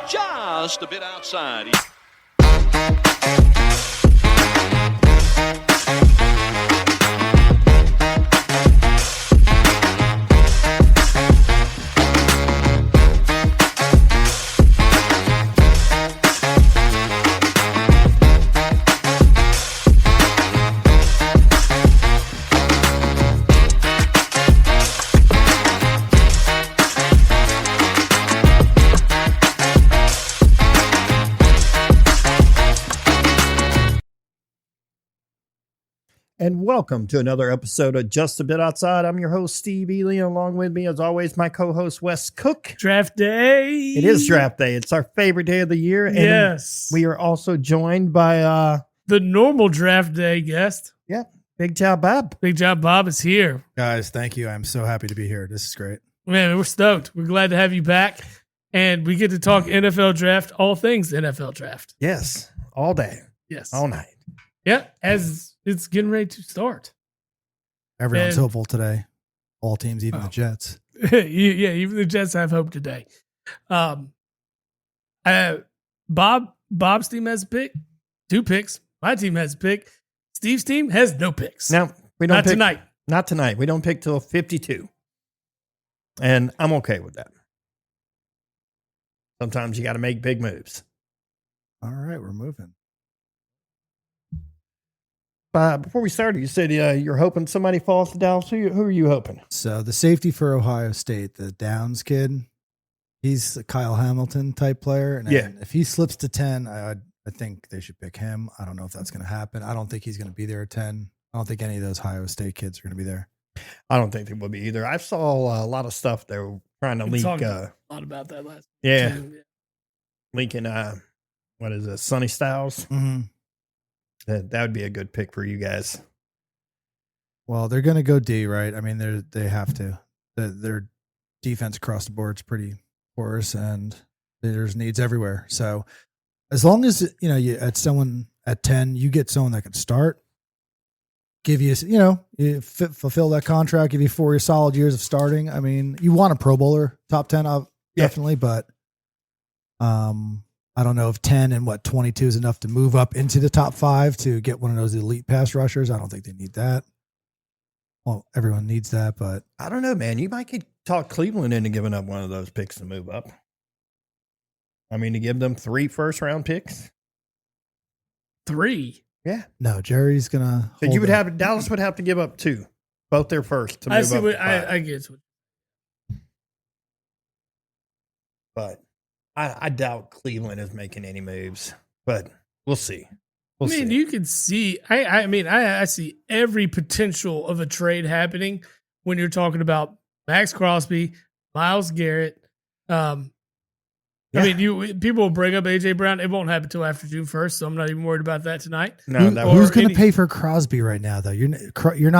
Just a bit outside. And welcome to another episode of Just a Bit Outside. I'm your host, Steve Ely. Along with me, as always, my co-host, Wes Cook. Draft day. It is draft day. It's our favorite day of the year. And yes. we are also joined by the normal draft day guest. Yeah, Big Job Bob. Big Job Bob is here. Guys, thank you. I'm so happy to be here. This is great. Man, we're stoked. We're glad to have you back. And we get to talk NFL draft, all things NFL draft. Yes, all day. Yes. All night. Yeah, as it's getting ready to start. Everyone's hopeful today. All teams, even the Jets. Yeah, even the Jets have hope today. Bob's team has a pick, 2 picks. My team has a pick. Steve's team has no picks. No, we don't Not pick tonight. Not tonight. We don't pick till 52. And I'm okay with that. Sometimes you got to make big moves. All right, we're moving. Before we started, you said you're hoping somebody falls to Dallas. Who are you hoping? So the safety for Ohio State, the Downs kid, he's a Kyle Hamilton type player. And if he slips to 10, I think they should pick him. I don't know if that's going to happen. I don't think he's going to be there at 10. I don't think any of those Ohio State kids are going to be there. I don't think they will be either. I saw a lot of stuff they were trying to leak. A lot about that last. Yeah. Leaking, what is it, Sonny Styles? Mm-hmm. That would be a good pick for you guys. Well, they're going to go D, right? I mean, they have to. Their defense across the board is pretty porous, and there's needs everywhere. So as long as you at someone at 10, you get someone that can start, give you fulfill that contract, give you 4 solid years of starting. I mean, you want a Pro Bowler, top 10, definitely, but I don't know if 10 and 22 is enough to move up into the top 5 to get one of those elite pass rushers. I don't think they need that. Well, everyone needs that, but I don't know, man. You might talk Cleveland into giving up one of those picks to move up. I mean, to give them 3 first-round picks. 3? Yeah. No, Jerry's gonna. So Dallas would have to give up 2, both their first to move I see up. I get it. But I doubt Cleveland is making any moves, but we'll see. See. You can see. I see every potential of a trade happening when you're talking about Max Crosby, Myles Garrett. People will bring up AJ Brown. It won't happen until after June 1st, so I'm not even worried about that tonight. No, who's going to pay for Crosby right now, though? You're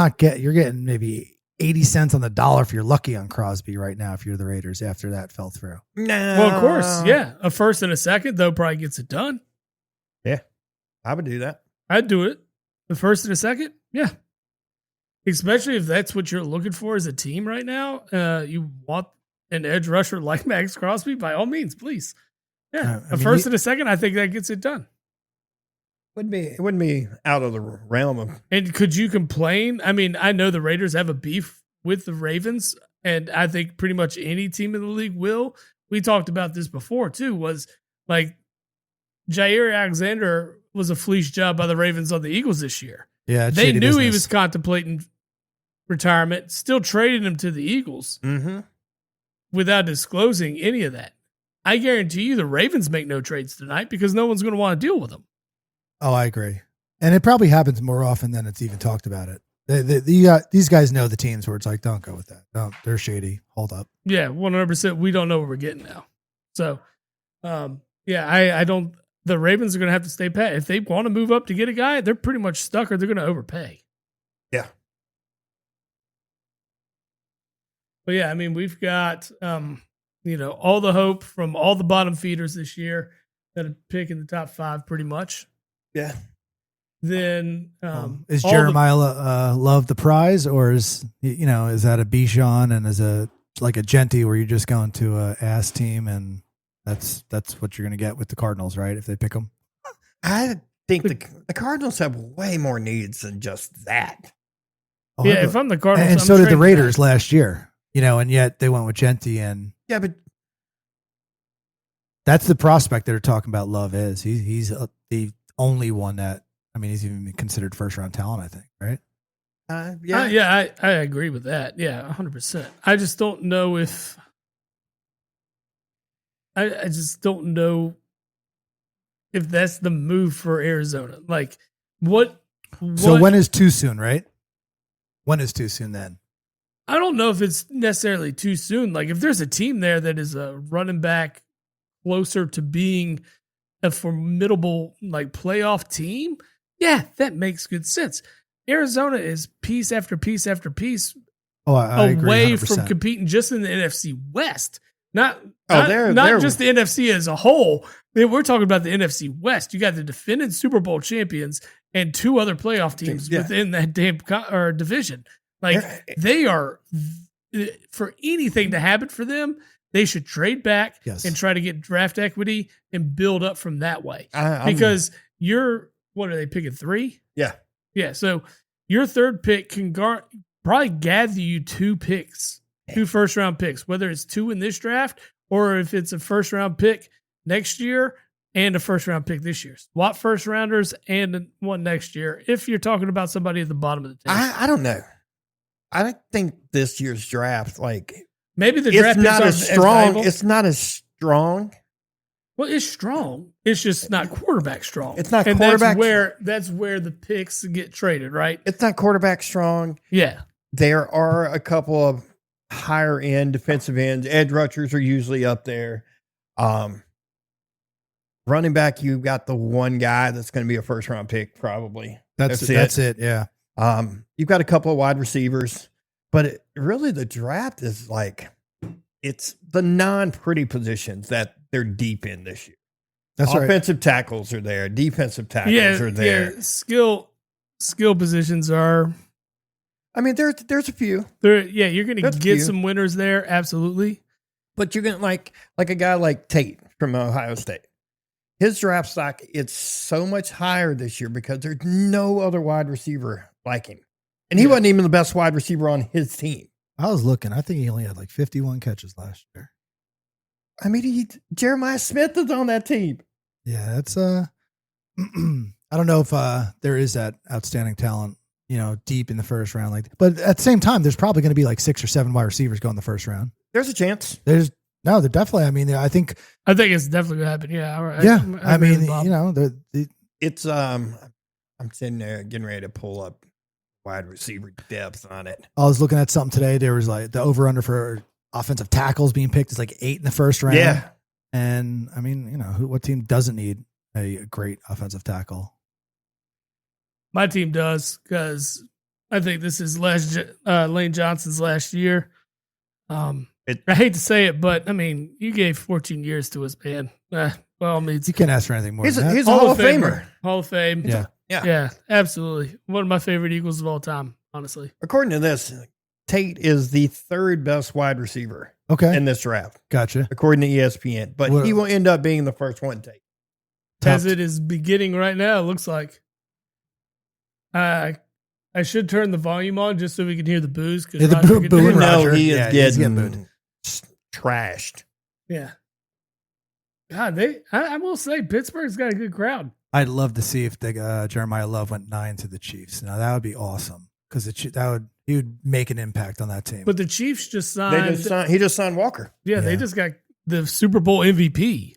getting maybe 80 cents on the dollar if you're lucky on Crosby right now if you're the Raiders after that fell through. No. Well, of course, yeah. A first and a second, though, probably gets it done. Yeah, I would do that. I'd do it. The first and a second, yeah. Especially if that's what you're looking for as a team right now. You want an edge rusher like Max Crosby, by all means, please. Yeah, first and a second, I think that gets it done. It wouldn't be out of the realm of. And could you complain? I mean, I know the Raiders have a beef with the Ravens, and I think pretty much any team in the league will. We talked about this before too. Was like Jair Alexander was a fleece job by the Ravens on the Eagles this year. Yeah, they knew he was contemplating retirement, still traded him to the Eagles without disclosing any of that. I guarantee you, the Ravens make no trades tonight because no one's going to want to deal with them. Oh, I agree. And it probably happens more often than it's even talked about it. These guys know the teams where it's like, don't go with that. No, they're shady. Hold up. Yeah, 100%. We don't know what we're getting now. So, I don't. The Ravens are going to have to stay pat. If they want to move up to get a guy, they're pretty much stuck or they're going to overpay. Yeah. But yeah, I mean, we've got, all the hope from all the bottom feeders this year that are picking the top 5 pretty much. Yeah. Then is Jeremiah Love the prize, or is that a Bijan and is a Genti where you're just going to a ass team and That's what you're going to get with the Cardinals, right? If they pick them. I think the Cardinals have way more needs than just that. Oh, Yeah, if I'm the Cardinals, and I'm so did the trading Raiders back. last year, and yet they went with Genti, and Yeah, but that's the prospect they're talking about. Love is he's the only one that he's even considered first round talent. I think, right? I agree with that. Yeah, 100%. I just don't know if I just don't know if that's the move for Arizona. Like, what? So when is too soon, right? When is too soon then? I don't know if it's necessarily too soon. Like, if there's a team there that is a running back closer to being a formidable like playoff team, yeah, that makes good sense. Arizona is piece after piece after piece I away agree, from competing just in the NFC West. Not they're just the NFC as a whole. We're talking about the NFC West. You got the defending Super Bowl champions and two other playoff teams within that damn division. Like, they are, for anything to happen for them, they should trade back and try to get draft equity and build up from that way. Because what are they picking, 3? Yeah. Yeah. So your third pick can probably gather you 2 picks, 2 first round picks, whether it's 2 in this draft or if it's a first round pick next year and a first round pick this year. Swap first rounders and one next year if you're talking about somebody at the bottom of the table. I don't know. I don't think this year's draft, maybe the draft it's not picks as strong. valuable. It's not as strong. Well, it's strong. It's just not quarterback strong. It's not and quarterback. That's where the picks get traded, right? It's not quarterback strong. Yeah. There are a couple of higher end defensive ends. Edge rushers are usually up there. Running back, you got the one guy that's going to be a first round pick, probably. That's it. Yeah. You've got a couple of wide receivers, but really the draft is it's the non-pretty positions that they're deep in this year. That's right. Offensive tackles are there. Defensive tackles are there. Yeah, skill positions are. I mean, there's a few. You're going to get some winners there, absolutely. But you're going to like a guy like Tate from Ohio State. His draft stock, it's so much higher this year because there's no other wide receiver like him. And he wasn't even the best wide receiver on his team. I was looking. I think he only had 51 catches last year. I mean, Jeremiah Smith is on that team. Yeah, that's I don't know if there is that outstanding talent, deep in the first round. But at the same time, there's probably going to be 6 or 7 wide receivers going the first round. There's a chance. They're definitely. I mean, I think it's definitely going to happen. Yeah. All right. Yeah. It's I'm sitting there getting ready to pull up wide receiver depth on it. I was looking at something today. There was the over under for offensive tackles being picked is 8 in the first round. Yeah. And I mean, what team doesn't need a great offensive tackle? My team does, because I think this is Lane Johnson's last year. I hate to say it, but I mean, you gave 14 years to us, man. Well, you can't ask for anything more. He's a Hall of Famer. Hall of Fame. Yeah, absolutely. One of my favorite Eagles of all time, honestly. According to this, Tate is the 3rd best wide receiver in this draft. Gotcha. According to ESPN. But he will end up being the first one taken. As it is beginning right now, it looks like. I should turn the volume on just so we can hear the boos. The boo Roger. He is getting trashed. Yeah. God, I will say Pittsburgh's got a good crowd. I'd love to see if Jeremiah Love went 9 to the Chiefs. Now that would be awesome because he would make an impact on that team. But the Chiefs just signed. He just signed Walker. Yeah, they just got the Super Bowl MVP.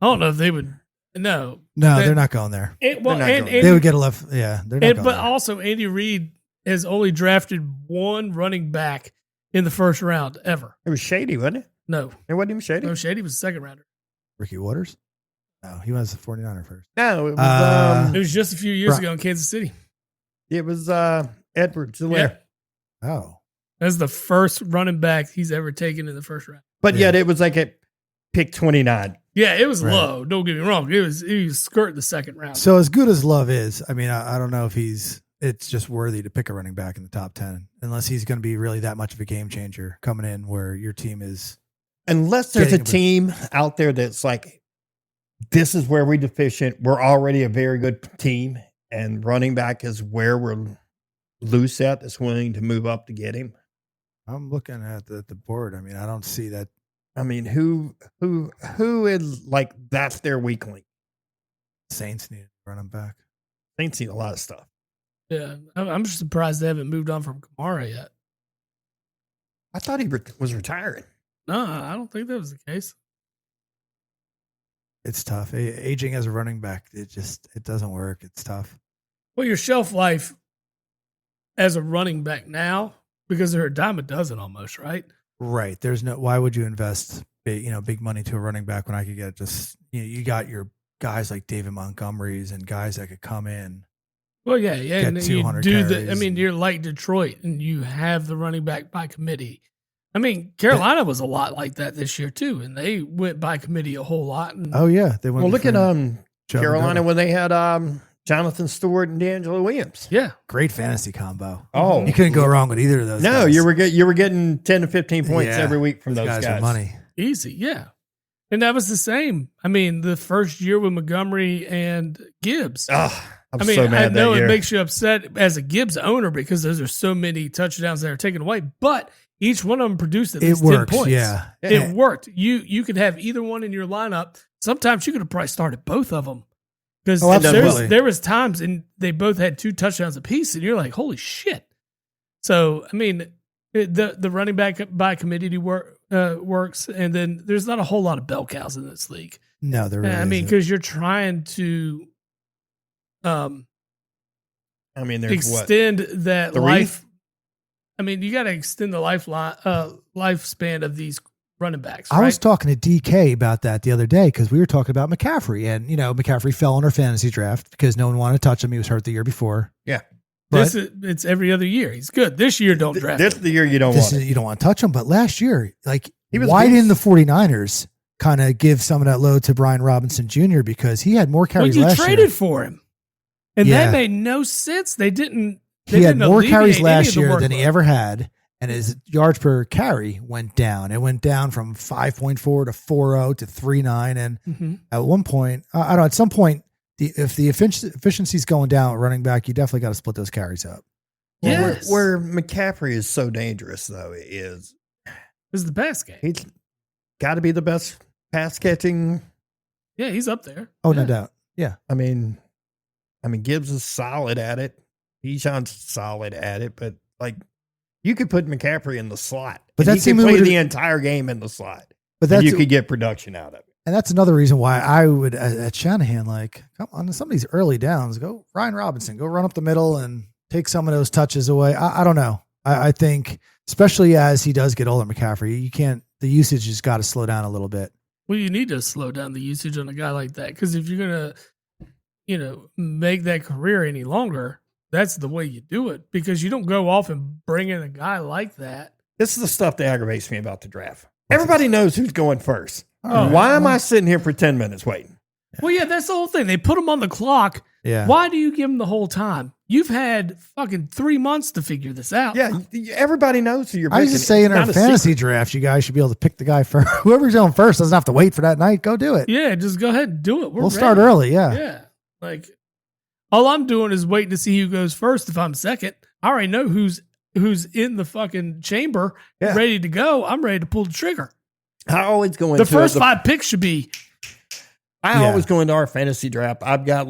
I don't know if they would. No, they're not going there. They would get a left. Yeah, they're not going but there. Also, Andy Reid has only drafted one running back in the first round ever. It was Shady, wasn't it? No, it wasn't even Shady. No, Shady was a second rounder. Ricky Waters? No, he was a 49er first. No, it was just a few years ago in Kansas City. It was Edwards. Yeah. Oh, that's the first running back he's ever taken in the first round. But yet it was at pick 29. Yeah, it was low. Don't get me wrong. He was skirting the second round. So as good as Love is, I mean, I don't know if it's just worthy to pick a running back in the top 10 unless he's going to be really that much of a game changer coming in where your team is unless there's a Getting a bit- team out there that's like, this is where we're deficient. We're already a very good team, and running back is where we're loose at. That's willing to move up to get him. I'm looking at the board. I mean, I don't see that. I mean, who is like that's their weak link? Saints need a running back. They've seen a lot of stuff. Yeah, I'm just surprised they haven't moved on from Kamara yet. I thought he was retiring. No, I don't think that was the case. It's tough. Aging as a running back, it doesn't work. It's tough. Well, your shelf life as a running back now, because they're a dime a dozen almost, right? Right. Why would you invest big money to a running back when I could get just, you got your guys like David Montgomery's and guys that could come in. Well, yeah. Get And you 200 do carries. you're like Detroit and you have the running back by committee. I mean, Carolina was a lot like that this year too, and they went by committee a whole lot. And Oh yeah. They went. Well, look at Joe Carolina Madonna. when they had Jonathan Stewart and D'Angelo Williams. yeah, Great fantasy combo. Oh, You couldn't go wrong with either of those. no, guys. you were getting 10 to 15 points Yeah, every week from those guys. guys. Are money. easy, yeah. And that was the same. I mean, the first year with Montgomery and Gibbs. Oh, I'm I mean, so mad I know that it year. makes you upset as a Gibbs owner because those are so many touchdowns that are taken away, but each one of them produced at It least works. 10 points. Yeah. It worked. You could have either one in your lineup. Sometimes you could have probably started both of them because Oh, absolutely. there was times and they both had 2 touchdowns apiece, and you're like, holy shit. So I mean, the running back by committee works, and then there's not a whole lot of bell cows in this league. No, there really I mean, isn't. because you're trying to I mean, there's extend that 3? life. I mean, you got to extend the lifespan of these running backs. I Right? was talking to DK about that the other day because we were talking about McCaffrey, and McCaffrey fell in our fantasy draft because no one wanted to touch him. He was hurt the year before. Yeah. But It's every other year. He's good. This year, don't draft This him. is the year you don't want it. you don't want to touch him. But last year, He was why beast. didn't the 49ers kind of give some of that load to Brian Robinson Jr. because he had more Well, carries you last traded year. for him, and Yeah. that made no sense. They didn't. They He had didn't more alleviate carries any last of the year than he workload. ever had, and his yards per carry went down. It went down from 5.4 to 4.0 to 3.9, and Mhm. at one point, I don't know. At some point, if the efficiency's going down at running back, you definitely got to split those carries up. Well, Yes. where McCaffrey is so dangerous, though, is This is the pass game. he's got to be the best pass catching. Yeah, he's up there. Oh, Yeah. no doubt. Yeah, I mean, Gibbs is solid at it. Bijan's solid at it, but you could put McCaffrey in the slot, But and that he team could play would- the entire game in the slot, but and that's you could get production out of it. and that's another reason why I would at Shanahan come on some of these early downs, go Ryan Robinson, go run up the middle and take some of those touches away. I don't know. I think especially as he does get older, McCaffrey, the usage has got to slow down a little bit. Well, you need to slow down the usage on a guy like that because if you're gonna, make that career any longer, that's the way you do it. Because you don't go off and bring in a guy like that. This is the stuff that aggravates me about the draft. Everybody knows who's going first. Oh, Why am I sitting here for 10 minutes waiting? Well, yeah, that's the whole thing. They put him on the clock. Yeah. Why do you give him the whole time? You've had fucking 3 months to figure this out. Yeah, everybody knows who you're I picking. used to say in It's our not a fantasy secret. draft, you guys should be able to pick the guy first. Whoever's going first doesn't have to wait for that night. Go do it. Yeah, just go ahead and do it. We'll start early. Yeah. Yeah. Like all I'm doing is waiting to see who goes first if I'm second. I already know who's in the fucking chamber Yeah. ready to go. I'm ready to pull the trigger. I always go into The first it, 5 picks should be I Yeah. always go into our fantasy draft. I've got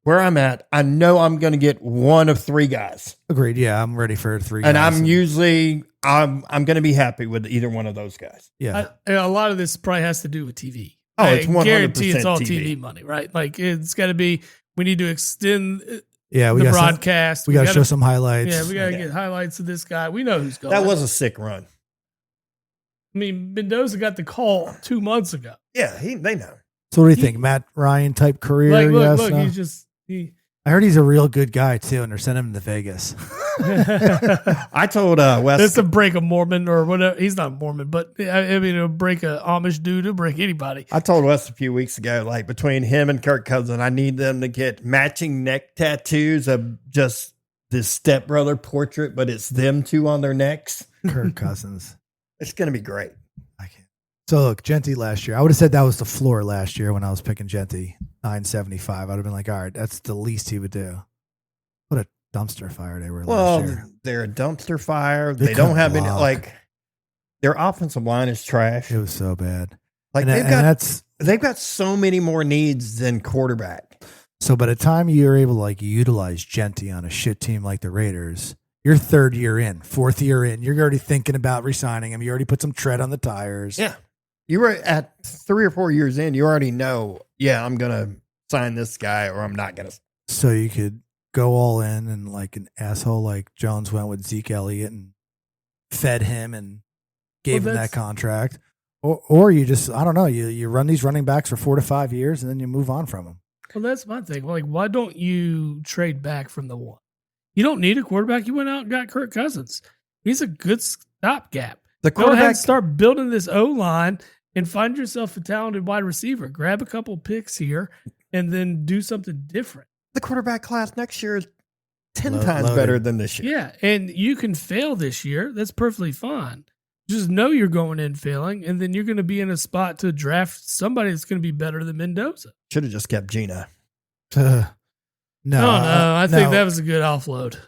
where I'm at. I know I'm going to get one of 3 guys, Agreed. Yeah. I'm ready for 3 and guys. I'm usually I'm going to be happy with either one of those guys. Yeah. a lot of this probably has to do with TV. Oh, I it's 100% guarantee it's all TV. TV money, right? Like it's got to be. We need to extend Yeah. We the got broadcast. we got to gotta- show some highlights. Yeah, we got to Yeah. get highlights of this guy. We know who's going. That was a sick run. I mean, Mendoza got the call 2 months ago. Yeah, they know. So what do you think? Matt Ryan type career? Like, look, yes. No? he's just he. I heard he's a real good guy too, and they're sending him to Vegas. I told Wes. It's a break a Mormon or whatever. He's not Mormon, but I mean, it'll break a Amish dude. It'll break anybody. I told Wes a few weeks ago, between him and Kirk Cousins, I need them to get matching neck tattoos of just this stepbrother portrait, but it's them 2 on their necks. Kirk Cousins. It's going to be great. I can't. So look, Genty last year, I would have said that was the floor last year when I was picking Genty, 975. I'd have been like, all right, that's the least he would do. What a dumpster fire they were last year. They're a dumpster fire. They They don't couldn't have any, block. like, their offensive line is trash. It was so bad. Like, they've got so many more needs than quarterback. So by the time you're able to like utilize Genty on a shit team like the Raiders, you're third year in, fourth year in, you're already thinking about re-signing him. You already put some tread on the tires. Yeah. You were at 3 or 4 years in, you already know, I'm going to sign this guy or I'm not going to. So you could go all in and like an asshole like Jones went with Zeke Elliott and fed him and gave him that contract. Or you just, I don't know, you run these running backs for 4 to 5 years and then you move on from them. Well, that's my thing. Like, why don't you trade back from the one? You don't need a quarterback. You went out and got Kirk Cousins. He's a good stopgap. Go ahead and start building this O-line and find yourself a talented wide receiver. Grab a couple picks here and then do something different. The quarterback class next year is 10 times better than this year. Yeah, and you can fail this year. That's perfectly fine. Just know you're going in failing, and then you're going to be in a spot to draft somebody that's going to be better than Mendoza. Should have just kept Gina. No, I think that was a good offload.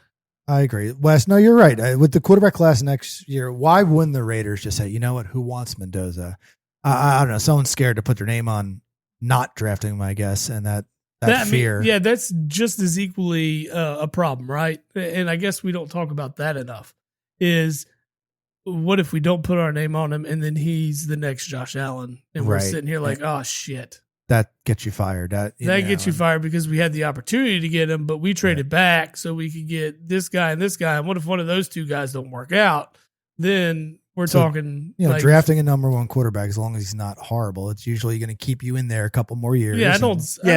I agree. Wes, no, you're right. With the quarterback class next year, why wouldn't the Raiders just say, you know what, who wants Mendoza? I don't know. Someone's scared to put their name on not drafting him, I guess, and that fear. That's just as equally a problem, right? And I guess we don't talk about that enough, is what if we don't put our name on him and then he's the next Josh Allen and we're sitting here like, oh, shit. That gets you fired. That gets you fired because we had the opportunity to get him, but we traded back so we could get this guy and this guy. And what if one of those two guys don't work out? Then we're talking. Drafting a number one quarterback, as long as he's not horrible, it's usually going to keep you in there a couple more years. Yeah,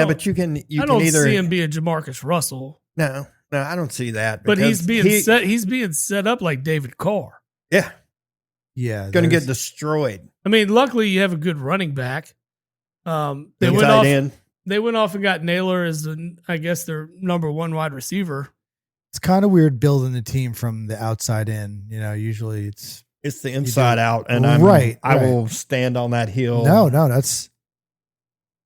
but you can either see him be a Jamarcus Russell. No, I don't see that. But he's being set up like David Carr. Yeah. Yeah. Going to get destroyed. I mean, luckily you have a good running back. They went off and got Naylor as their number one wide receiver. It's kind of weird building the team from the outside in. Usually it's the inside out, and I will stand on that hill. No, that's.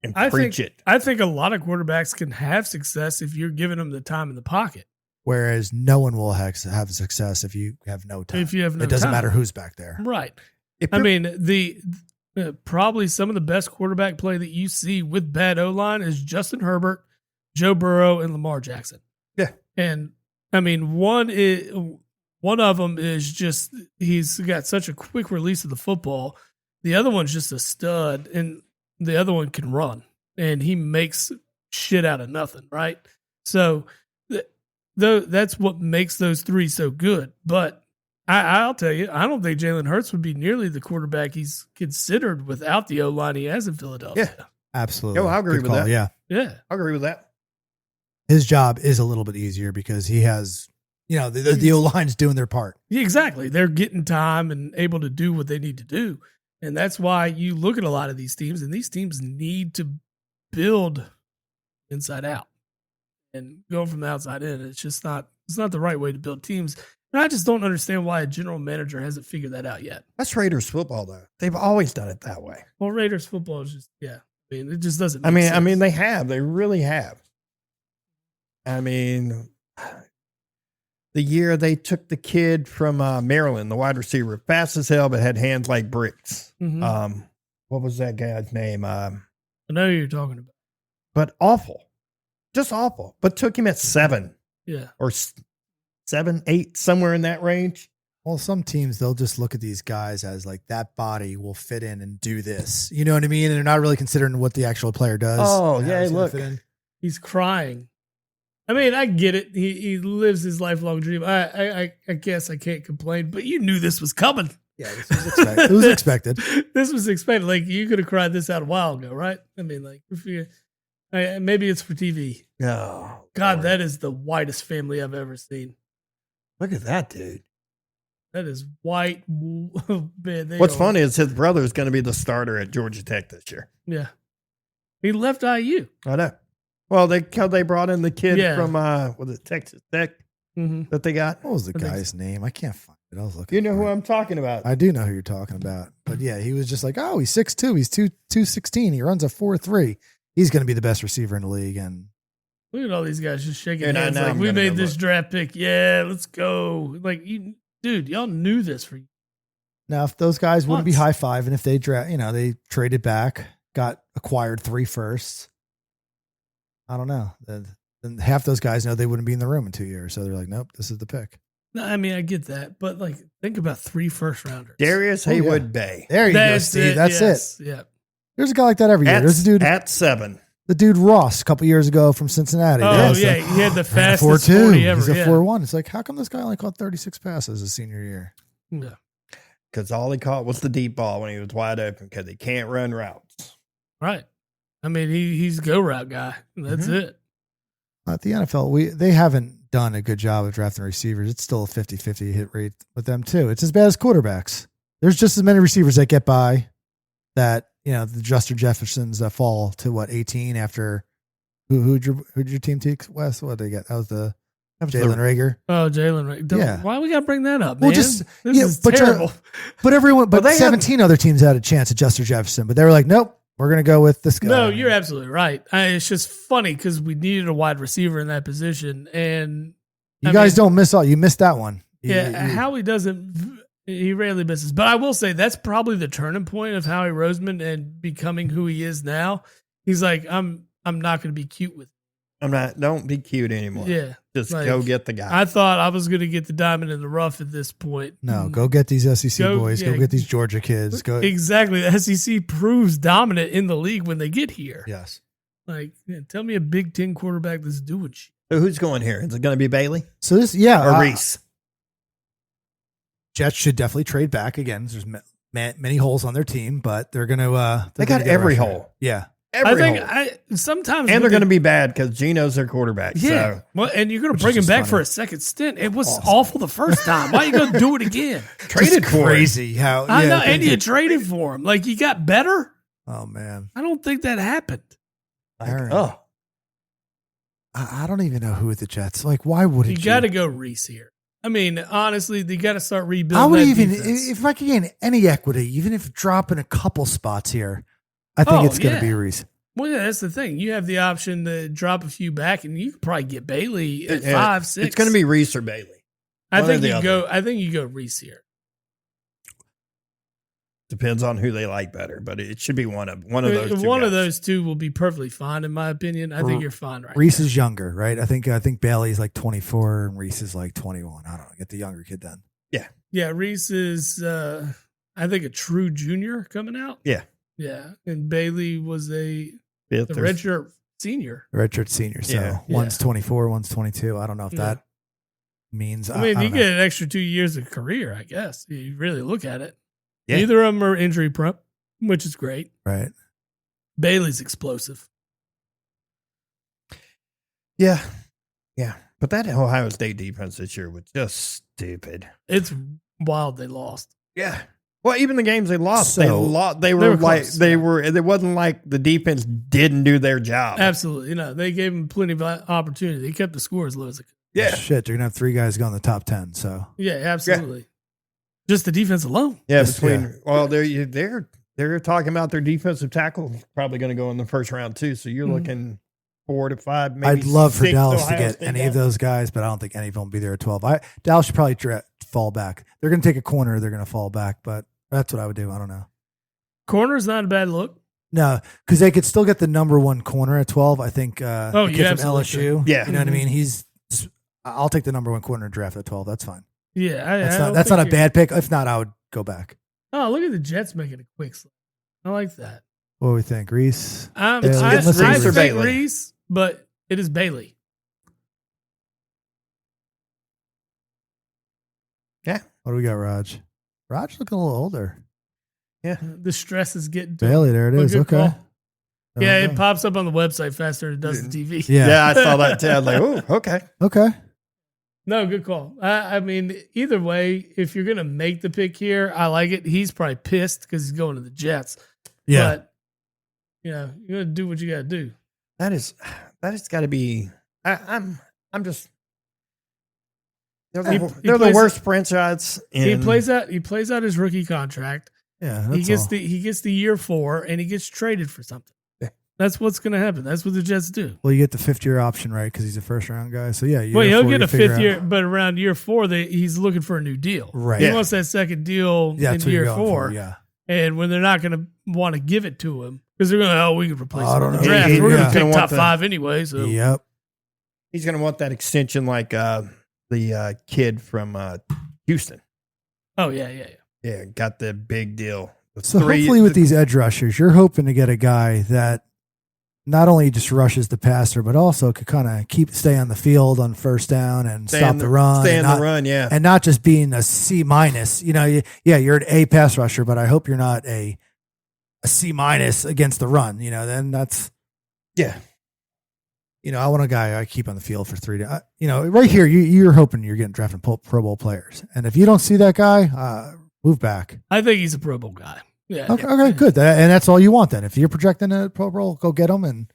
And preach it. I think a lot of quarterbacks can have success if you're giving them the time in the pocket. Whereas no one will have success if you have no time. It doesn't matter who's back there. Right. Probably some of the best quarterback play that you see with bad O-line is Justin Herbert, Joe Burrow, and Lamar Jackson. Yeah. And I mean, one of them is just, he's got such a quick release of the football. The other one's just a stud, and the other one can run, and he makes shit out of nothing, right? So that's what makes those three so good. But I'll tell you, I don't think Jalen Hurts would be nearly the quarterback he's considered without the O-line he has in Philadelphia. Yeah, absolutely. I agree with that. Yeah. I agree with that. His job is a little bit easier because he has, the O-line's doing their part. Yeah, exactly. They're getting time and able to do what they need to do. And that's why you look at a lot of these teams, and these teams need to build inside out and go from the outside in. It's not the right way to build teams. And I just don't understand why a general manager hasn't figured that out yet. That's Raiders football, though. They've always done it that way. Well, Raiders football is just, it just doesn't. They have. They really have. The year they took the kid from Maryland, the wide receiver, fast as hell, but had hands like bricks. Mm-hmm. What was that guy's name? I know who you're talking about. But awful. Just awful. But took him at 7. Yeah. Or 7, 8, somewhere in that range. Well, some teams, they'll just look at these guys as like that body will fit in and do this. You know what I mean? And they're not really considering what the actual player does. Oh, yeah, look. He's crying. I mean, I get it. He lives his lifelong dream. I guess I can't complain, but you knew this was coming. Yeah, this was expected. It was expected. This was expected. Like, you could have cried this out a while ago, right? I mean, like, maybe it's for TV. Oh, God, Lord. that is the whitest family I've ever seen. Look at that, dude. That is white. Man, What's funny is his brother is going to be the starter at Georgia Tech this year. Yeah. He left IU. I know. Well, they brought in the kid from Texas Tech that they got. What was the guy's name? I can't find I was looking You know for who it. I'm talking about. I do know who you're talking about. But yeah, he was just like, oh, he's 6'2". He's 216. He runs a 4.3. He's going to be the best receiver in the league. And Look at all these guys just shaking Dude, I hands know like I'm we gonna made go this look. draft pick. Yeah, let's go. Like, dude, y'all knew this for now, if those guys wouldn't be Months. high five, and if they they traded back, got acquired 3 firsts, I don't know. Then half those guys know they wouldn't be in the room in 2 years. So they're like, nope, this is the pick. No, I mean, I get that, but like, think about 3 first rounders. Darius Oh, yeah. Haywood Bay There you go, That's Steve. it. That's yes, it. Yeah. There's a guy like that every year. at, There's a dude, at 7. the dude Ross, a couple years ago from Cincinnati. Oh, There's yeah. a- He had the ran a fastest 4.2. 40 ever. He's a yeah. 4.1. It's like, how come this guy only caught 36 passes his senior year? Yeah. Because all he caught was the deep ball when he was wide open because he can't run routes. Right. I mean, he's a go route guy. That's Mhm. it. At the NFL, they haven't done a good job of drafting receivers. It's still a 50-50 hit rate with them too. It's as bad as quarterbacks. There's just as many receivers that get by that, the Justin Jeffersons that fall to 18 after who'd your team take, Wes? What did they get? That was the Jalen Rager. Oh, Jalen. Right. Yeah. Why we got to bring that up, man? Well, just- this yeah, is but terrible. But Well, they 17 other teams had a chance at Justin Jefferson, but they were like, nope, we're going to go with this guy. No, you're absolutely right. It's just funny because we needed a wide receiver in that position. And You guys don't miss out. You missed that one. Howie doesn't, he rarely misses. But I will say that's probably the turning point of Howie Roseman and becoming who he is now. He's like, I'm not going to be cute with Don't be cute anymore. Yeah. Just like, go get the guy. I thought I was going to get the diamond in the rough at this point. No, go get these SEC Go- boys. Go yeah. get these Georgia kids. Go. Exactly. The SEC proves dominant in the league when they get here. Yes. Like, tell me a Big Ten quarterback that's doing shit. So who's going here? Is it going to be Bailey So this, or Reese? Jets should definitely trade back again. There's many holes on their team, but they're going to. They got every hole. Yeah. Every I think hole. sometimes And when they're going to be bad because Gino's their quarterback. Yeah. So Well, and you're going Which to bring is him just back for funny. a second stint. It was awful the first time. Why are you going to do it again? traded Just for it. crazy how. I yeah, know. And you traded for him. Like, you got better? Oh man. I don't think that happened. Like, Oh. I don't even know who at the Jets. Like, why wouldn't You you? got to go Reese here. I mean, honestly, you got to start rebuilding. I would that even defense. if I could gain any equity, even if dropping a couple spots here, I think Oh, it's going yeah. to be Reese. Well, yeah, that's the thing. You have the option to drop a few back, and you could probably get Bailey at Yeah, 5, 6. It's going to be Reese or Bailey. I one or think the you other. go. I think you go Reese here. Depends on who they like better, but it should be one of those. Two One of guys. those two will be perfectly fine, in my opinion. I think you're fine right Reese now. is younger, right? I think Bailey's like 24 and Reese is like 21. I don't know. Get the younger kid then. Yeah, Reese is, I think, a true junior coming out. Yeah. Yeah, and Bailey was a Fifth or- redshirt senior. Redshirt senior. So Yeah. one's 24, one's 22. I don't know if Yeah. that means. I mean, I you don't get know. an extra 2 years of career, I guess. You really look at it. Yeah. Neither of them are injury prone, which is great. Right. Bailey's explosive. Yeah. Yeah. But that Ohio State defense this year was just stupid. It's wild they lost. Yeah. Well, even the games they lost, So- they lost. They were like close, they yeah. were. It wasn't like the defense didn't do their job. Absolutely. You know, they gave him plenty of opportunity. They kept the score as low as it could. Yeah. Shit, you're gonna have 3 guys go in the top 10. So Yeah, absolutely. Just the defense alone. Yeah. Just- Between yeah. well, they're talking about their defensive tackle probably going to go in the first round too. So you're Mhm. looking 4 to 5. Maybe I'd love for 6 Dallas to Ohio get State any guys. of those guys, but I don't think any of them will be there at 12. Dallas should probably fall back. They're going to take a corner. They're going to fall back, but that's what I would do. I don't know. Corner's not a bad look. No, because they could still get the number 1 corner at 12. I think. The Oh, kid you from absolutely LSU. Yeah. you know what I mean. I'll take the number 1 corner draft at 12. That's fine. Yeah. That's not a bad pick. If not, I would go back. Oh, look at the Jets making a quick slip. I like that. What do we think, Reese? I It's Reese or think Bailey? Reese, but it is Bailey. What do we got, Raj? Raj looking a little older. The stress is getting to him. Bailey, there it Well, is. good Okay. call. Yeah, Okay. it pops up on the website faster than it does the TV. Yeah. Yeah, I saw that too. I was like, oh, okay. Okay. No, good call. I mean, either way, if you're going to make the pick here, I like it. He's probably pissed because he's going to the Jets. Yeah. But, you know, you got to do what you got to do. That has got to be. I'm just. They're He the plays- worst franchise. He plays out his rookie contract. Yeah, He that's gets all. he gets the year 4 and he gets traded for something. Yeah. That's what's going to happen. That's what the Jets do. Well, you get the 5th-year option, right? Because he's a first-round guy. So, yeah. Well, year he'll 4, get you a figure 5th out- year, but around year 4, he's looking for a new deal. Right. He Yeah. wants that second deal Yeah, in that's what you're year going 4. for, yeah. And when they're not going to want to give it to him because they're going to, we can replace I him don't in the know. draft. He- We're going he's to gonna pick want top 5 anyway. So Yep. He's going to want that extension like the kid from Houston. oh yeah. Yeah, got the big deal. The So three- hopefully with these edge rushers, you're hoping to get a guy that not only just rushes the passer, but also could kind of stay on the field on first down and stop the run. Stay in and the not- run, yeah. And not just being a C minus. You know, you're an A pass rusher, but I hope you're not a C minus against the run. You know, then that's, Yeah. you know, I want a guy I keep on the field for 3 days. You know, right here, you're hoping you're getting drafted Pro Bowl players. And if you don't see that guy, move back. I think he's a Pro Bowl guy. Yeah. Okay, good. And that's all you want then. If you're projecting a Pro Bowl, go get him. And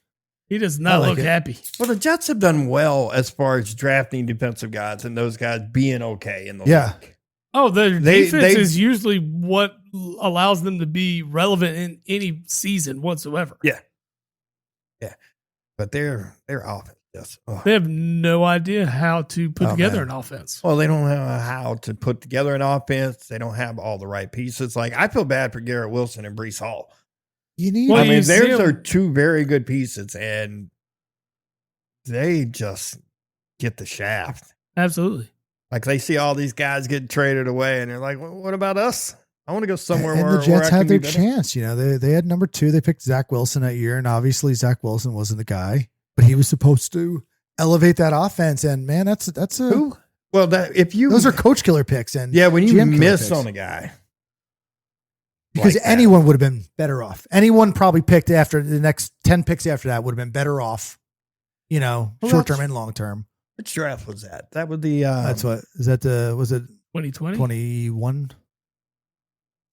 He does I not like look it. happy. Well, the Jets have done well as far as drafting defensive guys and those guys being okay in the Yeah. league. Oh, their They- defense they- is usually what allows them to be relevant in any season whatsoever. Yeah. But their offense just They have no idea how to put Oh, together man. an offense. well, they don't have how to put together an offense. They don't have all the right pieces. Like I feel bad for Garrett Wilson and Brees Hall. you need Well, I you mean, see those him- are two very good pieces, and they just get the shaft. Absolutely. Like they see all these guys getting traded away, and they're like, well, "What about us? I want to go somewhere and where the Jets where I had can their be better." chance. You know, they had number 2. They picked Zach Wilson that year, and obviously Zach Wilson wasn't the guy, but he was supposed to elevate that offense. And man, that's a Who? Well, that if you those are coach killer picks. And yeah, when you GM killer miss picks. on a guy, because like that. anyone would have been better off. Anyone probably picked after the next 10 picks after that would have been better off. You know, Well, short term that's- and long term. Which draft was that? That was the That's what is that the was it 2020? 21?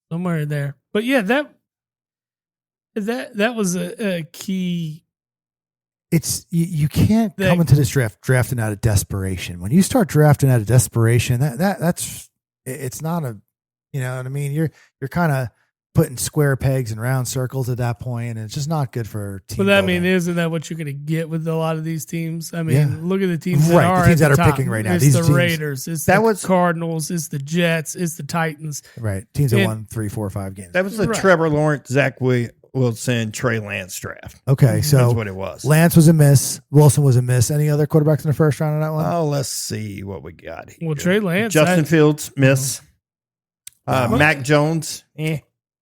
Somewhere in there. But yeah, that was a key. It's you can't That- come into this draft drafting out of desperation. When you start drafting out of desperation, that's it's not a, you know what I mean. You're kind of putting square pegs in round circles at that point, and it's just not good for team. But I mean, building. isn't that what you're going to get with a lot of these teams? I mean, Yeah. look at the teams that Right, the are teams at the that are top. picking right now. It's These the teams- Raiders. It's That the was- Cardinals. It's the Jets. It's the Titans. right teams that and- won 3, 4, 5 games. that was the Right. Trevor Lawrence, Zach Wilson, Trey Lance draft. Okay, so That's what it was. Lance was a miss. Wilson was a miss. Any other quarterbacks in the first round on that one? Oh, let's see what we got here. Well, Trey Lance. Justin Fields, miss. Wow. Mac Jones,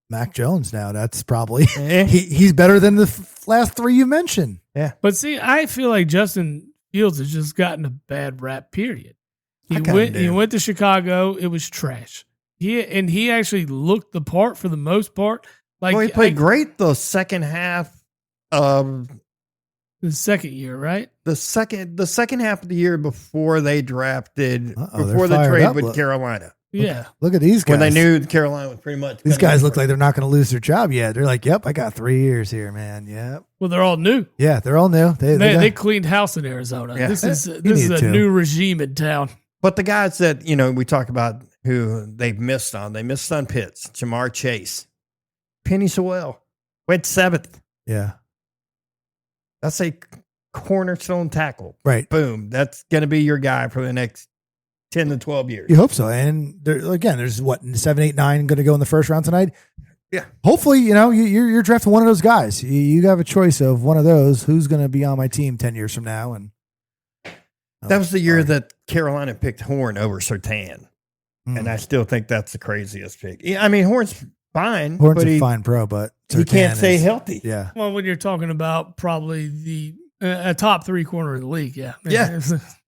Mac Jones. Now that's probably eh. he's better than the last 3 you mentioned. But see, I feel like Justin Fields has just gotten a bad rap. Period. I He kinda went. do. He went to Chicago. It was trash. He actually looked the part for the most part. Like Well, he played great the second half of the second year, right? the second half of the year before they drafted Uh-oh, before they're the fired trade up. with Look. Carolina. Yeah. Look at these guys. When they knew Carolina was pretty much These gonna guys go look for like it. they're not going to lose their job yet. They're like, "Yep, I got 3 years here, man. Yep, Well, they're all new. yeah, they're all new. They got- cleaned house in Arizona. Yeah. This is You this is need a to. new regime in town. But the guys that we talk about who they've missed on, they missed on Pitts, Jamar Chase, Penny Sewell, went 7th. yeah, That's a cornerstone tackle. right. Boom. That's going to be your guy for the next 10 to 12 years. You hope so. And there, again, there's what 7, 8, 9 going to go in the first round tonight. Yeah. Hopefully, you're drafting one of those guys. You have a choice of one of those who's going to be on my team 10 years from now. And That was the year sorry. that Carolina picked Horn over Surtain. Mm. And I still think that's the craziest pick. Yeah, I mean, Horn's fine, Horn's but a he fine pro, but can't Surtain stay is- healthy. Yeah, Well, when you're talking about probably the a top 3 corner in the league, yeah, Yeah.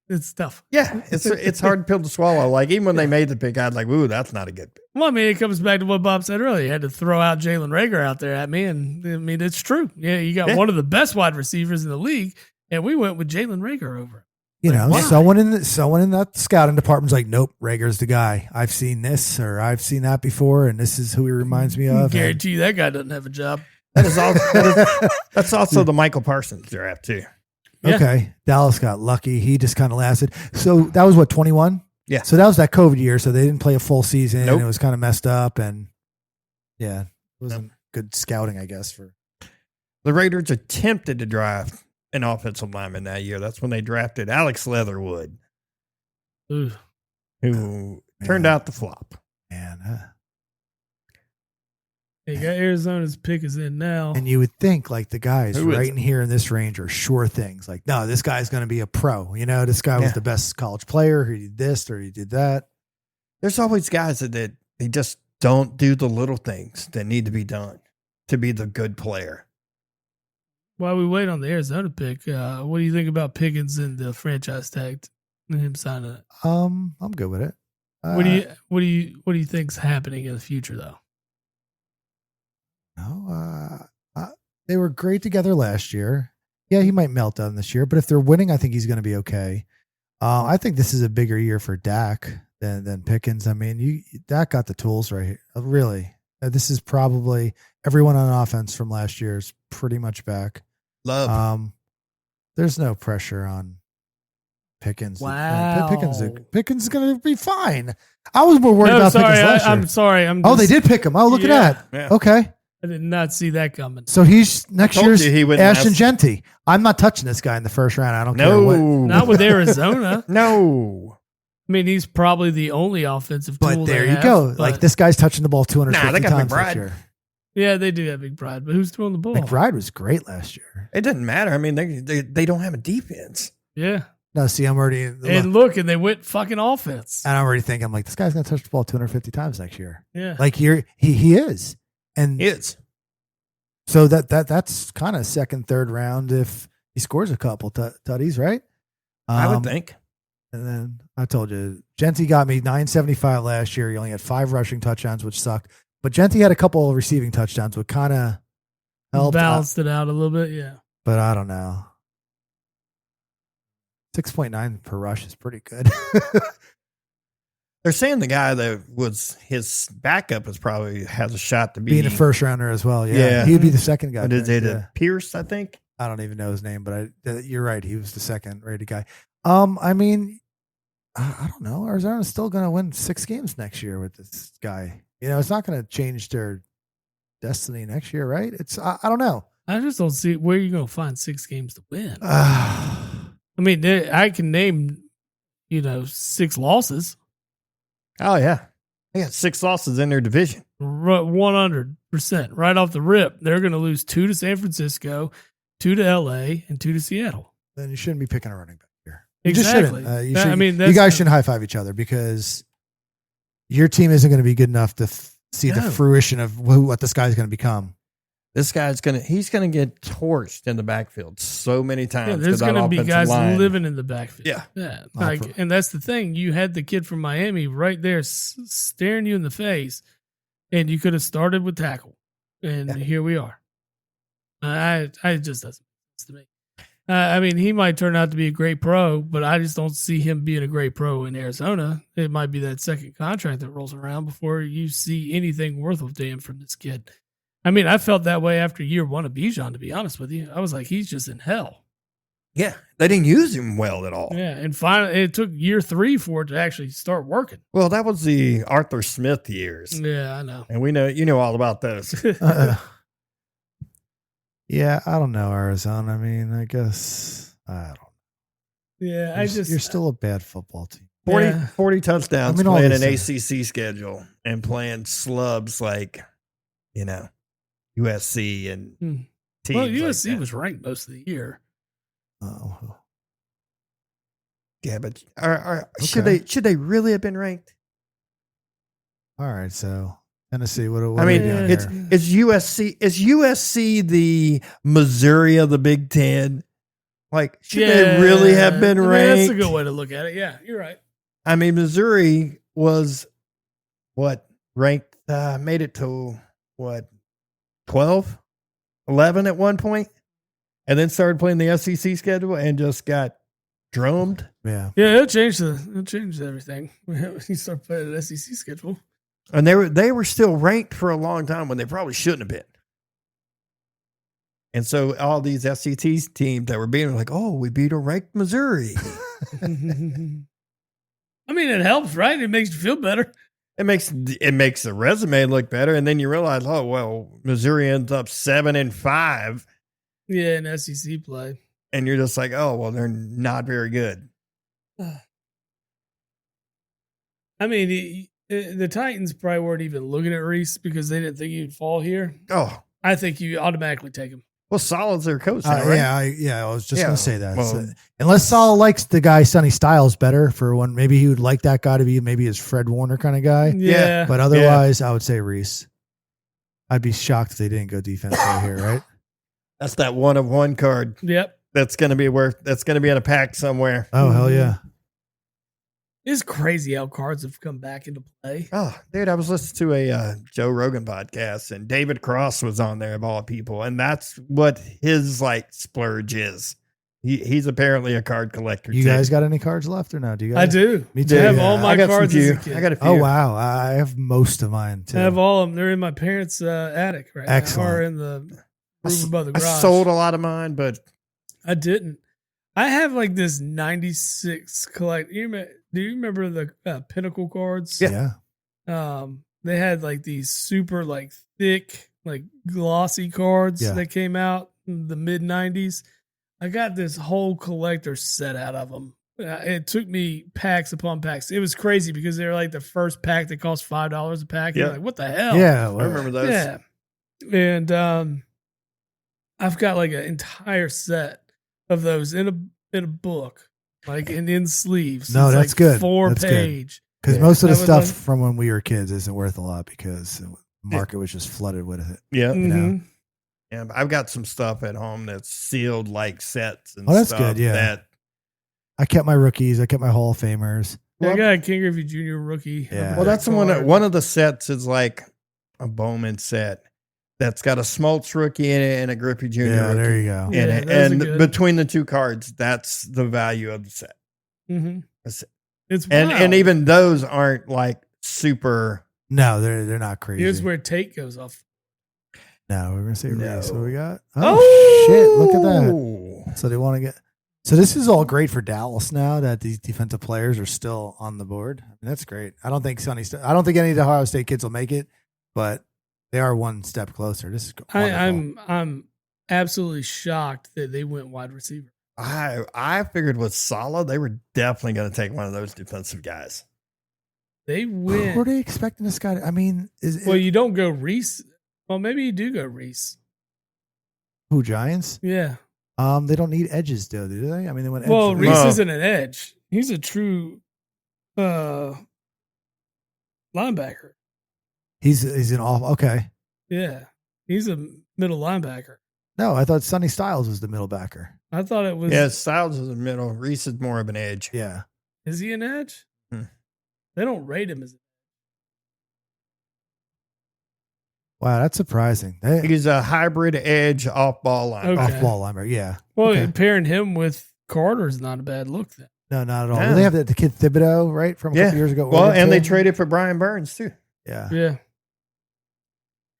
it's tough. Yeah, it's hard pill to swallow. Like, even when they made the pick, I'd like, ooh, that's not a good pick. Well, I mean, it comes back to what Bob said earlier. You had to throw out Jalen Rager out there at me, and I mean, it's true. Yeah, you got Yeah. one of the best wide receivers in the league, and we went with Jalen Rager over it. Why? someone in that scouting department's like, nope, Rager's the guy. I've seen this or I've seen that before, and this is who he reminds me of. Guarantee you that guy doesn't have a job. That is also that's also the Michael Parsons draft too. Yeah. Okay, Dallas got lucky. He just kind of lasted. So that was what 21. Yeah. So that was that COVID year. So they didn't play a full season. Nope. It was kind of messed up. And yeah, it wasn't good scouting, I guess. The Raiders attempted to draft an offensive lineman that year. That's when they drafted Alex Leatherwood, Ooh. who turned out to flop. Man. They got Arizona's pick is in now. And you would think like the guys Who is right it? in here in this range are sure things. Like, no, this guy's going to be a pro. You know, this guy was the best college player who did this or he did that. There's always guys that they just don't do the little things that need to be done to be the good player. While we wait on the Arizona pick, what do you think about Pickens and the franchise tag and him signing it? I'm good with it. What do you think's happening in the future though? No, they were great together last year. Yeah, he might melt down this year, but if they're winning, I think he's going to be okay. I think this is a bigger year for Dak than Pickens. I mean, Dak got the tools right here. Really, this is probably everyone on offense from last year is pretty much back. Love. There's no pressure on Pickens. Wow. Pickens is going to be fine. I was more worried about Pickens last year. I'm sorry. They did pick him. Oh, look at that. Yeah. Okay. I did not see that coming. So he's next told year's you he wouldn't Ashton ask. Genty. I'm not touching this guy in the first round. I don't care No. what. Not with Arizona. No. I mean, he's probably the only offensive tool. But there they you have, go. but- Like this guy's touching the ball 250 they got times McBride. next year. Yeah, they do have McBride, but who's throwing the ball? McBride was great last year. It doesn't matter. I mean, they don't have a defense. Yeah. No, see, I'm already And they went fucking offense. and I'm already thinking, I'm like, this guy's gonna touch the ball 250 times next year. Yeah. Like he is, and It's so that's kind of second, third round if he scores a couple tutties, right? I would think. And then I told you, Genty got me 975 last year. He only had 5 rushing touchdowns, which sucked. But Genty had a couple of receiving touchdowns, which kind of helped. Balanced it out a little bit. Yeah. But I don't know. 6.9 per rush is pretty good. They're saying the guy that was his backup probably has a shot to be Being a first rounder as well. Yeah. Yeah. He'd be the second guy. What is it? Yeah. Pierce, I think. I don't even know his name, but you're right. He was the second rated guy. I mean, I don't know. Arizona's still going to win 6 games next year with this guy. You know, it's not going to change their destiny next year, right? I don't know. I just don't see where you're going to find 6 games to win. I mean, I can name, 6 losses. Oh yeah, they got 6 losses in their division. 100% right off the rip. They're going to lose 2 to San Francisco, 2 to LA, and 2 to Seattle. Then you shouldn't be picking a running back here. You Exactly. just shouldn't. You, I should, mean, you guys shouldn't high five each other because your team isn't going to be good enough to see the fruition of what this guy's going to become. This guy's he's gonna get torched in the backfield so many times. Yeah, there's going to be guys living in the backfield. Yeah. Yeah. And that's the thing. You had the kid from Miami right there staring you in the face, and you could have started with tackle. And here we are. I just doesn't make sense to me. I mean, he might turn out to be a great pro, but I just don't see him being a great pro in Arizona. It might be that second contract that rolls around before you see anything worth a damn from this kid. I mean, I felt that way after year 1 of Bijan, to be honest with you. I was like, he's just in hell. Yeah, they didn't use him well at all. Yeah, and finally, it took year 3 for it to actually start working. Well, that was the Arthur Smith years, Yeah, I know. and we know you know all about those. Yeah, I don't know, Arizona. I mean, I guess I don't know. Yeah, You're still a bad football team. 40 touchdowns I mean, all playing an these ACC schedule and playing slubs like, USC and teams. Well, like USC that. was ranked most of the year. Oh, Yeah, but Okay. should they really have been ranked? all right. So Tennessee, what I are we mean, doing Yeah. here? it's USC. Is USC the Missouri of the Big Ten? Like, should they really have been I mean, ranked? that's a good way to look at it. Yeah, you're right. I mean, Missouri was ranked, made it to 12, 11 at one point, and then started playing the SEC schedule and just got drummed. Yeah. Yeah, it changed everything. You start playing an SEC schedule. And they were still ranked for a long time when they probably shouldn't have been. And so all these SEC teams that were being like, oh, we beat a ranked Missouri. I mean, it helps, right? It makes you feel better. It makes the resume look better, and then you realize, oh well, Missouri ends up 7-5, Yeah, in SEC play. and you're just like, oh well, they're not very good. I mean, the Titans probably weren't even looking at Reese because they didn't think he'd fall here. Oh I think you automatically take him. well, Solid's their coach, now, right? I was just Yeah, gonna say that. well- So, unless Saul likes the guy Sonny Styles better for one, maybe he would like that guy to be maybe his Fred Warner kind of guy. Yeah. But otherwise, I would say Reese. I'd be shocked if they didn't go defense right here, right? That's that 1-of-1 card. Yep. That's gonna be in a pack somewhere. Oh hell yeah! It's crazy how cards have come back into play. Oh, dude, I was listening to a Joe Rogan podcast, and David Cross was on there of all people, and that's what his like splurge is. He's apparently a card collector. You too. guys got any cards left or no? Do you guys? I do. Me I too. have Yeah. all my I got some cards as a few. kid. I got a few. Oh wow! I have most of mine too. I have all of them. They're in my parents' attic right Excellent. now, or in the room above the I garage. sold a lot of mine, but I didn't. I have like this 96 collect. Do you remember the Pinnacle cards? Yeah. They had like these super like thick, like glossy cards Yeah. that came out in the mid 90s. I got this whole collector set out of them. It took me packs upon packs. It was crazy because they were like the first pack that cost $5 a pack. You're Yeah. like, what the hell? Yeah. I remember those. Yeah. And I've got like an entire set of those in a book, like in sleeves. No, It's that's like good. 4 That's good. page. Because Yeah. most of the That was stuff like- from when we were kids isn't worth a lot because the market was just flooded with it. Yeah. know. Mhm. Yeah, I've got some stuff at home that's sealed like sets and Oh, that's stuff good, yeah. that I kept my rookies. I kept my Hall of Famers. I got a King Griffey Jr. rookie. Yeah. well, that's the one. card. One of the sets is like a Bowman set that's got a Smoltz rookie in it and a Griffey Jr. Yeah, rookie there you go. Yeah, in it. those are And good. between the two cards, that's the value of the set. Mhm. That's- It's And wild. even those aren't like super. No, they're not crazy. Here's where Tate goes off. No, we're gonna say No. Reese. What do we got? Oh, shit! Look at that. So they want to get. So this is all great for Dallas now that these defensive players are still on the board. I mean, that's great. I don't think I don't think any of the Ohio State kids will make it, but they are one step closer. This is wonderful. I'm absolutely shocked that they went wide receiver. I figured with Sala, they were definitely going to take one of those defensive guys. They Who are went. they expecting this guy? I mean, Well, you don't go Reese. Well, maybe you do go Reese. who Giants? Yeah. They don't need edges, though, do they? I mean, they went. Well, edge. Reese No. isn't an edge. He's a true linebacker. He's an off. Okay. Yeah. He's a middle linebacker. No, I thought Sonny Styles was the middle backer. I thought it was. Yeah, Styles is a middle. Reese is more of an edge. Yeah. Is he an edge? Hmm. They don't rate him as. Wow, that's surprising. They, He's a hybrid edge off ball line. Okay. off ball linebacker. Yeah. Well, Okay. pairing him with Carter is not a bad look then. No, not at all. Yeah. They have the kid Thibodeau, right, from a Yeah. couple years ago. Well, Oregon and they too? traded for Brian Burns too. Yeah. Yeah.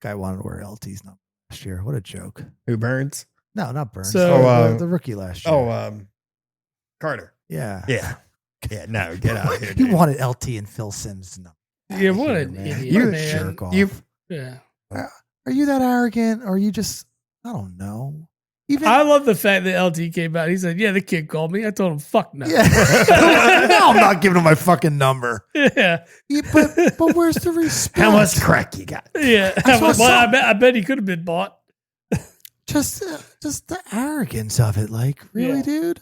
Guy wanted to wear LT's number last year. What a joke. Who Burns? No, not Burns. So- the rookie last year. Carter. yeah. Yeah. Yeah, no, get out of here. He dude. wanted LT and Phil Sims. number. Yeah, what Here, an man. idiot, You're a man. jerk off. You Yeah. Are you that arrogant, or are you just? I don't know. Even I love the fact that LT came out. He said, "Yeah, the kid called me." I told him, "Fuck no." yeah. Now I'm not giving him my fucking number. Yeah. Yeah, but where's the respect? how much crack you got? Yeah. what's Well, up. I bet he could have been bought. Just the arrogance of it. Like, really, Yeah. dude?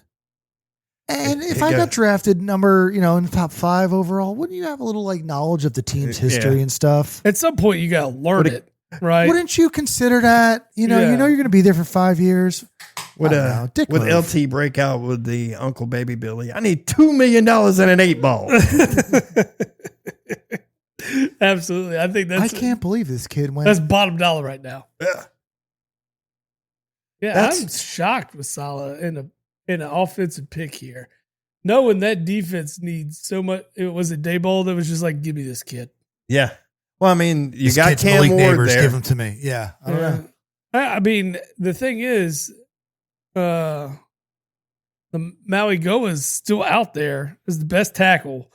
And if It I go- got drafted number, in the top 5 overall, wouldn't you have a little like knowledge of the team's history Yeah. and stuff? At some point, you got to learn Would it, right? Wouldn't you consider that? You know Yeah. you're going to be there for 5 years. Would I don't know. Dick would move. LT break out with the Uncle Baby Billy? I need $2 million in an 8-ball. Absolutely. I think I that's can't believe this kid went. that's bottom dollar right now. Yeah. Yeah, That's- I'm shocked with Salah in an offensive pick here, knowing that defense needs so much. It was a Dayball that was just like, "Give me this kid." Yeah. Well, I mean, you This got kid's Cam Malik Ward Neighbors, there. give him to me. Yeah, I don't know. I mean, the thing is, the Maui Goa is still out there as the best tackle.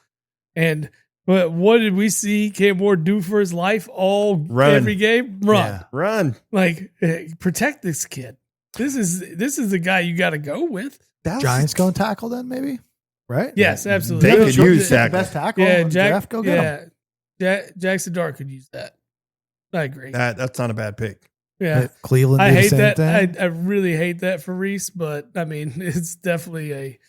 And what did we see Cam Ward do for his life every game? Run. Yeah. Run. Like, protect this kid. This is the guy you got to go with. Giants going tackle then, maybe? Right? Yes, absolutely. They could use the tackle. best tackle. Yeah, in the draft, go get him. Jackson Dart could use that. I agree. That's not a bad pick. Yeah. Cleveland I did the hate same that. thing. I really hate that for Reese, but I mean, it's definitely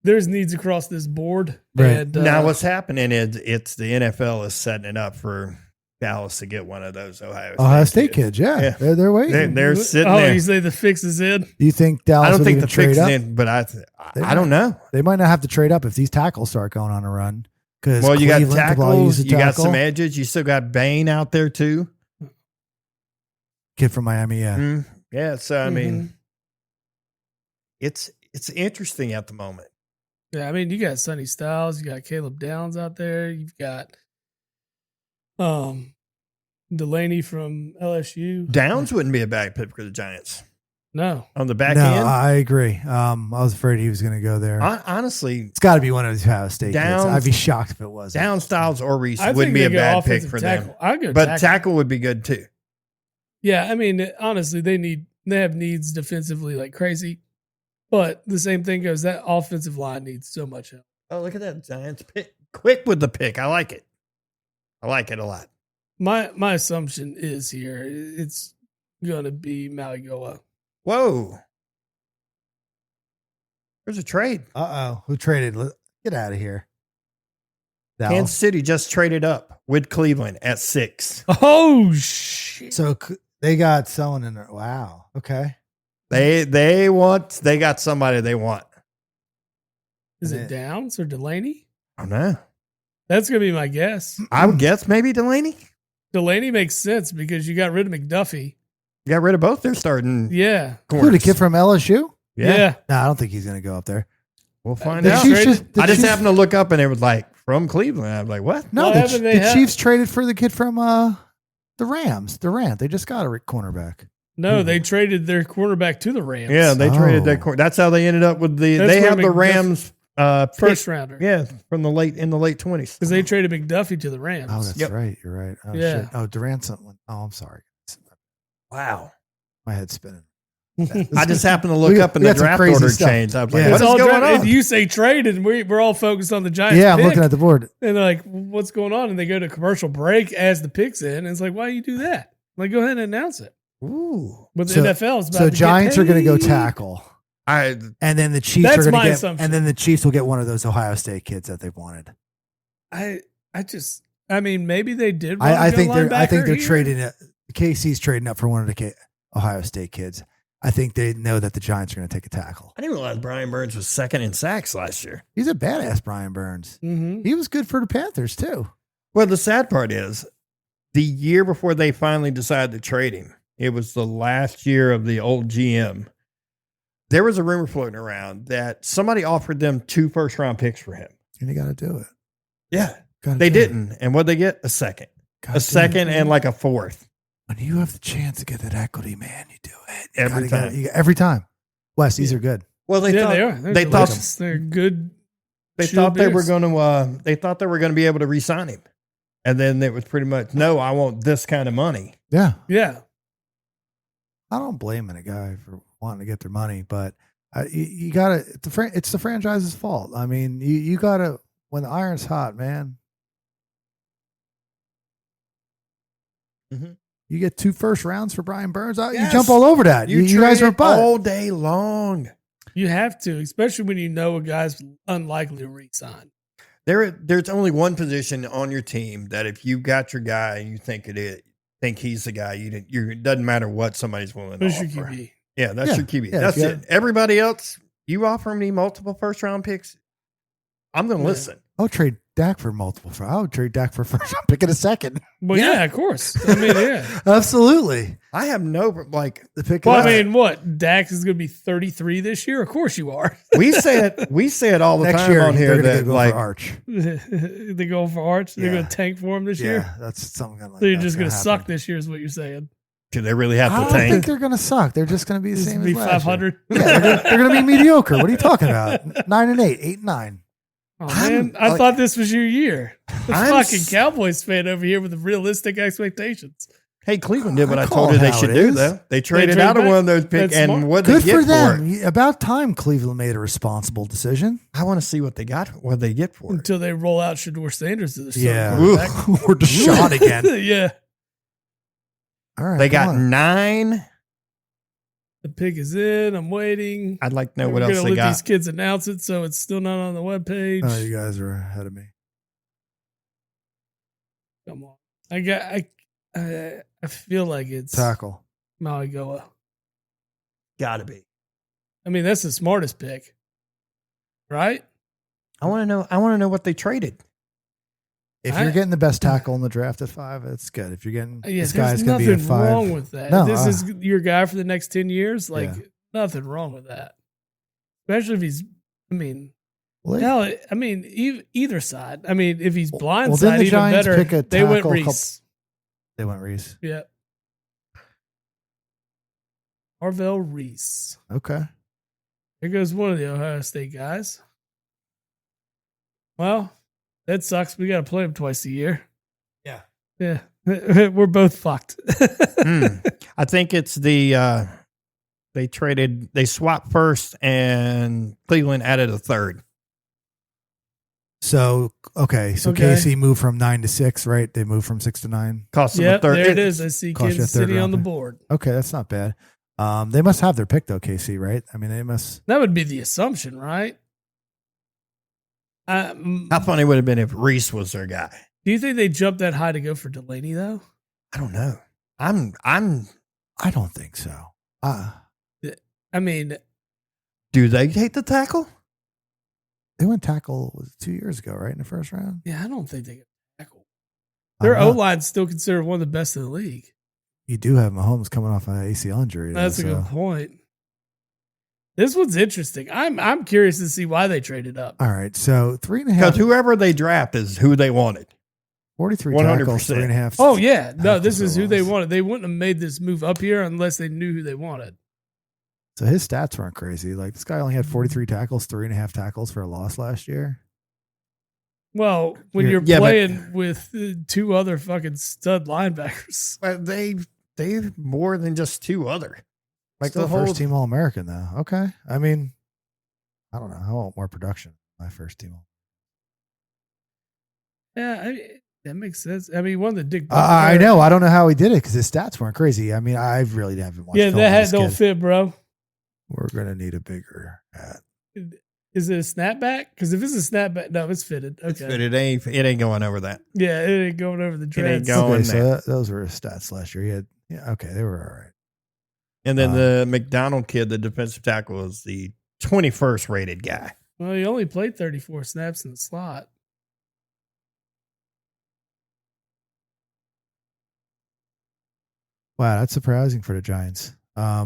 there's needs across this board. Right. And, Now what's happening is it's the NFL is setting it up for Dallas to get one of those Ohio State kids, yeah. Yeah. They're waiting. They're sitting Oh, there. you say the fix is in? Do you think Dallas I don't would think even the trade fix up? is in, but They I don't know. They might not have to trade up if these tackles start going on a run. Because Well, you got Cleveland could probably use tackles, a you got tackle. some edges. You still got Bain out there too. Kid from Miami, yeah. Yeah, so I Mm-hmm. mean, it's interesting at the moment. Yeah, I mean, you got Sonny Styles, you got Caleb Downs out there, you've got Delaney from LSU. Downs wouldn't be a bad pick for the Giants No, on the back No, end. I agree. I was afraid he was going to go there. Honestly, It's got to be one of those Ohio State Downs- kids. I'd be shocked if it wasn't. Down Styles or Reese I wouldn't think be a they go bad pick offensive for tackle. them. I'd go But tackle would be good too. Yeah, I mean, honestly, they have needs defensively like crazy, but the same thing goes. That offensive line needs so much help. Oh, look at that Giants pick! Quick with the pick. I like it. I like it a lot. My assumption is here it's gonna be Maligoa. Whoa! There's a trade. Who traded? Get out of here. Dallas. Kansas City just traded up with Cleveland at 6. Oh shit! So they got someone in there. Wow. Okay. They got somebody they want. Is it Downs or Delaney? I don't know. That's gonna be my guess. I would guess maybe Delaney. Delaney makes sense because you got rid of McDuffie. You got rid of both their starting Yeah, Who, the corners. kid from LSU? yeah. No, I don't think he's going to go up there. We'll find The out. Chiefs I just happened to look up and it was like from Cleveland. I'm like, what? No, What the, haven't they the had? Chiefs traded for the kid from the Rams. Durant. They just got a cornerback. No, they traded their quarterback to the Rams. Yeah, they traded that Oh. corner. That's how they ended up with the. That's They where have the McDuffie- Rams first pick. rounder. Yeah, from the late 20s. Because they traded McDuffie to the Rams. Oh, that's Yep. right. You're right. Oh, Yeah. shit. Oh, Durant's someone. Oh, I'm sorry. Wow. My head's spinning. I just happened to look We- up and we the got some draft crazy order stuff. changed. I was like, Yeah. what It's is all going dra- on? You say trade, and we're all focused on the Giants. Yeah, I'm pick. looking at the board. And they're like, what's going on? And they go to commercial break as the pick's in. And it's like, why do you do that? Like, go ahead and announce it. Ooh. But the So- NFL is about So to Giants get are going to go paid. tackle, I and then the Chiefs That's are going my to get, assumption. and then the Chiefs will get one of those Ohio State kids that they've wanted. I mean, maybe they did. Want I to go think they're linebacker here. trading it. KC's trading up for one of the Ohio State kids. I think they know that the Giants are going to take a tackle. didn't realize Brian Burns was second in sacks last year. He's a badass, Brian Burns. Mhm. He was good for the Panthers too. Well, the sad part is the year before they finally decided to trade him, it was the last year of the old GM. There was a rumor floating around that somebody offered them 2 first-round picks for him. And you got to do it. Yeah, Gotta they do it. didn't. And what'd they get? A second. Gotta A do second it. and like a fourth. When you have the chance to get that equity, man, you do it. You Every gotta time. every time. Wes, these are good. Well, they Yeah, thought they are. they thought They're good. they shield thought they were beers. going to they thought they were going to be able to re-sign him. And then it was pretty much, no, I want this kind of money. Yeah. Yeah. I don't blame a guy for wanting to get their money, but you got to, it's the franchise's fault. I mean, you got to, when the iron's hot, man, Mhm. you get 2 first rounds for Brian Burns. You Yes. jump all over that. You guys trade are it butt. all day long. You have to, especially when you know a guy's unlikely to re-sign. There's only one position on your team that if you got your guy and you think think he's the guy, it doesn't matter what somebody's willing to Who's your offer. QB? Yeah, that's Yeah. your QB. Yeah, That's if you it. Everybody else, you offer me multiple first round picks, I'm going to Yeah. listen. I'll trade Dak for multiple. I would trade Dak for first round pick in a second. Well, Yeah. yeah, of course. I mean, yeah. Absolutely. I have no like The pick. Well, is- I mean, what? Dax is going to be 33 this year? Of course you are. we say it all the next time year on here they're gonna that go like for Arch. They go for Arch. They're Yeah. going to tank for him this year. Yeah, that's something like So you're that's just going to happen. suck this year, is what you're saying. do they really have I to don't think tank? they're going to suck. They're just going to be the This same will be as last year. 500. Yeah, they're going to be mediocre. What are you talking about? 9-8, 8-9. Oh, man, I thought this was your year. The I'm fucking s- Cowboys fan over here with the realistic expectations. Hey, Cleveland did what I I call told you it they how should it do, is. though. They traded trade out of back? one of those picks, That's and smart. what they Good get for for them. it. About time Cleveland made a responsible decision. I want to see what they got, what they get for it. Until they roll out Shador Sanders to the Yeah. quarterback. Or Deshaun again. Yeah. All right. They come got on. 9. The pick is in. I'm waiting. I'd like to know We're what else gonna they let got. these kids announce it, so it's still not on the webpage. Oh, you guys are ahead of me. Come on. I feel like it's Tackle. Maligoa. Got to be. I mean, that's the smartest pick. Right? I want to know. I want to know what they traded. If I- you're getting the best tackle in the draft at 5, it's good. If you're getting Yeah, this there's guy's going to be at nothing 5. wrong with that. No, This is your guy for the next 10 years. Like, Yeah. nothing wrong with that. Especially if he's, I mean, Well, hell, I mean, either side. I mean, if he's blindside, well, then the even Giants better. pick a They went tackle Reese. they went Reese. Yeah. Arvell Reese. Okay. Here goes one of the Ohio State guys. Well, that sucks. We got to play him twice a year. Yeah. Yeah. We're both fucked. I think it's the they swapped first, and Cleveland added a third. So, okay. So Okay. KC moved from 9 to 6, right? They moved from 6 to 9. Cost them Yeah, a third. there it is. I see cost you a Kansas third City on the rounder. board. Okay, that's not bad. They must have their pick though, KC, right? I mean, they must. That would be the assumption, right? How funny would it have been if Reese was their guy? Do you think they jumped that high to go for Delaney though? I don't know. I'm. I don't think so. I mean, Do they take the tackle? They went tackle was it 2 years ago, right? In the first round. yeah, I don't think they can tackle. I Their don't know. O line's still considered one of the best in the league. You do have Mahomes coming off an ACL injury. though, That's a so- good point. This one's interesting. I'm curious to see why they traded up. All right, so 3.5, Because whoever they draft is who they wanted. 43 100%. tackles, 3.5. Oh yeah, no, Half this the is who they loss. wanted. They wouldn't have made this move up here unless they knew who they wanted. So his stats weren't crazy. Like this guy only had 43 tackles, 3.5 tackles for a loss last year. Well, when you're Yeah, but- playing with two other fucking stud linebackers, But they more than just 2 other. Like Still the whole first team All American though. Okay, I mean, I don't know. I want more production. My first team. yeah, that makes sense. I mean, one of the Dick. I know. I don't know how he did it because his stats weren't crazy. I mean, I really haven't watched. Yeah, film that on hat this don't kid. fit, bro. We're gonna need a bigger hat. Is it a snapback? Because if it's a snapback, no, it's fitted. Okay. It's fit. It ain't going over that. Yeah, it ain't going over the ain't dreads. going- Okay, so there. those were his stats last year. He had, yeah, okay, they were all right. And then the McDonald kid, the defensive tackle, was the 21st rated guy. Well, he only played 34 snaps in the slot. Wow, that's surprising for the Giants. I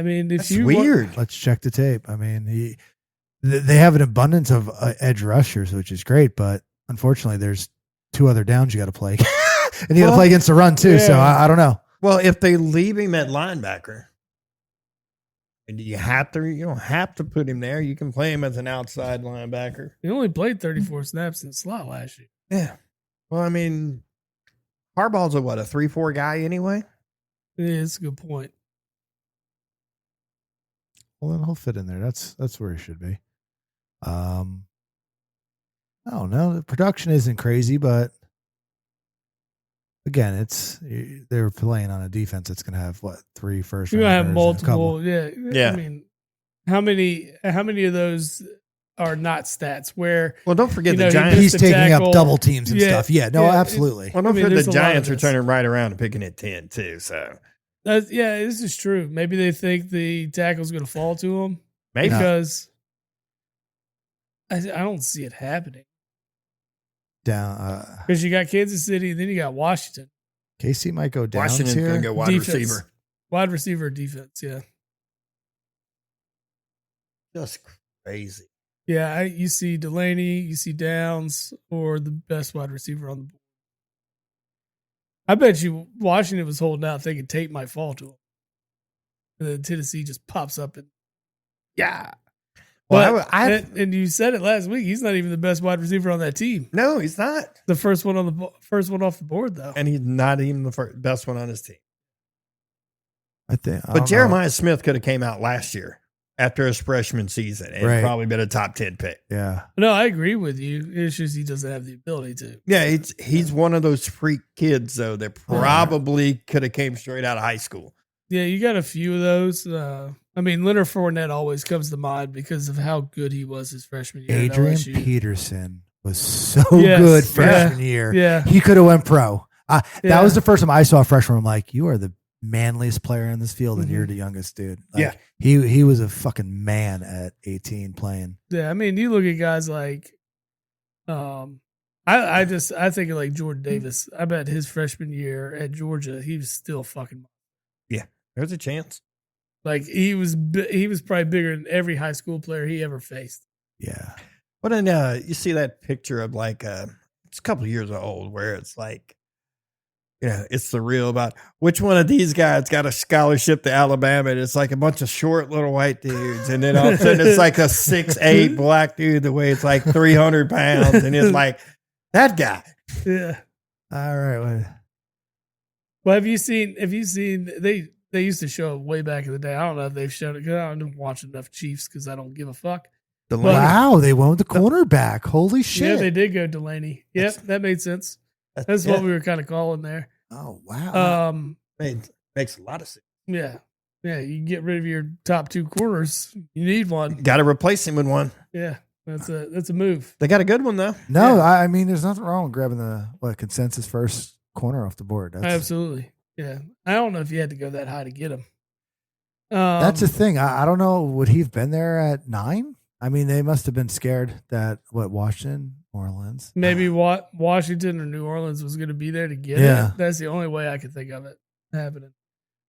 mean, if That's you weird. Let's check the tape. I mean, they have an abundance of edge rushers, which is great, but unfortunately, there's 2 other downs you got to play, and you got to play against the run too. So Yeah. I don't know. Well, if they leave him at linebacker, and you don't have to put him there. You can play him as an outside linebacker. he only played 34 snaps in the slot last year. Yeah. Well, I mean, Harbaugh's a 3-4 guy anyway. Yeah, it's a good point. Well, then he'll fit in there. That's where he should be. I don't know. The production isn't crazy, but again, they were playing on a defense that's going to have 3 first. You're gonna have rounders and a couple. multiple. Yeah, Yeah. I mean, how many of those are not stats? Where Well, don't forget You the know, he Giants. missed He's the taking tackle. up double teams and Yeah, stuff. Yeah, no, yeah, absolutely. Well, don't I mean, forget there's the a lot of Giants are this. turning right around and picking at 10 too. So yeah, this is true. Maybe they think the tackle's going to fall to them maybe because I don't see it happening. Down. Because you got Kansas City, and then you got Washington, KC might go down Washington's here. going to go wide Defense. receiver. wide receiver, defense. Yeah, Just crazy. yeah. You see Delaney, you see Downs, or the best wide receiver on the board. I bet you Washington was holding out thinking Tate might fall to him, and then Tennessee just pops up and yeah. Well, and you said it last week. He's not even the best wide receiver on that team. no, he's not. The first one off the board, though. And he's not even the best one on his team. I think. I But don't Jeremiah know. Smith could have came out last year after his freshman season and Right. probably been a top 10 pick. Yeah. No, I agree with you. It's just he doesn't have the ability to. Yeah, he's one of those freak kids, though, that probably could have came straight out of high school. Yeah, you got a few of those. I mean, Leonard Fournette always comes to mind because of how good he was his freshman year. at Adrian LSU. Peterson was so Yes, good freshman year. Yeah. He could have went pro. Yeah. That was the first time I saw a freshman. I'm like, you are the manliest player in this field, and Mhm. you're the youngest dude. Like, Yeah. He was a fucking man at 18 playing. Yeah, I mean, you look at guys like, I think of like Jordan Davis. I bet his freshman year at Georgia, he was still fucking There's a chance. like he was probably bigger than every high school player he ever faced. Yeah. But then you see that picture of like, it's a couple of years old where it's like, it's the real about which one of these guys got a scholarship to Alabama. And it's like a bunch of short little white dudes. And then all of a sudden it's like a 6'8" black dude that weighs like 300 pounds. And it's like, that guy. Yeah. All right. Well, have you seen they used to show it way back in the day. I don't know if they've shown it because I don't watch enough Chiefs because I don't give a fuck. Wow, they went with the cornerback. Holy shit. Yeah, they did go Delaney. Yep, that made sense. That's what we were kind of calling there. Oh, wow. Makes a lot of sense. Yeah. Yeah, you can get rid of your top two corners. You need one. Got to replace him with one. Yeah, that's a move. They got a good one, though. No, Yeah. I mean, there's nothing wrong with grabbing the consensus first corner off the board. Absolutely. Yeah. I don't know if you had to go that high to get him. That's the thing. I don't know. Would he have been there at 9? I mean, they must have been scared that Washington, Orleans. Maybe Washington or New Orleans was going to be there to get Yeah. it. That's the only way I could think of it happening.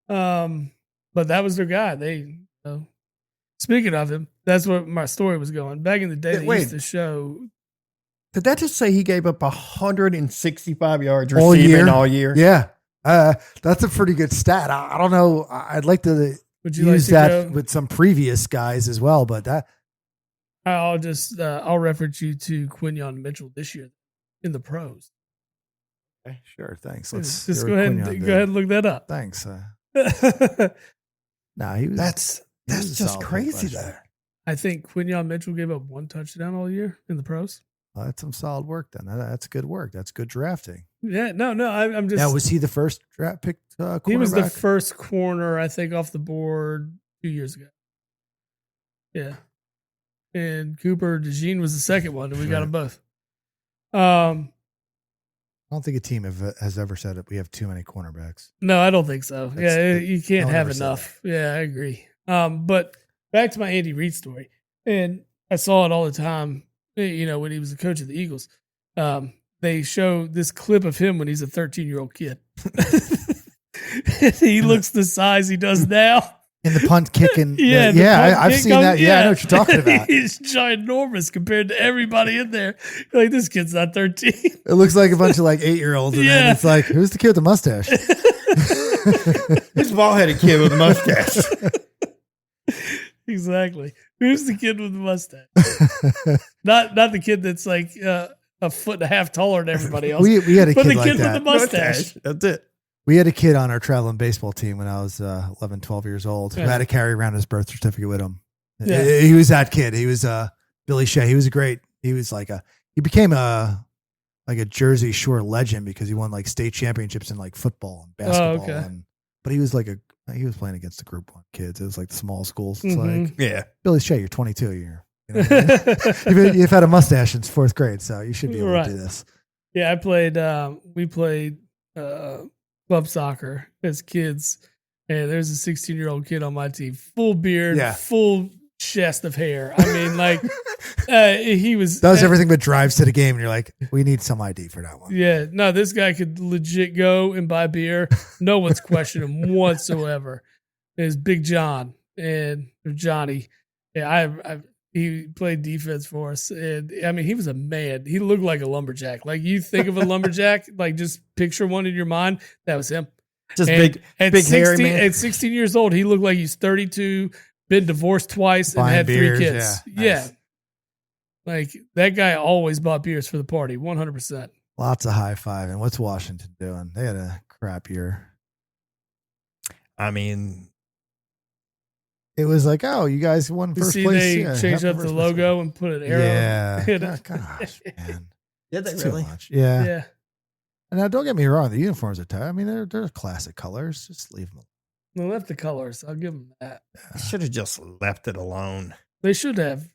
But that was their guy. Speaking of him, that's what my story was going. Back in the day, they Wait. used to show. Did that just say he gave up 165 yards All receiving year? all year? Yeah. That's a pretty good stat. I don't know. I'd like to Would you use like to that go? with some previous guys as well, but that. I'll reference you to Quinyon Mitchell this year in the pros. Okay, sure. Thanks. Just hear go what ahead Quinyon and did. look that up. Thanks. I Nah, he was. That's he was a just solid crazy, freshman. though. think Quinyon Mitchell gave up one touchdown all year in the pros. Well, that's some solid work then. That's good work. That's good drafting. Yeah, no, I'm just. Now, was he the first draft pick cornerback? He was the first corner, I think, off the board 2 years ago. Yeah. And Cooper DeJean was the second one, and we got them both. I don't think a team has ever said it. We have too many cornerbacks. No, I don't think so. You can't no one have ever said enough. Yeah, I agree. But back to my Andy Reid story. And I saw it all the time, when he was the coach of the Eagles. They show this clip of him when he's a 13-year-old kid. He looks the size he does now. In the punt kicking. Yeah, I've seen that. Yeah, I know what you're talking about. He's ginormous compared to everybody in there. Like, this kid's not 13. It looks like a bunch of 8-year-olds, and then Yeah. it's like, who's the kid with the mustache? This ball-headed kid with a mustache. Exactly. Who's the kid with the mustache? Not the kid that's like a foot and a half taller than everybody else. we had a but kid the like kid with that. the mustache. That's it. We had a kid on our traveling baseball team when I was 11, 12 years old who Yeah. had to carry around his birth certificate with him. Yeah. He was that kid. He was Billy Shea. He was he became a Jersey Shore legend because he won state championships in football and basketball. okay. But he was he was playing against the group 1 kids. It was the small schools. It's Mhm. Yeah. Billy Shea, you're 22 a year. You know what I mean? You've had a mustache since 4th grade, so you should be able Right. to do this. Yeah, we played club soccer as kids, and there's a 16-year-old kid on my team, full beard, Yeah. full chest of hair. I mean, he was Does everything but drives to the game, and you're like, we need some ID for that one. Yeah, no, this guy could legit go and buy beer. No one's questioning him whatsoever. It's Big John or Johnny. Yeah, he played defense for us, and I mean, he was a man. He looked like a lumberjack. Like, you think of a lumberjack, just picture one in your mind. That was him. Just And big hairy man. At 16 years old, he looked like he's 32, been divorced twice and Buying had beers, 3 kids. yeah. Yeah. Nice. Like that guy always bought beers for the party, 100%. Lots of high five. And what's Washington doing? They had a crap year. I mean, It was like, oh, you guys won You first see, place. they Yeah, changed have up the first logo and put an arrow. Yeah. in it. God, gosh, man. did they It's too really? much. Yeah. Yeah. And now, don't get me wrong. The uniforms are tight. I mean, they're classic colors. Just leave them. They left the colors. I'll give them that. Should have just left it alone. They should have.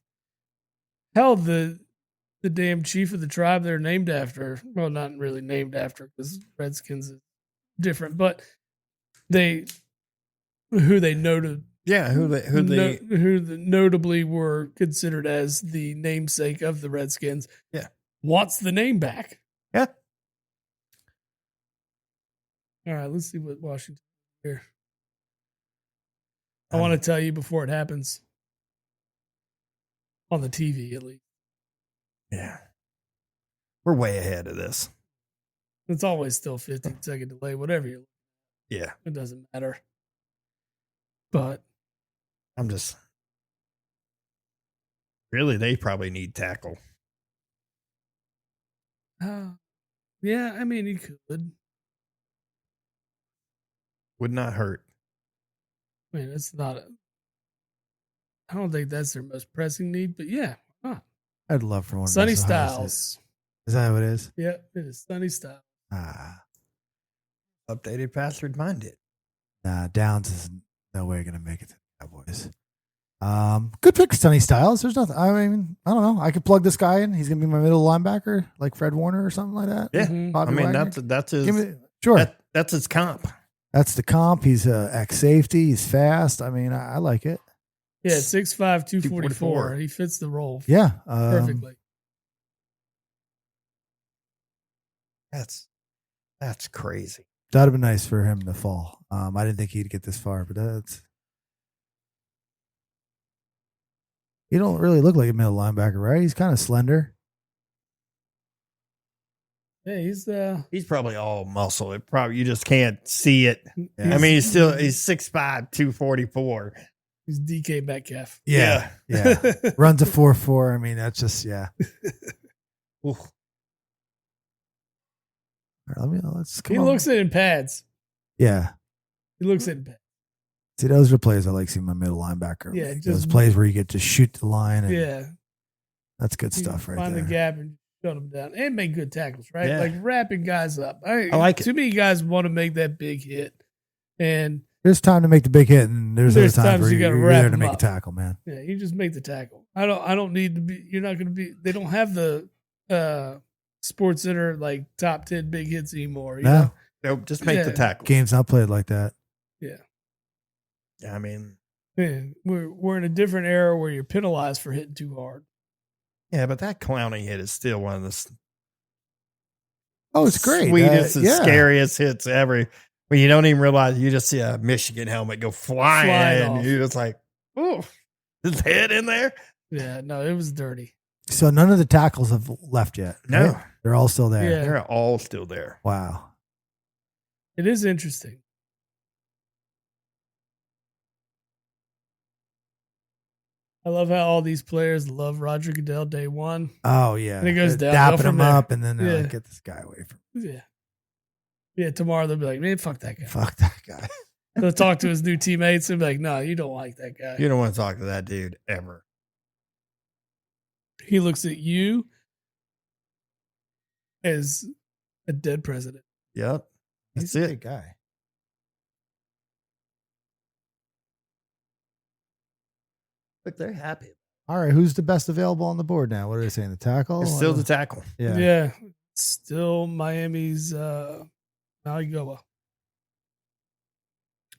Hell, the damn chief of the tribe they're named after. Well, not really named after because Redskins is different, but who they noted. Yeah, who notably were considered as the namesake of the Redskins. Yeah. Wants the name back. Yeah. All right, let's see what Washington here. I want to tell you before it happens. On the TV, at least. Yeah. We're way ahead of this. It's always still 15-second delay, whatever you. Yeah. It doesn't matter. But I'm just really, they probably need tackle. yeah, I mean, you could. Would not hurt. I mean, it's not I don't think that's their most pressing need, but yeah. Huh. I'd love for one. Sonny of those Styles. Is that what it is? Yeah, it is Sonny Styles. Updated password mine did. Nah, Downs is no way going to make it to the Cowboys. Good pick, Sonny Styles. There's nothing. I mean, I don't know. I could plug this guy in. He's going to be my middle linebacker, like Fred Warner or something like that. Yeah. Mhm. Bobby I mean, Wagner. that's his. Sure. That's his comp. That's the comp. He's ex safety. He's fast. I mean, I like it. Yeah, 6'5", 244. 244. He fits the role Yeah. perfectly. That's crazy. That'd have been nice for him to fall. I didn't think he'd get this far, but that's. He don't really look like a middle linebacker, right? He's kind of slender. Yeah, He's probably all muscle. It probably you just can't see it. Yeah. I mean, he's 6'5", 244. he's DK Metcalf. Yeah. Runs a 4.4. I mean, that's just Oof. All right, let's come He on. looks it in pads. Yeah. He looks it in pads. See, those are plays I like seeing my middle linebacker. Yeah, Like, just- those plays where you get to shoot the line. And Yeah. That's good You stuff right find there. the gap and shut them down. And make good tackles, right? Yeah. Like wrapping guys up. I like it. Too many guys want to make that big hit. And There's time to make the big hit, and there's other There's times times where you gotta you're wrap there to them make up. a tackle, man. yeah, you just make the tackle. I don't need to be you're not gonna be they don't have the Sports Center like top 10 big hits anymore. You No. know? Nope, just make the Yeah. tackle. Game's not played like that. Yeah. I mean, Yeah. We're in a different era where you're penalized for hitting too hard. yeah, but that clowning hit is still one of the Oh, it's great. sweetest and yeah. scariest hits ever. When you don't even realize you just see a Michigan helmet go flying, Flying and off. you're just like, oh, his head in there? Yeah, no, it was dirty. So none of the tackles have left yet. No. right? They're all still there. Yeah. They're all still there. Wow. It is interesting. I love how all these players love Roger Goodell day one. Oh yeah. And it goes They're downhill dapping from him there. up, and then they're Yeah. like, "Get this guy away from Yeah. Yeah, tomorrow they'll be like, man, fuck that guy. fuck that guy." They'll talk to his new teammates and be like, no, you don't like that guy. You don't want to talk to that dude ever. He looks at you as a dead president. Yep. He's That's a it. great guy. But they're happy. All right, who's the best available on the board now? What are they saying? The tackle? It's still the tackle. yeah. Still Miami's Maligoa.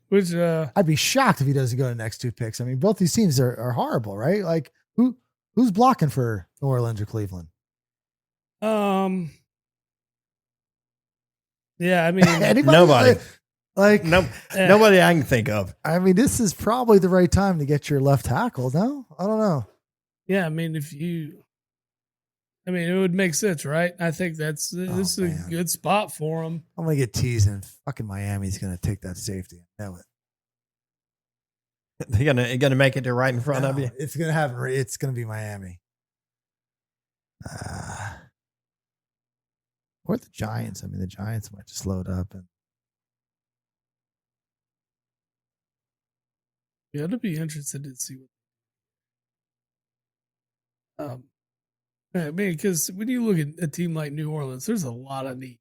Which I'd be shocked if he doesn't go to the next two picks. I mean, both these teams are horrible, right? Like who's blocking for New Orleans or Cleveland? yeah, I mean Anybody? Nobody. Like No, nobody I can think of. I mean, this is probably the right time to get your left tackle. No, I don't know. yeah, I mean it would make sense, right? I think this is man. a good spot for him. I'm gonna get teased, and fucking Miami's gonna take that safety. I know it. You're gonna make it to right in front of you. It's gonna happen. It's gonna be Miami. Or the Giants. I mean, the Giants might just load up and. Yeah, it'll be interested to see what. I mean, because when you look at a team like New Orleans, there's a lot of need.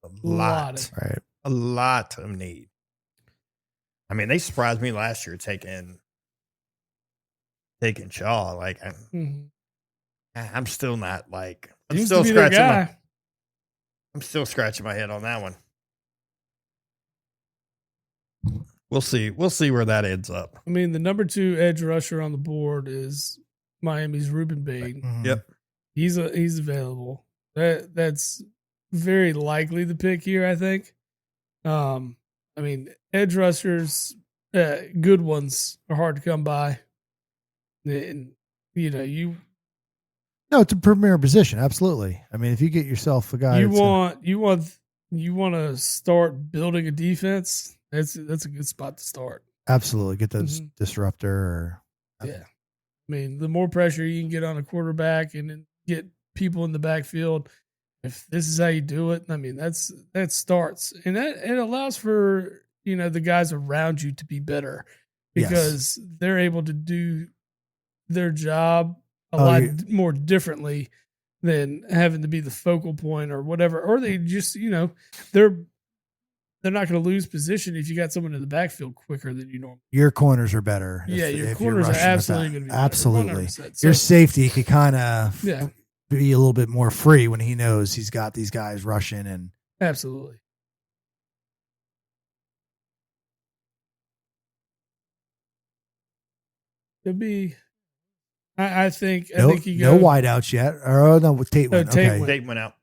A lot, Right. A lot of need. I mean, they surprised me last year taking Shaw. Like, I'm still not like. I'm Seems still to be their scratching. guy. I'm still scratching my head on that one. We'll see. We'll see where that ends up. I mean, the number 2 edge rusher on the board is Miami's Ruben Bain. Mhm. Yep. He's available. That's very likely the pick here, I think. I mean, edge rushers, good ones are hard to come by. And, No, it's a premier position. Absolutely. I mean, if you get yourself a guy, you want to start building a defense. That's a good spot to start. absolutely get those disruptor. Or Yeah. I mean, the more pressure you can get on a quarterback and then get people in the backfield, if this is how you do it, I mean, that starts. And it allows for, the guys around you to be better because they're able to do their job a lot more differently than having to be the focal point or whatever. Or they just, they're not going to lose position if you got someone in the backfield quicker than you normally. your corners are better. Yeah, your if corners are rushing the absolutely back. going to be Absolutely. 100%. Your So, safety could kind of yeah, be a little bit more free when he knows he's got these guys rushing and absolutely. It'd be. I think you no go. wideouts yet. Or no, Tate went. Tate Okay. went. Date went out.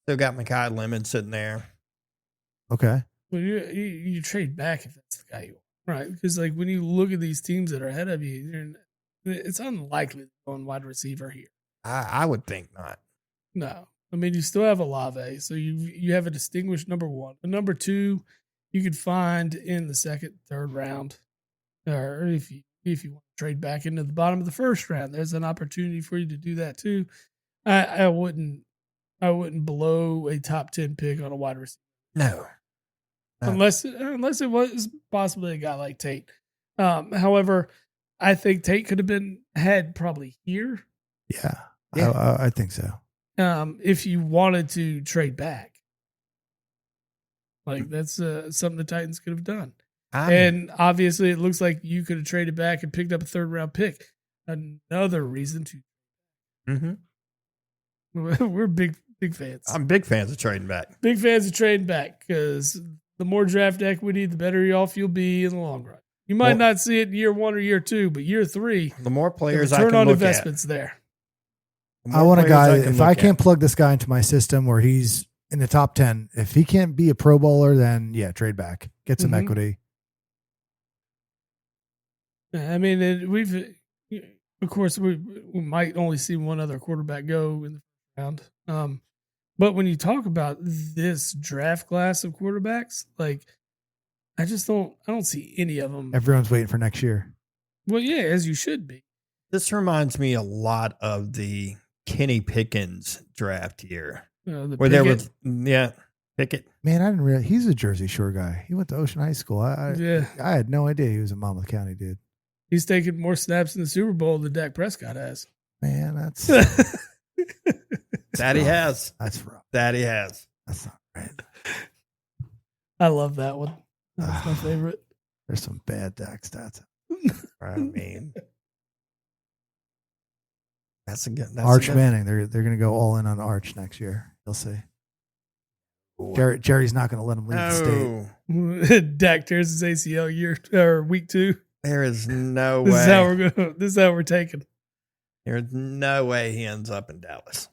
Still got Mekhi Lemon sitting there. Okay. Well, you trade back if that's the guy you want, right? Because like when you look at these teams that are ahead of you, it's unlikely to go on wide receiver here. I would think not. No, I mean you still have Olave, so you have a distinguished number 1. The number 2 you could find in the second, third round, or if you want to trade back into the bottom of the first round, there's an opportunity for you to do that too. I wouldn't blow a top 10 pick on a wide receiver. No. Unless it was possibly a guy like Tate. However, I think Tate could have been had probably here. Yeah. I think so. If you wanted to trade back. Like that's something the Titans could have done. And obviously it looks like you could have traded back and picked up a 3rd round pick. Another reason to. We're big fans. I'm big fans of trading back. Big fans of trading back because the more draft equity, the better off you'll be in the long run. You might not see it in year 1 or year 2, but year 3, The more players the I can return on look investment's there. at. I want a guy, if I can't plug this guy into my system where he's in the top 10, if he can't be a Pro Bowler, then yeah, trade back. Get some equity. I mean, of course, we might only see one other quarterback go in the first round. But when you talk about this draft class of quarterbacks, like I don't see any of them. Everyone's waiting for next year. Well, yeah, as you should be. This reminds me a lot of the Kenny Pickens draft year. Where there was, Pickett. Man, I didn't realize he's a Jersey Shore guy. He went to Ocean High School. I had no idea he was a Monmouth County dude. He's taken more snaps in the Super Bowl than Dak Prescott has. Man, that's That he has. That's rough. That he has. That's not right. I love that one. That's my favorite. There's some bad Dak stats. I mean, that's a good. Arch Manning. They're going to go all in on Arch next year. You'll see. Jerry's not going to let him leave the state. Dak tears his ACL week 2. There is no This way. is how we're going. This is how we're taking. There's no way he ends up in Dallas.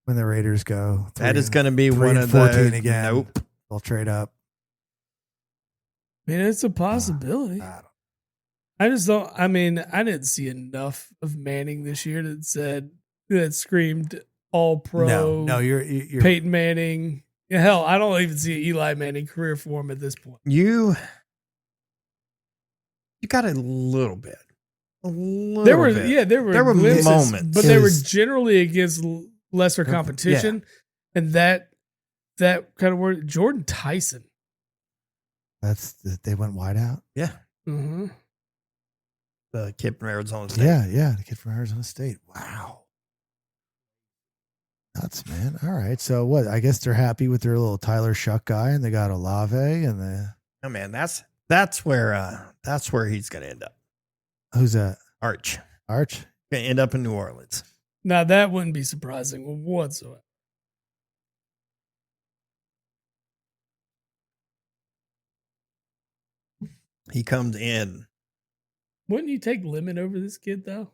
When the Raiders go, That is going to be 3 one and of 14 those. again. Nope. They'll trade up. I mean, it's a possibility. I just don't. I mean, I didn't see enough of Manning this year that screamed all pro. No, you're Peyton Manning. Yeah, hell, I don't even see Eli Manning career form at this point. You got a little bit. There There were glimpses, moments, but they were generally against lesser competition, and that kind of word. Jordan Tyson. They went wide out. Yeah. Mm-hmm. The kid from Arizona State. Yeah, the kid from Arizona State. Wow. Nuts, man. All right. So what? I guess they're happy with their little Tyler Shuck guy, and they got Olave, and the. Oh man, that's where he's gonna end up. Who's that? Arch. Arch? Gonna end up in New Orleans. Now that wouldn't be surprising whatsoever. He comes in. Wouldn't you take Lemon over this kid though?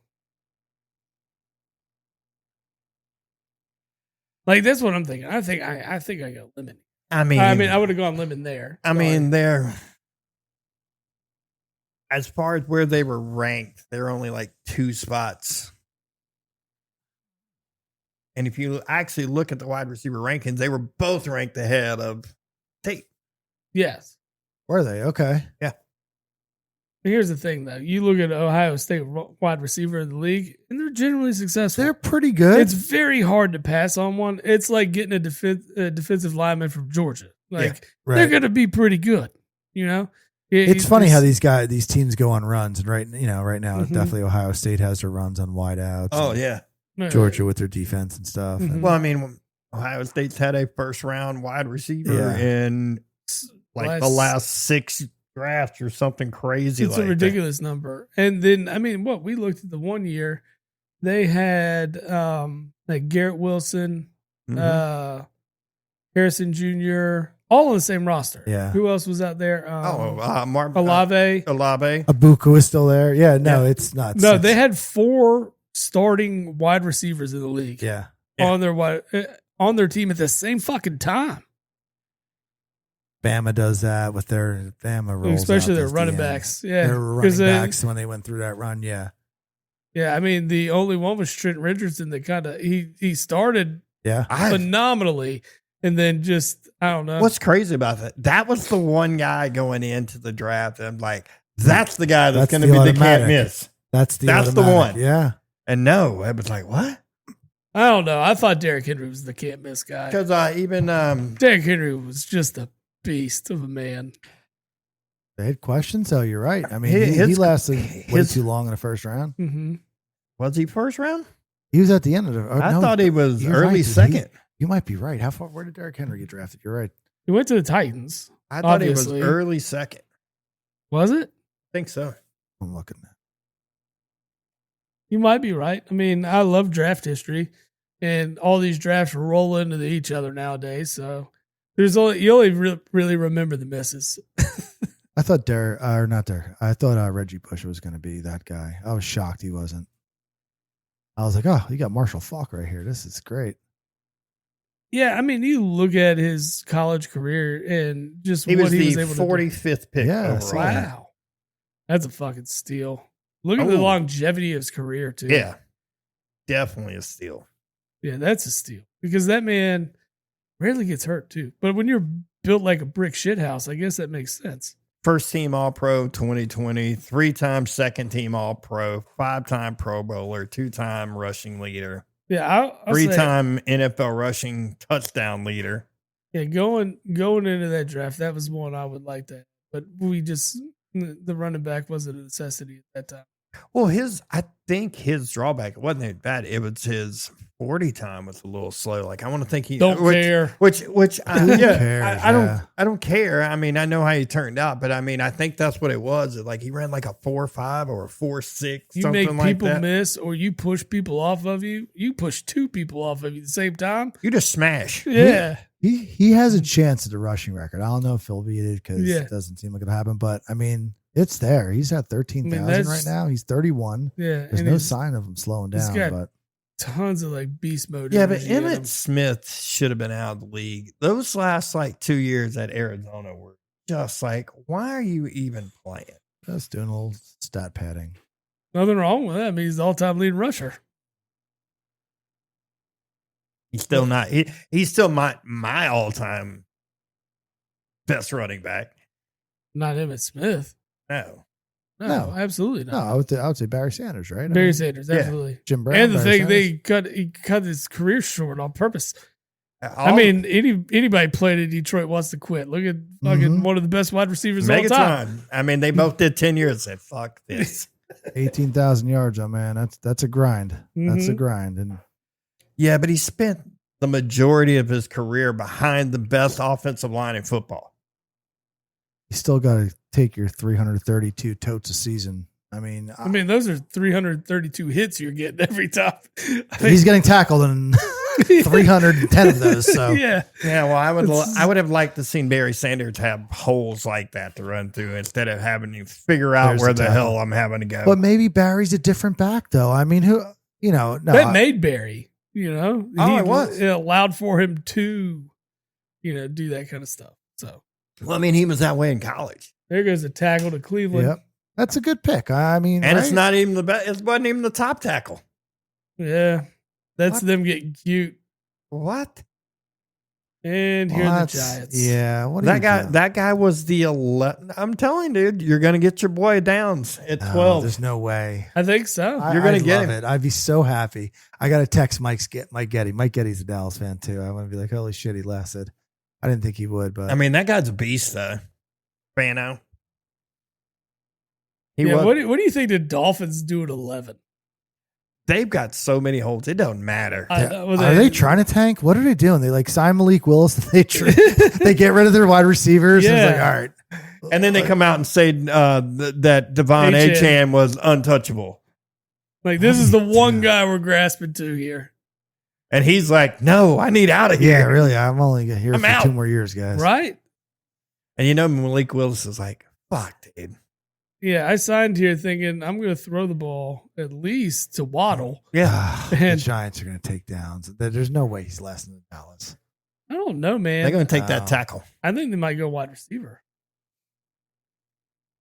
Like that's what I'm thinking. I think I got Lemon. I mean, I would have gone Lemon there. I mean, they're as far as where they were ranked, they're only like 2 spots. And if you actually look at the wide receiver rankings, they were both ranked ahead of Tate. Yes. Were they? Okay. Yeah. Here's the thing, though. You look at Ohio State wide receiver in the league, and they're generally successful. They're pretty good. It's very hard to pass on one. It's like getting a defensive lineman from Georgia. Like they're going to be pretty good. You know, it's funny how these teams go on runs, and right now, definitely Ohio State has their runs on wideouts. Oh yeah, Georgia with their defense and stuff. Mm-hmm. Well, I mean, Ohio State's had a first round wide receiver in like the last 6 drafts or something crazy. It's a ridiculous number. And then, I mean, we looked at the one year, they had like Garrett Wilson, Harrison Jr., all on the same roster. Yeah. Who else was out there? Olave. Abuka was still there. Yeah, no, it's not. No, they had 4 starting wide receivers in the league. Yeah. On their team at the same fucking time. Bama does that with their Bama rolls, especially their running backs. Yeah, their running backs when they went through that run. Yeah, yeah. I mean, the only one was Trent Richardson that kind of he started phenomenally, and then just I don't know. What's crazy about that? That was the one guy going into the draft. I'm like, that's the guy that's going to be the can't miss. That's the one. Yeah, and no, I was like, what? I don't know. I thought Derrick Henry was the can't miss guy because Derrick Henry was just a beast of a man. They had questions. Oh, you're right. I mean, he lasted way too long in the first round. Mm-hmm. Was he first round? He was at the end of the. I thought he was early second. You might be right. Where did Derrick Henry get drafted? You're right. He went to the Titans. I thought he was early second. Was it? I think so. I'm looking at. You might be right. I mean, I love draft history, and all these drafts roll into each other nowadays. So you only really remember the misses. I thought I thought Reggie Bush was going to be that guy. I was shocked he wasn't. I was like, oh, you got Marshall Faulk right here. This is great. Yeah, I mean, you look at his college career and just he what was he the was able 45th pick. Yeah, wow, that's a fucking steal. Look at the longevity of his career too. Yeah, definitely a steal. Yeah, that's a steal because that man rarely gets hurt too. But when you're built like a brick shithouse, I guess that makes sense. First team All-Pro 2020, 3-time second team All-Pro, 5-time Pro Bowler, 2-time rushing leader. Yeah, I'll 3-time NFL rushing touchdown leader. Yeah, going into that draft, that was one I would like that. But the running back wasn't a necessity at that time. Well, I think his drawback, it wasn't that bad. It was his 40 time was a little slow. Like I want to think he don't care. Which I don't care. I mean, I know how he turned out, but I mean, I think that's what it was. Like he ran like a 4.5 or a 4.6. You make people miss, or you push people off of you. You push 2 people off of you at the same time. You just smash. Yeah. He has a chance at the rushing record. I don't know if he'll beat it because it doesn't seem like it'll happen. But I mean, it's there. He's at 13,000 right now. He's 31. Yeah, there's no sign of him slowing down. But tons of like beast mode. Yeah, but Emmitt Smith should have been out of the league. Those last like 2 years at Arizona were just like, why are you even playing? Just doing a little stat padding. Nothing wrong with that. I mean, he's the all-time leading rusher. He's still not. He's still my all time best running back. Not Emmitt Smith. No. No, absolutely No, not. I would say Barry Sanders, right? Barry Sanders, absolutely. Jim Brown. And the Barry thing, Sanders. he cut his career short on purpose. Anybody playing in Detroit wants to quit. Look at fucking one of the best wide receivers of all time. I mean, they both did 10 years. Said, fuck this. 18,000 yards, oh man, that's a grind. That's a grind. And Yeah, but he spent the majority of his career behind the best offensive line in football. you still got to take your 332 totes a season. I mean, those are 332 hits you're getting every time. he's getting tackled in 310 of those. So yeah. Well, I would have liked to seen Barry Sanders have holes like that to run through instead of having to figure out where the hell I'm having to go. But maybe Barry's a different back, though. I mean, That made Barry, it was. It allowed for him to, do that kind of stuff. So, well, I mean, he was that way in college. there goes a tackle to Cleveland. Yep. That's a good pick. I mean, And it's not even the best. It wasn't even the top tackle. Yeah. That's What? them getting cute. What? And here are the Giants. Yeah. What That guy was the 11. I'm telling you, dude, you're going to get your boy Downs at 12. There's no way. I think so. You're gonna I'd get love him. it. I'd be so happy. I got to text Mike Getty. Mike Getty's a Dallas fan too. I want to be like, holy shit, he lasted. I didn't think he would, but I mean, that guy's a beast, though. Fano. What do you think the Dolphins do at 11? They've got so many holes. It don't matter. are they trying to tank? What are they doing? They like sign Malik Willis. They get rid of their wide receivers. Yeah. And it's like, all right. And then they come out and say that Devon Achane was untouchable. Like, this is the one guy we're grasping to here. And he's like, no, I need out of here. Yeah, really. I'm only here I'm for out. 2 more years, guys. Right? And Malik Willis is like, fuck, dude. Yeah, I signed here thinking I'm going to throw the ball at least to Waddle. Yeah. The And Giants are going to take downs. There's no way he's less than Dallas. I don't know, man. They're going to take that tackle. I think they might go wide receiver.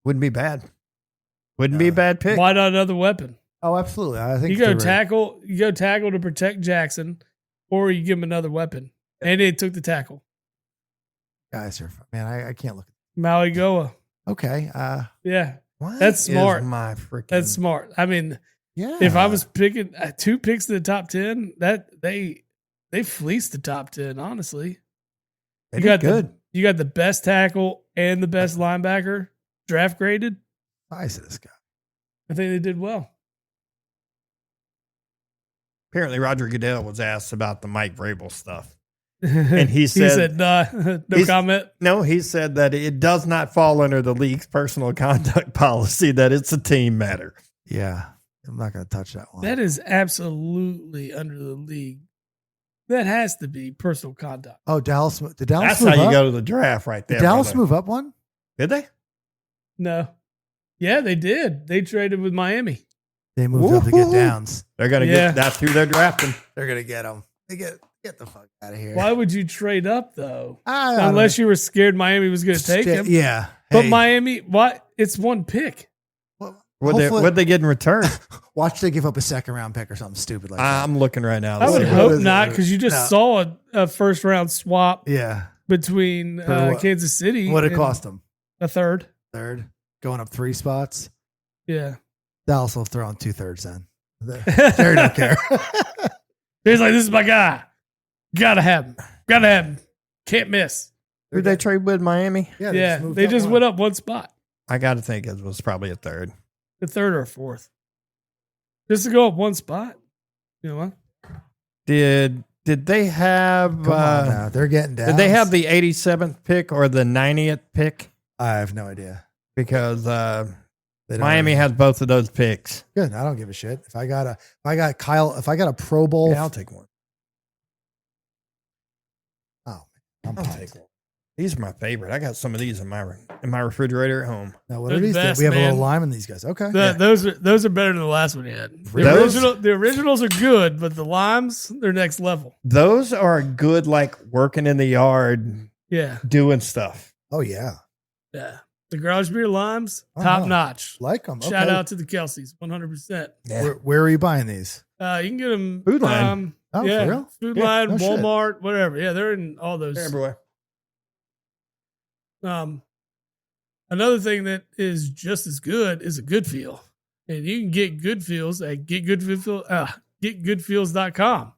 Wouldn't be bad. Wouldn't be a bad pick. Why not another weapon? Oh, absolutely. I think You go tackle to protect Jackson, or you give him another weapon. And they took the tackle. Guys are man. I can't look. Maui Goa. Okay. Yeah. What That's is smart. My freaking. That's smart. I mean, Yeah. if I was picking 2 picks in the top 10, that they fleeced the top 10, honestly. They did good. You got the best tackle and the best linebacker draft graded. size of this guy. I think they did well. Apparently, Roger Goodell was asked about the Mike Vrabel stuff. And he said, no comment. No, he said that it does not fall under the league's personal conduct policy, that it's a team matter. Yeah. I'm not going to touch that one. That is absolutely under the league. That has to be personal conduct. Oh, Dallas. Did Dallas That's move how you up? go to the draft right there. Did Dallas brother. move up one? Did they? No. Yeah, they did. They traded with Miami. They moved up to get Woo-hoo. Downs. They're going to get that's who they're drafting. They're going to get him. They get the fuck out of here. Why would you trade up, though? I don't Unless you were scared Miami was going to take him. Yeah. But Hey, Miami, what? It's one pick. What'd they get in return? watch they give up a second round pick or something stupid like that. I'm looking right now. to I would see what hope is it? not, because you just saw a first round swap Yeah. between For what? Kansas City. What it and cost them? a third. Third. Going up 3 spots. Yeah. Dallas will throw in 2/3 then. They don't care. He's like, this is my guy. Gotta have him. Gotta have him. Can't miss. Who'd they trade with Miami? Yeah. moved They up just one. went up one spot. I got to think it was probably a third. A third or a fourth. Just to go up one spot. You know what? Did they have? Come on now. They're getting down. Did they have the 87th pick or the 90th pick? I have no idea. Because They don't Miami have- has both of those picks. Good. I don't give a shit. If I got a Pro Bowl. Yeah, I'll take one. Oh, I'm I'll pumped. take one. These are my favorite. I got some of these in my refrigerator at home. Now, what They're are the these? best, We have a little man. lime in these guys. Okay. Those are better than the last one you had. Those- The originals are good, but the limes, they're next level. Those are good, like working in the yard, Yeah. doing stuff. Oh yeah. Yeah. The Garage Beer Limes, top notch. Like them. Shout out to the Kelseys, 100%. Yeah. Where are you buying these? You can get them Food Line. Oh, yeah, for real? Food Yeah, Line, no shit. Walmart, whatever. Yeah, they're in all those. Everywhere. Another thing that is just as good is a good feel. And you can get good feels at getgoodfeels.com.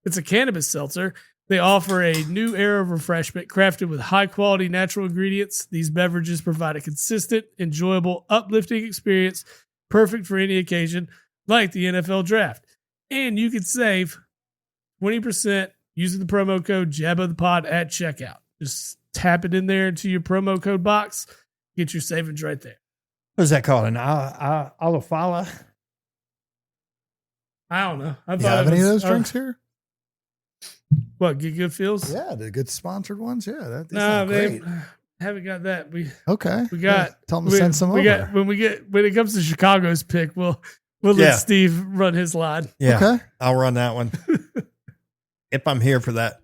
It's a cannabis seltzer. They offer a new era of refreshment crafted with high quality natural ingredients. These beverages provide a consistent, enjoyable, uplifting experience, perfect for any occasion, like the NFL draft. And you can save 20% using the promo code JABOTHEPOD at checkout. Just tap it in there into your promo code box. Get your savings right there. What's that called? An alafala? I don't know. I You thought have it any of was- those drinks here? What, Get Good Feels? Yeah, the good sponsored ones. Yeah, these Nah, sound man, great. haven't got that. Okay, We got. Yeah, tell them to send some over. When it comes to Chicago's pick, we'll Yeah. let Steve run his line. Yeah. Okay, I'll run that one. If I'm here for that.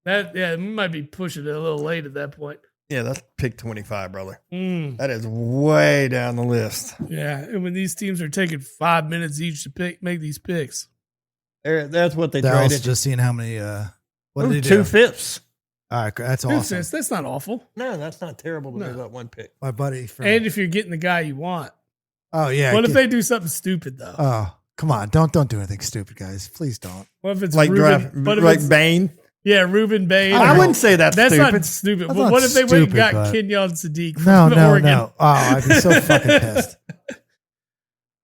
We might be pushing it a little late at that point. Yeah, that's pick 25, brother. Mm, That is way down the list. yeah, and when these teams are taking 5 minutes each to make these picks, That's what they Dallas traded. just seeing how many. What Ooh, did he do? 2/5. All right, that's Two awesome. cents, that's not awful. No, that's not terrible to No. give up one pick. My buddy from. And if you're getting the guy you want, Oh yeah. what if they do something stupid though? Oh come on! Don't do anything stupid, guys. Please don't. What if it's Like Ruben? draft, What if like it's, Bane. yeah, Ruben Bain? I wouldn't say that's That's stupid. not stupid. That's But not what if they went and stupid, got but- Kenyon Sadiq No, from no, Oregon no. Oh, I'd be so fucking pissed.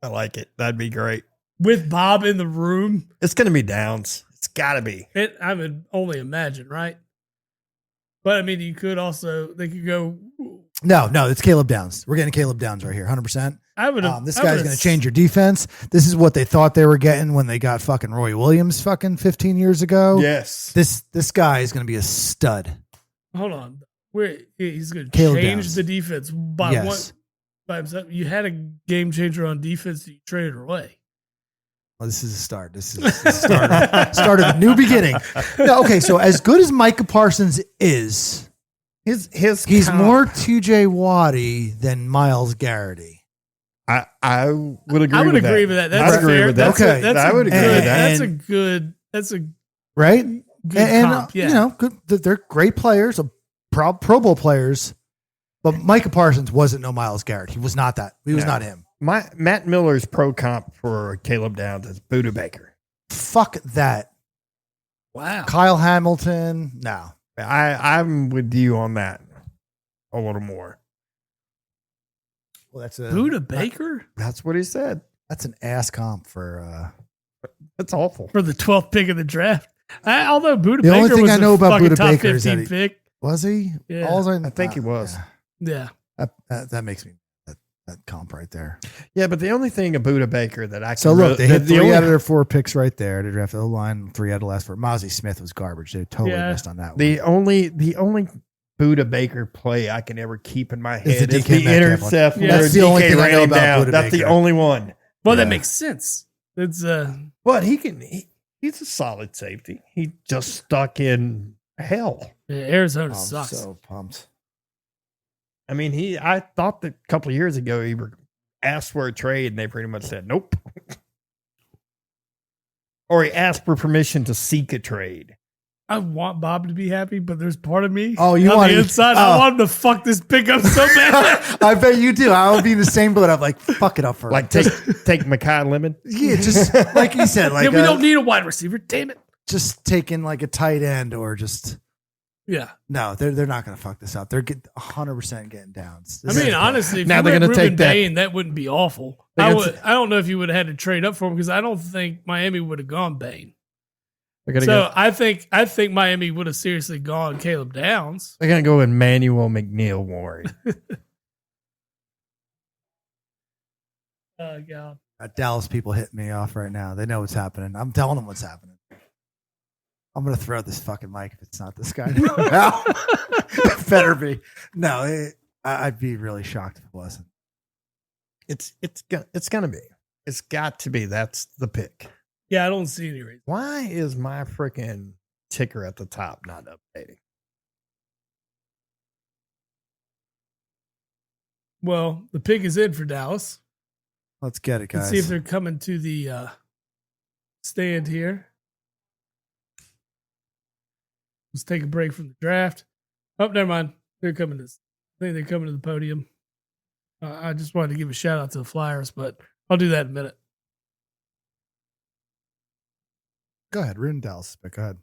I like it. That'd be great. with Bob in the room? It's going to be Downs. It's got to be. I would only imagine, right? But I mean, you could also they could go. No, it's Caleb Downs. We're getting Caleb Downs right here, 100%. I would have. This guy's going to change your defense. This is what they thought they were getting when they got fucking Roy Williams fucking 15 years ago. Yes. This guy is going to be a stud. Hold on, he's going to Caleb change Downs. the defense by Yes. one by himself. You had a game changer on defense that you traded away. Well, this is a start. This is the start of a new beginning. No, okay, so as good as Micah Parsons is, he's more TJ Watty than Miles Garrity. I would agree. I would with agree that. with that. I That's would agree fair. with that. That's a, that's I a would agree good, with that. That's a good. That's a Right? good comp. Yeah. You know, good, they're great players, Pro Bowl players, but Micah Parsons wasn't no Miles Garrett. He was not that. He was No. not him. Matt Miller's pro comp for Caleb Downs is Buda Baker. Fuck that. Wow. Kyle Hamilton, no. I'm with you on that a little more. Well, that's a Buda Baker That's what he said. That's an ass comp for. That's awful. for the 12th pick of the draft. Although Buda The Baker only thing was I a know about fucking Buda top Baker is that 15 pick. Was he? Yeah. I think he was. Yeah. That makes me that comp right there. Yeah, but the only thing of Buda Baker that I can So look, they hit the 3 only- out of their 4 picks right there. They drafted the line, 3 out of the last 4. Mozzie Smith was garbage. They totally Yeah. missed on that one. the only Buda Baker play I can ever keep in my Is head the is DK the Metcalf intercept one. where That's the only DK thing I ran know him about down. Buda That's the Baker. only one. Well, Yeah. that makes sense. It's But he's a solid safety. He just stuck in hell. Arizona I'm sucks. so pumped. I mean, I thought that a couple of years ago he asked for a trade and they pretty much said nope. Or he asked for permission to seek a trade. I want Bob to be happy, but there's part of me. Oh, you on want the him- inside? oh. I want him to fuck this pickup so bad. I bet you do. I would be in the same boat. I'm like, fuck it up for Like him. take Mekhi Lemon. Yeah, just like you said, like yeah, we don't need a wide receiver. Damn it. just taking like a tight end or just Yeah. no. They're not going to fuck this up. They're 100% getting downs. I mean, honestly, if Now you they're went gonna Ruben take that- Bain, that wouldn't be awful. They're I gonna don't know if you would have had to trade up for him because I don't think Miami would have gone Bain. They're gonna So go. I think Miami would have seriously gone Caleb Downs. They're gonna go Emmanuel McNeil Warren. Oh God. Dallas people hitting me off right now. They know what's happening. I'm telling them what's happening. I'm going to throw this fucking mic if it's not this guy. No. It better be. No, I'd be really shocked if it wasn't. It's gonna be. It's got to be. That's the pick. Yeah, I don't see any reason. Why is my freaking ticker at the top not updating? Well, the pick is in for Dallas. Let's get it, guys. Let's see if they're coming to the stand here. Let's take a break from the draft. Oh, never mind. They're coming to. I think they're coming to the podium. I just wanted to give a shout out to the Flyers, but I'll do that in a minute. Go ahead, ruin Dallas, but go ahead.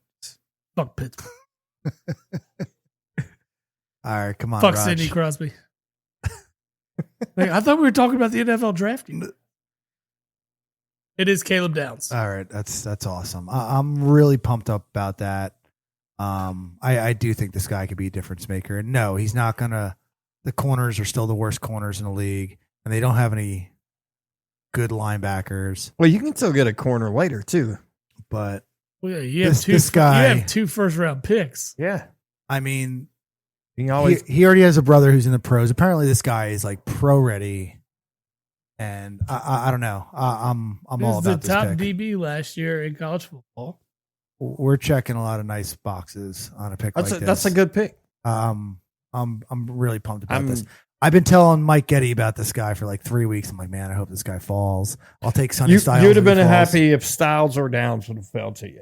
Fuck Pittsburgh. All right, come on, Fuck Raj. Sidney Crosby. Like, I thought we were talking about the NFL drafting. It is Caleb Downs. All right, that's awesome. I'm really pumped up about that. I do think this guy could be a difference maker. And no, he's not gonna. The corners are still the worst corners in the league, and they don't have any good linebackers. Well, you can still get a corner later too. But Well, yeah, you have this guy, you have 2 first-round picks. Yeah, I mean, you can always. he already has a brother who's in the pros. Apparently, this guy is like pro ready, and I don't know. I'm all about the this top pick. DB last year in college football. We're checking a lot of nice boxes on a pick like this. That's a good pick. I'm really pumped about I'm- this. I've been telling Mike Getty about this guy for like 3 weeks. I'm like, man, I hope this guy falls. I'll take Sonny Styles. You'd have if he been falls. happy if Styles or Downs would have fell to you.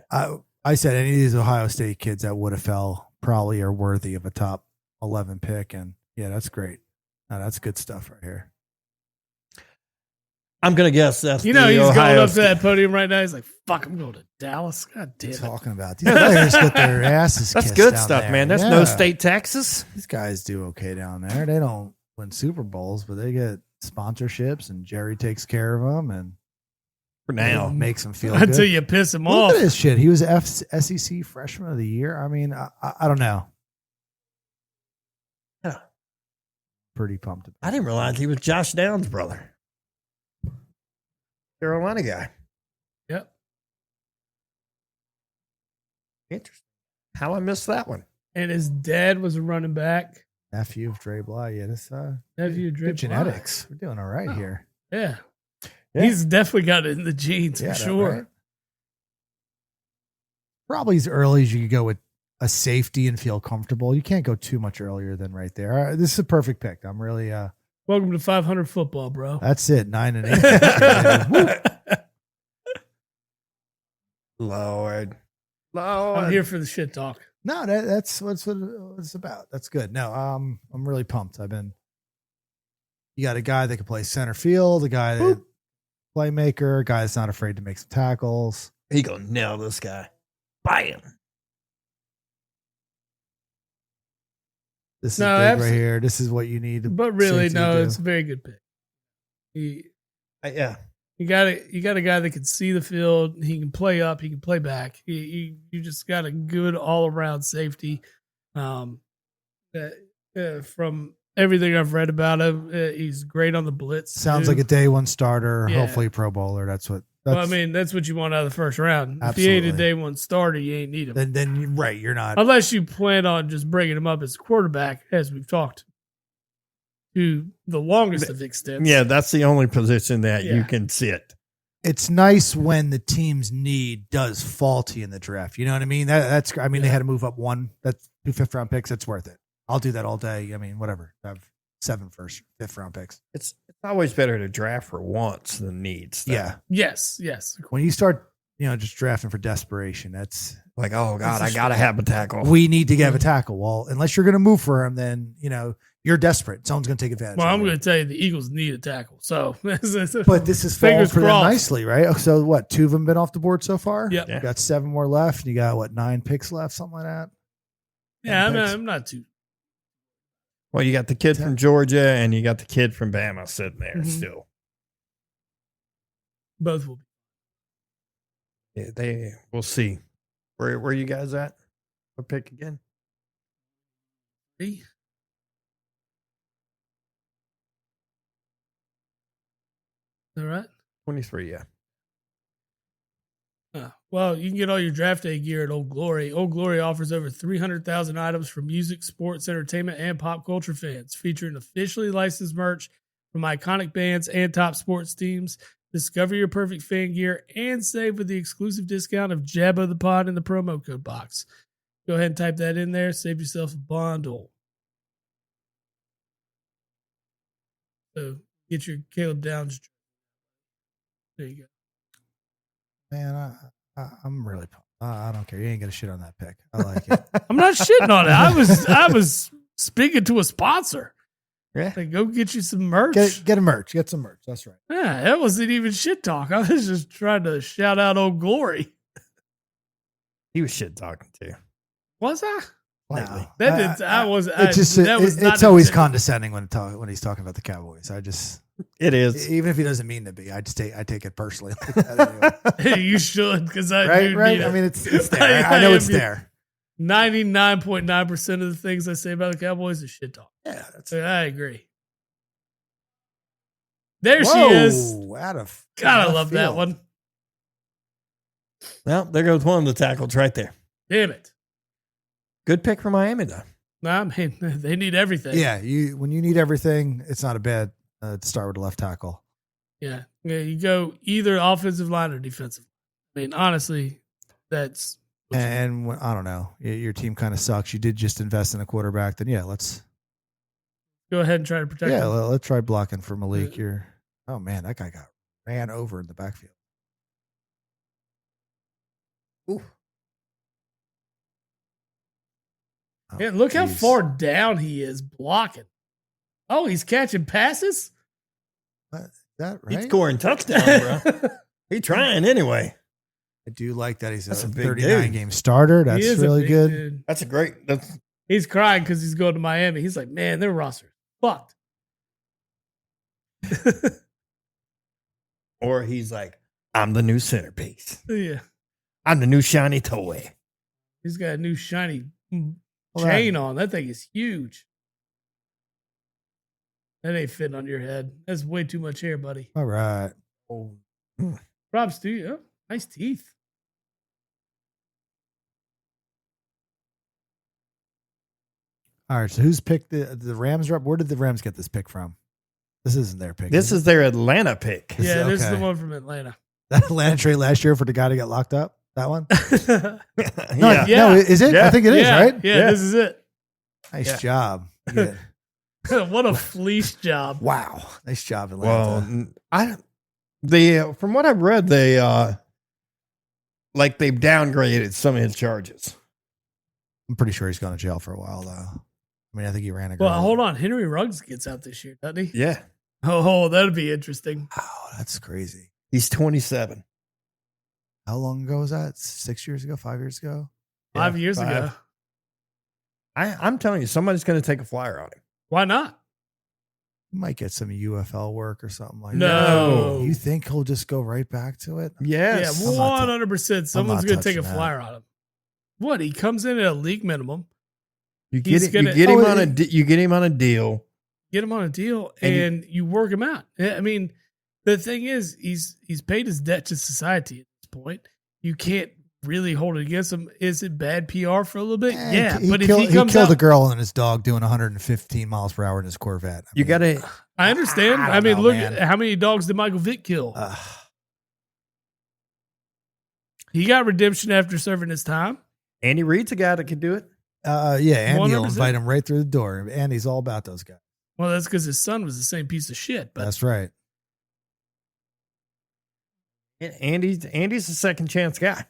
I said any of these Ohio State kids that would have fell probably are worthy of a top 11 pick. And yeah, that's great. No, that's good stuff right here. I'm gonna guess that's You know, the he's Ohio going up to State. that podium right now. He's like, fuck, I'm going to Dallas. God damn it. Talking about these players get their asses That's kissed good down stuff, there. man. That's Yeah. no state Texas. These guys do okay down there. They don't win Super Bowls, but they get sponsorships, and Jerry takes care of them and For now, makes them feel Until good. you piss him Look off. at this shit. He was SEC Freshman of the Year. I mean, I don't know. Yeah. Pretty pumped. I didn't realize he was Josh Downs' brother. Carolina guy. Yep. Interesting. How I missed that one. And his dad was a running back. Nephew of Dre Bly. Yeah, this Nephew of Dre good genetics. We're doing all right here. Yeah. Yeah. He's definitely got it in the genes Yeah, for that sure. right. Probably as early as you could go with a safety and feel comfortable. You can't go too much earlier than right there. All right, this is a perfect pick. I'm really Welcome to 500 football, bro. that's it. 9 and 8. Woo. Lord. I'm here for the shit talk. No, that's what it's about. That's good. No, I'm really pumped. You got a guy that can play center field, a guy that playmaker, a guy that's not afraid to make some tackles. He gonna nail this guy. Bam. This is No, big right here. This is what you need. To But really, safety no, do. it's a very good pick. Yeah. You got a guy that can see the field. He can play up. He can play back. You just got a good all around safety. From everything I've read about him, he's great on the blitz. Sounds too. like a day one starter, Yeah. hopefully Pro Bowler. That's what. Well, I mean, that's what you want out of the first round. If Absolutely. he ain't a day one starter, you ain't need him. then right, you're not. Unless you plan on just bringing him up as a quarterback, as we've talked to the longest of extents. Yeah, that's the only position that you Yeah. can sit. It's nice when the team's need does fall to you in the draft. You know what I mean? That's. I mean, they had to move up one. That's 2 5th-round picks. That's worth it. I'll do that all day. I mean, whatever. I have 7 1st, 5th-round picks. It's always better to draft for wants than needs. though. Yeah. Yes. When you start, just drafting for desperation, that's Like, oh God, This I is gotta have a tackle. we need to have a tackle. Well, unless you're going to move for him, then you're desperate. Someone's going to take advantage. Well, of I'm you. going to tell you the Eagles need a tackle. So, But this is falling Fingers for them crossed. nicely, right? So what? 2 of them been off the board so far. Yep. You got 7 more left, and you got what? 9 picks left, something like that. yeah, picks. I'm not too. Well, you got the kid from Georgia and you got the kid from Bama sitting there Mhm. still. Both will be. Yeah, we'll see. Where you guys at? What pick again? Is that right? 23, yeah. Well, you can get all your draft day gear at Old Glory. Old Glory offers over 300,000 items for music, sports, entertainment, and pop culture fans, featuring officially licensed merch from iconic bands and top sports teams. Discover your perfect fan gear and save with the exclusive discount of Jabba the Pod in the promo code box. Go ahead and type that in there. Save yourself a bundle. So get your Caleb Downs. There you go. Man, I'm really pumped. I don't care. You ain't gonna shit on that pick. I like it. I'm not shitting on it. I was speaking to a sponsor. Yeah. Like, go get you some merch. Get a merch. Get some merch. That's right. Yeah, that wasn't even shit talk. I was just trying to shout out Old Glory. He was shit talking too. Was I? Slightly. That did. I was. I, It's just that was not it's always intended. condescending when he's talking about the Cowboys. It is. Even if he doesn't mean to be, I take it personally. Like that anyway. You should, because I right, do right. need I it. mean, it's there. I know it's there. 99.9% of the things I say about the Cowboys is shit talk. Yeah, that's So I agree. There she is. Out of God, I left love that field. one. Well, there goes one of the tackles right there. Damn it. Good pick for Miami, though. Nah, man, they need everything. Yeah, when you need everything, it's not a bad to start with a left tackle. Yeah. You go either offensive line or defensive. I mean, honestly, that's. And I don't know, your team kind of sucks. You did just invest in a quarterback. Then let's Go ahead and try to protect him. let's try blocking for Malik. Yeah. Oh man, that guy got ran over in the backfield. Ooh. Oh, Yeah, look how geez. far down he is blocking. Oh, he's catching passes? What? Is that right? He's scoring touchdowns, bro. He's trying anyway. I do like that he's That's a a big 39 dude. game starter. He That's is a really big good. dude. That's a great. That's He's crying because he's going to Miami. He's like, man, their roster fucked. or he's like, I'm the new centerpiece. Yeah. I'm the new shiny toy. He's got a new shiny Well, chain on. That thing is huge. That ain't fitting on your head. That's way too much hair, buddy. All right. Oh, Props to you. Oh, nice teeth. All right. So who's picked the Rams? Where did the Rams get this pick from? This isn't their pick. this is their Atlanta pick. This Yeah, is- this is the okay. one from Atlanta. that Atlanta trade last year for the guy to get locked up. That one? No, yeah. Yeah. no, is it? Yeah. I think it is, yeah, right? Yeah, Yeah. this is it. Nice Yeah. job. Yeah. What a fleece job. Wow. Nice job, Atlanta. Well, from what I've read, they've downgraded some of his charges. I'm pretty sure he's going to jail for a while, though. I mean, I think he ran a girl. Well, hold on. Henry Ruggs gets out this year, doesn't he? Yeah, Oh, that'd be interesting. Wow, that's crazy. he's 27. How long ago was that? 6 years ago? 5 years ago? 5 years ago. I'm telling you, somebody's going to take a flyer on him. Why not? He might get some UFL work or something like No. that. You think he'll just go right back to it? Yes. Yeah, I'm not 100%. Someone's not going to take a touching that. flyer on him. What? He comes in at a league minimum. You He's get it. gonna- You get Oh, him on a. You get him on a deal. Get him on a deal And and you work him out. I mean, the thing is, he's paid his debt to society at this point. You can't really hold it against him. Is it bad PR for a little bit? Yeah, but if he comes killed out, a girl and his dog doing 115 miles per hour in his Corvette. You got to. I understand. I I, don't mean, know, look man. at how many dogs did Michael Vick kill? to. He got redemption after serving his time. Andy Reid's a guy that can do it. Yeah, Andy will 100%. invite him right through the door. Andy's all about those guys. Well, that's because his son was the same piece of shit. But That's right. Andy's a second chance guy.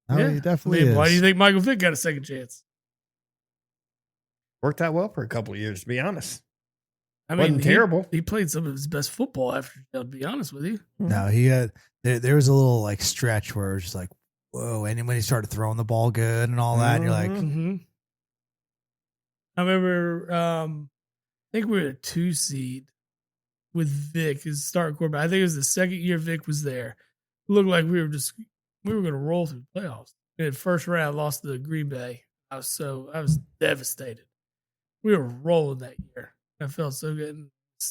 No, yeah. he definitely is. Why do you think Michael Vick got a second chance? Worked out well for a couple of years, to be honest. I Wasn't mean, terrible. He played some of his best football after. To be honest with you, No, he had. There was a little like stretch where it was just like, whoa. And then when he started throwing the ball good and all that, and you're like, Mhm. mm-hmm. I remember. I think we were a 2 seed with Vic as starting quarterback. I think it was the second year Vic was there. It looked like we were going to roll through the playoffs. In the first round, lost to Green Bay. I was devastated. We were rolling that year. I felt so good. I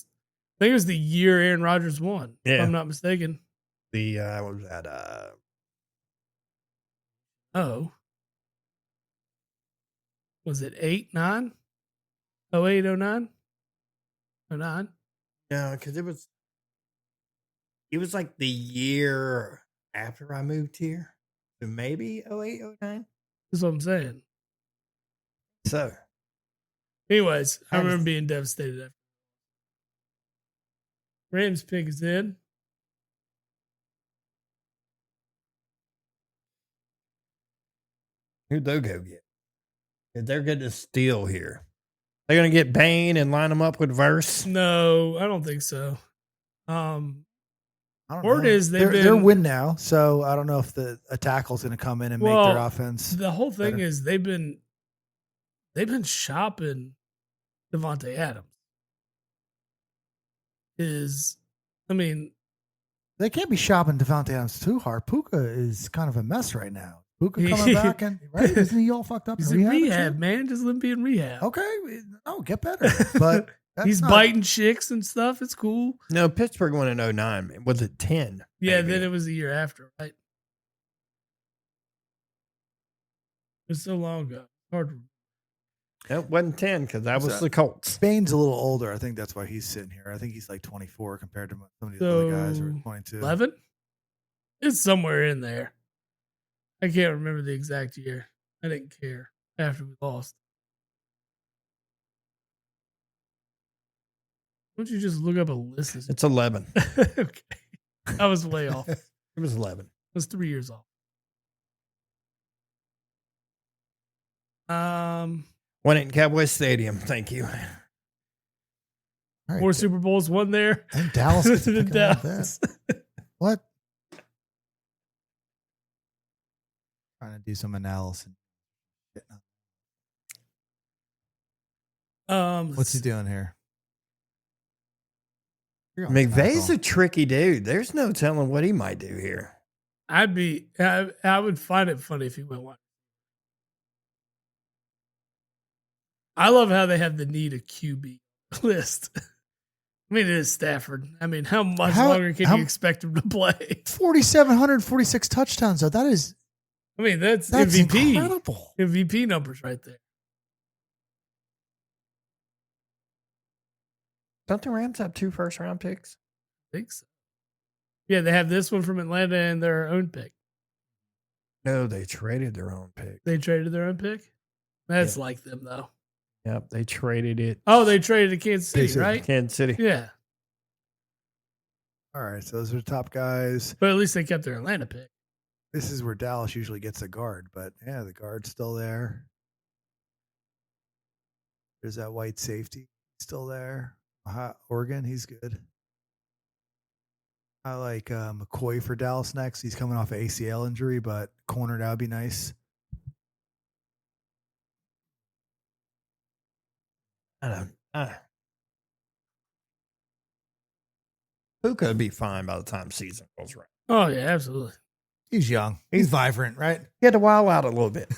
think it was the year Aaron Rodgers won. If Yeah. I'm not mistaken. The what was that? Oh. Was it 8, 9? 08, 09? 09? No, because it was like the year after I moved here, so maybe 08, 09. That's what I'm saying. So Anyways, I How does- remember being devastated after. Rams pick is in. Who'd they go get? If they're getting a steal here. They're going to get Bane and line them up with Verse. No, I don't think so. I don't Word know. is they're win now, so I don't know if a tackle's going to come in and make their offense. The whole thing better. is they've been shopping Devontae Adams. They can't be shopping Devontae Adams too hard. Puka is kind of a mess right now. Puka coming back and right, isn't he all fucked up? He's in rehab, man. Just let him be in rehab. Okay, no, get better. But he's biting chicks and stuff. It's cool. No, Pittsburgh won in 09. Was it 10? Yeah, maybe? then it was the year after, right? It was so long ago. Hard to No, it wasn't 10 because that was So- the Colts. Spain's a little older. I think that's why he's sitting here. I think he's like 24 compared to some of the other guys who are 22. 11? It's somewhere in there. I can't remember the exact year. I didn't care after we lost. Why don't you just look up a list? It's 11. Okay. I was way off. I It was 11. was 3 years off. Won it in Cowboy Stadium. Thank you. All right, More Super Bowls won there. and Dallas gets to than pick another Dallas. bet. What? Trying to do some analysis. What's he doing here? You're on McVay's tackle. a tricky dude. There's no telling what he might do here. I would find it funny if he went one. I love how they have the need a QB list. I mean, it is Stafford. I mean, how much longer can you expect him to play? 4,746 touchdowns, though. That's I mean, that's MVP. incredible. MVP numbers right there. Don't the Rams have 2 first-round picks? I think so. Yeah, they have this one from Atlanta and their own pick. No, they traded their own pick. They traded their own pick? That's like them, though. Yep, they traded it. Oh, they traded to Kansas City, City. right? Kansas City. Yeah. All right, so those are the top guys. But at least they kept their Atlanta pick. This is where Dallas usually gets a guard, but yeah, the guard's still there. There's that white safety still there. Oregon, he's good. I like McCoy for Dallas next. He's coming off an ACL injury, but corner, that would be nice. Puka would be fine by the time season goes right. Oh, yeah, absolutely. He's young. He's vibrant, right? He had to wild out a little bit.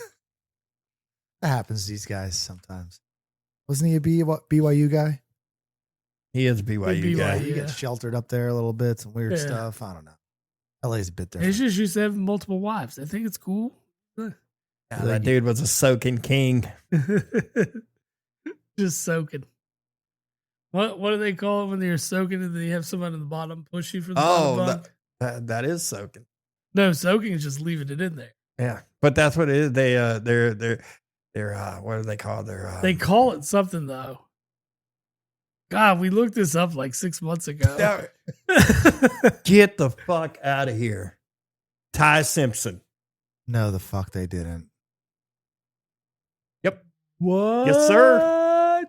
That happens to these guys sometimes. Wasn't he a BYU guy? He is a BYU guy. He gets sheltered up there a little bit, some weird stuff. I don't know. LA's a bit different. It's just used to have multiple wives. I think it's cool. Yeah, that dude was a soaking king. Just soaking. What do they call it when you're soaking and then you have someone in the bottom push you for the bottom bunk? That is soaking. No, soaking is just leaving it in there. Yeah, but that's what it is. They're what do they call their? They call it something though. God, we looked this up like 6 months ago. Get the fuck out of here, Ty Simpson. No, the fuck they didn't. Yep. What? Yes, sir.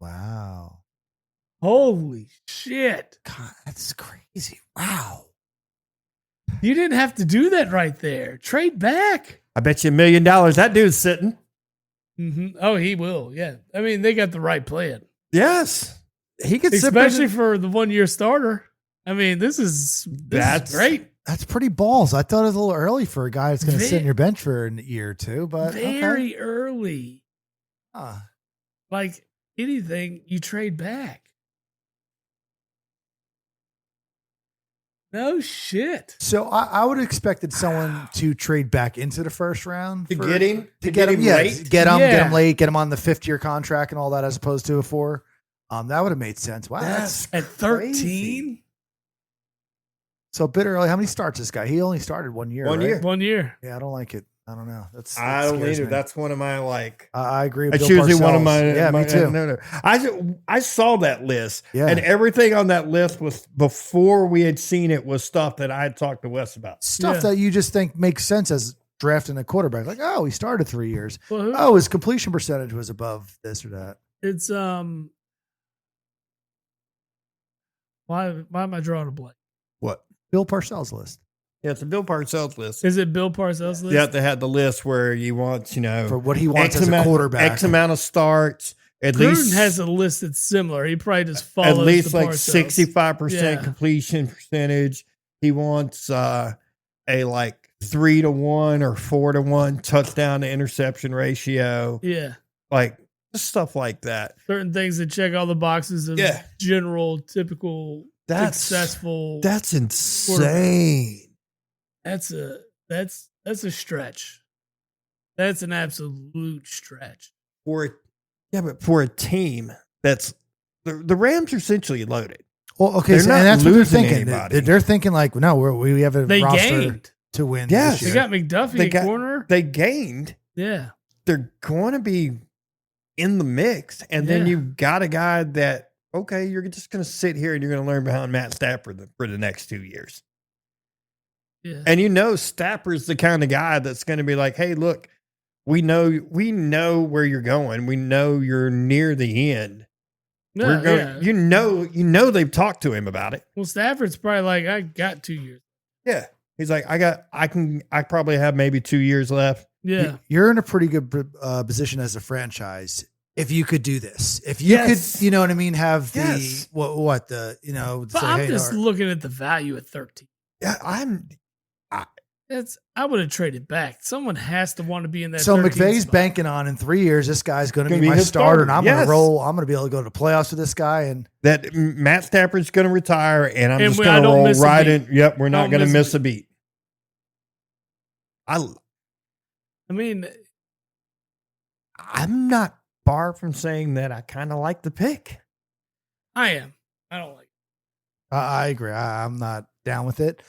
Wow. Holy shit. God, that's crazy. Wow. You didn't have to do that right there. Trade back. I bet you $1 million that dude's sitting. Mm-hmm. Oh, he will. Yeah. I mean, they got the right plan. Yes, he could, especially for the 1 year starter. I mean, this is great. That's pretty balls. I thought it was a little early for a guy that's going to sit in your bench for a year or two, but very early. Huh. Like anything, you trade back. No shit. So I would have expected someone to trade back into the first round to get him, get him late, get him late, get him on the 5th-year contract and all that, as opposed to a 4. That would have made sense. Wow, that's at 13. So a bit early. How many starts this guy? He only started 1 year. 1 year. 1 year. Yeah, I don't like it. I don't know. I don't scares either. me. That's one of my I agree. With It's Bill usually one of Parcells. my. Yeah, me too. No. I saw that list, Yeah. and everything on that list was before we had seen it was stuff that I had talked to Wes about. Stuff that you just think makes sense as drafting a quarterback. Like, oh, he started 3 years. Well, Oh, his completion percentage was above this or that. it's why am I drawing a blank? What? Bill Parcells list Yeah, it's a Bill Parcells list. Is it Bill Parcells' list? Yeah, they had the list where you want, for what he wants as a amount, quarterback. X amount of starts. At Gruden least has a list that's similar. He probably just follows at least the like Parcells. 65% Yeah. completion percentage. He wants a like 3-to-1 or 4-to-1 touchdown to interception ratio. Yeah. Like just stuff like that. Certain things that check all the boxes of Yeah. general, typical, successful. That's insane. That's a stretch. That's an absolute stretch. But for a team that's the Rams are essentially loaded. Well, okay, They're so, not and that's what they're losing thinking. anybody. They're thinking like, no, we have a They roster gained. to win. Yes. this They year. got McDuffie They at got- corner. They gained. Yeah. They're going to be in the mix, and then Yeah. you've got a guy that okay, you're just going to sit here and you're going to learn behind Matt Stafford for the next 2 years. Yeah. And Stafford's the kind of guy that's going to be like, hey, look, we know where you're going. We know you're near the end. No, We're going yeah. you know they've talked to him about it. Well, Stafford's probably like, I got 2 years. Yeah. He's like, I probably have maybe 2 years left. Yeah. You're in a pretty good position as a franchise. If you could do this, if you Yes. could, you know what I mean, have the Yes. what the But say, I'm hey, just our- looking at the value at 13. Yeah, I would have traded back. Someone has to want to be in that. so 13 McVay's spot. banking on in 3 years this guy's going to Gonna be be my his starter, and starter. I'm going Yes. to roll. I'm going to be able to go to playoffs with this guy, and that Matt Stafford's going to retire, and I'm And just I going to don't roll miss a right beat. in. Yep, we're not Don't going to miss miss a a beat. I mean, I'm not far from saying that I kind of like the pick. I am. I don't like it. I agree. I'm not down with it.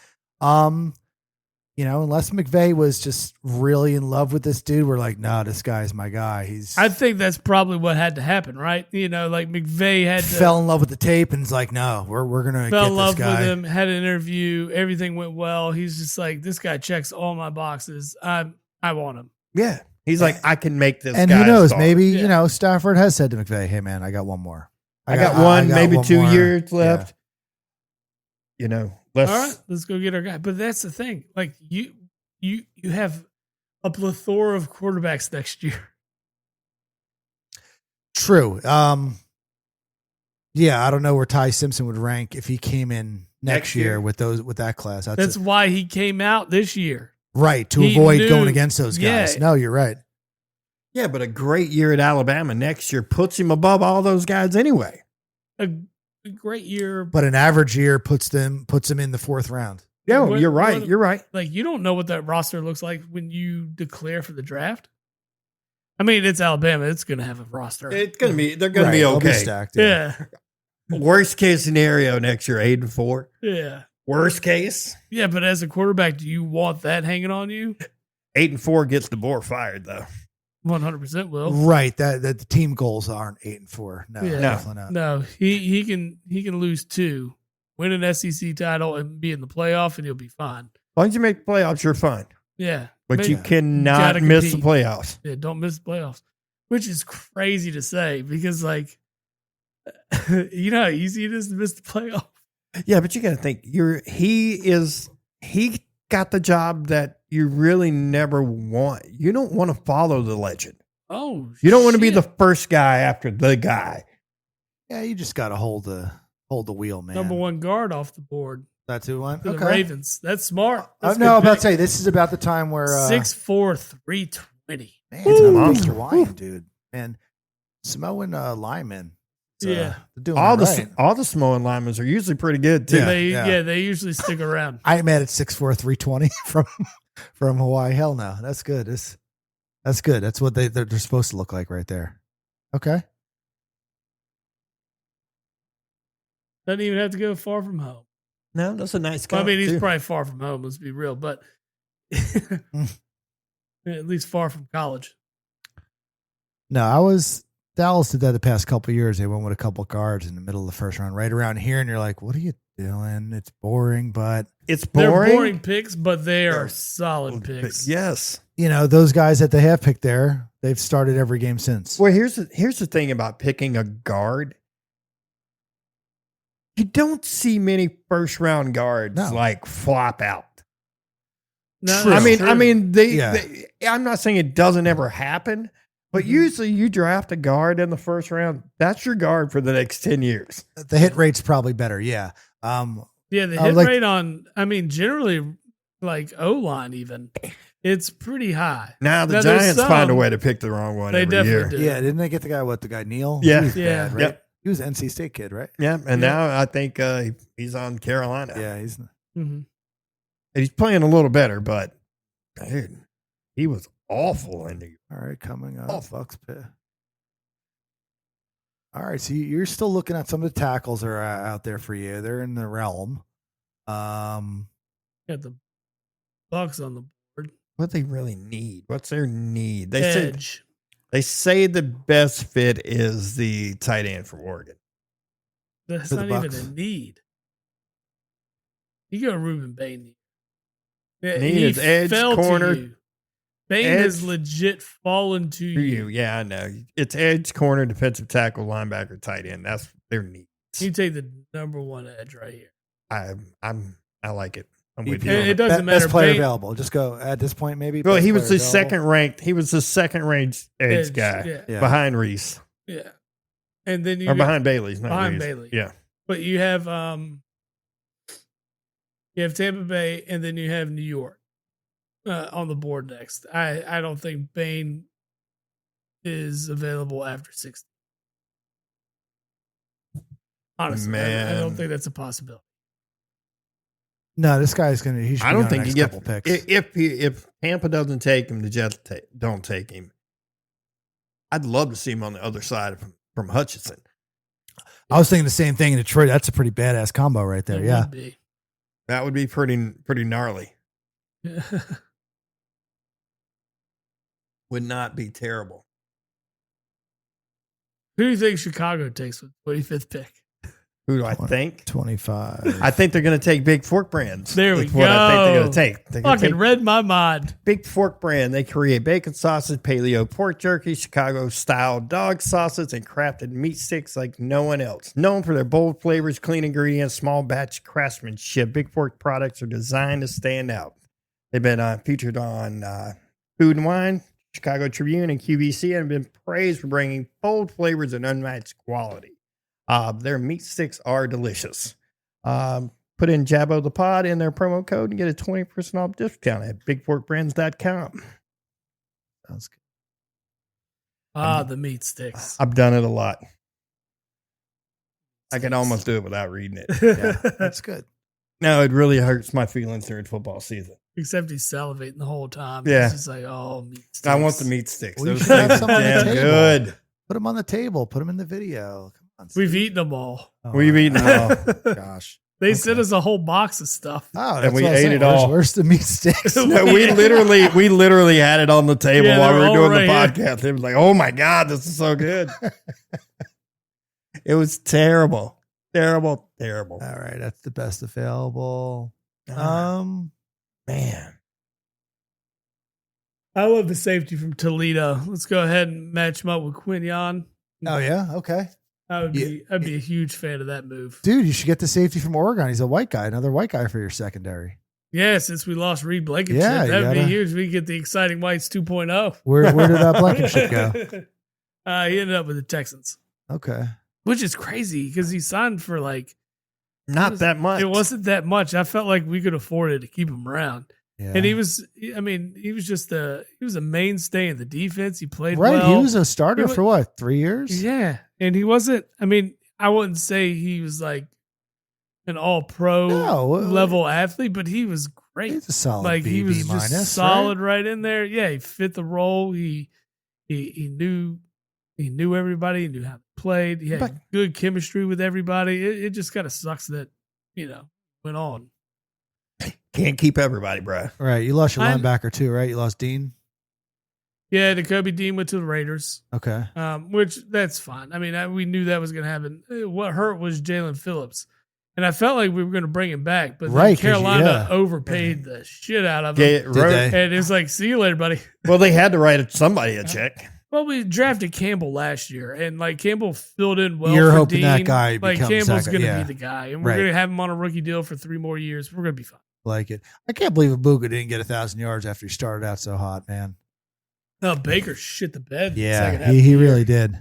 Unless McVay was just really in love with this dude, we're like, no, this guy's my guy. I think that's probably what had to happen, right? Like McVay had to fell in love with the tape and is like, no, we're gonna fell get in love this guy. with him, had an interview, everything went well. He's just like, this guy checks all my boxes. I want him. Yeah, he's like, I can make this. And guy who knows? star. Maybe Yeah. Stafford has said to McVay, "Hey, man, I got one more. I got one, maybe one 2 more." years Yeah. left. Let's. All right, let's go get our guy. But that's the thing. Like you have a plethora of quarterbacks next year. True. Yeah, I don't know where Ty Simpson would rank if he came in next Next year year. with that class. That's why he came out this year. right to he avoid knew- going against those guys. Yeah. No, you're right. Yeah, but a great year at Alabama next year puts him above all those guys anyway. A great year. But an average year puts him in the 4th round. Yeah, What- you're right. what- You're right. Like you don't know what that roster looks like when you declare for the draft. I mean, it's Alabama. It's going to have a roster. It's gonna be. They're gonna Right, be they'll okay. stacked. yeah. Worst case scenario next year, 8-4. Yeah. Worst case, Yeah. But as a quarterback, do you want that hanging on you? 8-4 gets DeBoer fired though. 100% will. Right. That the team goals aren't 8-4. No, Yeah. definitely not. No, he can lose 2, win an SEC title, and be in the playoff, and he'll be fine. As long as you make the playoffs, you're fine. Yeah. But Maybe- you cannot gotta miss the compete. playoffs. Yeah, don't miss the playoffs, which is crazy to say because, like, you know how easy it is to miss the playoff. Yeah, but you got to think he got the job that you really never want. You don't want to follow the legend. Oh, You don't want to be shit. the first guy after the guy. Yeah, you just got to hold the wheel, man. number 1 guard off the board That's who won. for the Okay. Ravens. That's smart. That's a No, good I'm about pick. to say this is about the time where 6'4", 320. man, it's a Ooh. monster line, dude. And Samoan linemen. Yeah. they're doing All it right. the Samoan linemen are usually pretty good too. Yeah. They usually stick around. I am at 6'4", 320 from Hawaii. Hell no, that's good. That's good. That's what they're supposed to look like right there. Okay. Doesn't even have to go far from home. No, that's a nice guy. Well, I mean, he's probably far from home. Let's be real, but at least far from college. No, Dallas did that the past couple of years. They went with a couple guards in the middle of the first round, right around here, and you're like, what are you doing? It's boring, but It's They're boring. boring picks, but they are They're solid picks. Yes. those guys that they have picked there, they've started every game since. Well, here's the thing about picking a guard. You don't see many first round guards like flop out. No, True. that's I mean, true. I'm not saying it doesn't ever happen, but usually you draft a guard in the first round. That's your guard for the next 10 years. The hit rate's probably better. Yeah. Yeah, the I hit like- rate on, generally, like O-line even, it's pretty high. Now the Now, there's Giants find a some- way to pick the wrong one They every year. definitely do. Yeah. Didn't they get the guy Neil? Yeah. He was Yeah. bad, right? Yep. He was an NC State kid, right? Yeah, and Yeah. now I think he's on Carolina. Yeah. He's Mm-hmm. And he's playing a little better, but dude, he was awful in New York. all right. Coming up. Oh. Bucks pick. All right. So you're still looking at some of the tackles that are out there for you. They're in the realm. Got the Bucks on the board. What they really need? What's their need? Edge. They say the best fit is the tight end for Oregon. That's For the not even Bucks. a need. You go Ruben Bain. Yeah, Need he is edge, fell corner, to you. Bain edge has legit fallen to For you. you, yeah, I know. It's edge, corner, defensive tackle, linebacker, tight end. That's their need. You take the number one edge right here. I like it. I'm He- with you. It- on it it. doesn't matter. Best player Bain- available. Just go at this point, maybe. Well, best he was player the available. second ranked. He was the second ranked edge guy Yeah. Yeah. behind Reese Yeah. And then you or got- behind Bailey's, not behind Reese. Bailey. Yeah, But you have Tampa Bay, and then you have New York on the board next. I don't think Bain is available after 60. Honestly, I don't Man. think that's a possibility. No, this guy's gonna. He should. I be don't on think the he next gets. couple picks. If Tampa doesn't take him, the Jets don't take him. I'd love to see him on the other side from Hutchinson. I was thinking the same thing in Detroit. That's a pretty badass combo right there. It Yeah. would be. That would be pretty gnarly. Would not be terrible. Who do you think Chicago takes with 25th pick? Who do I think? 25. I think they're going to take Big Fork Brands. There we That's what I think they're go. going to take. They're gonna Fucking take read my mind. Big Fork Brand. They create bacon sausage, paleo pork jerky, Chicago style dog sausage, and crafted meat sticks like no one else. Known for their bold flavors, clean ingredients, small batch craftsmanship, Big Fork products are designed to stand out. They've been featured on Food and Wine, Chicago Tribune, and QVC, and have been praised for bringing bold flavors and unmatched quality. Their meat sticks are delicious. Put in Jabbo the Pod in their promo code and get a 20% off discount at bigforkbrands.com. Sounds good. The meat sticks. I've done it a lot. I can almost do it without reading it. Yeah, that's good. No, it really hurts my feelings during football season. Except he's salivating the whole time. Yeah. He's just like, oh, meat sticks. I want the meat sticks. Well, you Those should have things some are on the damn table. good. Put them on the table. Put them in the video. Come on. We've Steve. eaten them all. Oh, We've eaten them all. Gosh. They Okay. sent us a whole box of stuff. Oh, And that's we what I was ate saying. it all. Where's the meat sticks? No, we literally had it on the table Yeah, while we they're were all doing the right podcast. It was like, oh my God, this is so good. It was terrible. Terrible. All right, that's the best available. Man. I love the safety from Toledo. Let's go ahead and match him up with Quinion. Oh yeah, okay, I'd be a huge fan of that move. dude. You should get the safety from Oregon. He's a white guy. Another white guy for your secondary. Yeah, since we lost Reed Blankenship, Yeah, you that'd be gotta- huge. We get the exciting whites 2.0. Where did that Blankenship go? He ended up with the Texans, Okay. which is crazy because he signed for like Not that much. It wasn't that much. I felt like we could afford it to keep him around. Yeah. And he was a mainstay in the defense. He played right. well. He was a starter He wa- for what, 3 years? Yeah. And he wasn't, I wouldn't say he was like an all pro No, level athlete, but he was great. He's a solid Like B, he was B just minus, solid right? right in there. Yeah, he fit the role. He knew everybody. He knew how to play. He had But- good chemistry with everybody. It just kind of sucks that went on. Can't keep everybody, bro. Right. You lost your I'm- linebacker too, right? You lost Dean. Yeah, Jacoby Dean went to the Raiders, Okay. which that's fine. I mean, we knew that was going to happen. What hurt was Jalen Phillips. And I felt like we were going to bring him back, but then Right, 'cause Carolina yeah. overpaid the shit out of him. Get Did they? And it's like, see you later, buddy. Well, they had to write somebody a check. Well, we drafted Campbell last year, and like Campbell filled in well. You're for hoping Dean. that guy like becomes Campbell's that guy, going to yeah. be the guy, and we're Right. going to have him on a rookie deal for 3 more years. We're going to be fine. Like it. I can't believe Ibuka didn't get 1,000 yards after he started out so hot, man. No, Baker shit the bed. in the Yeah, second half of he the year. really did.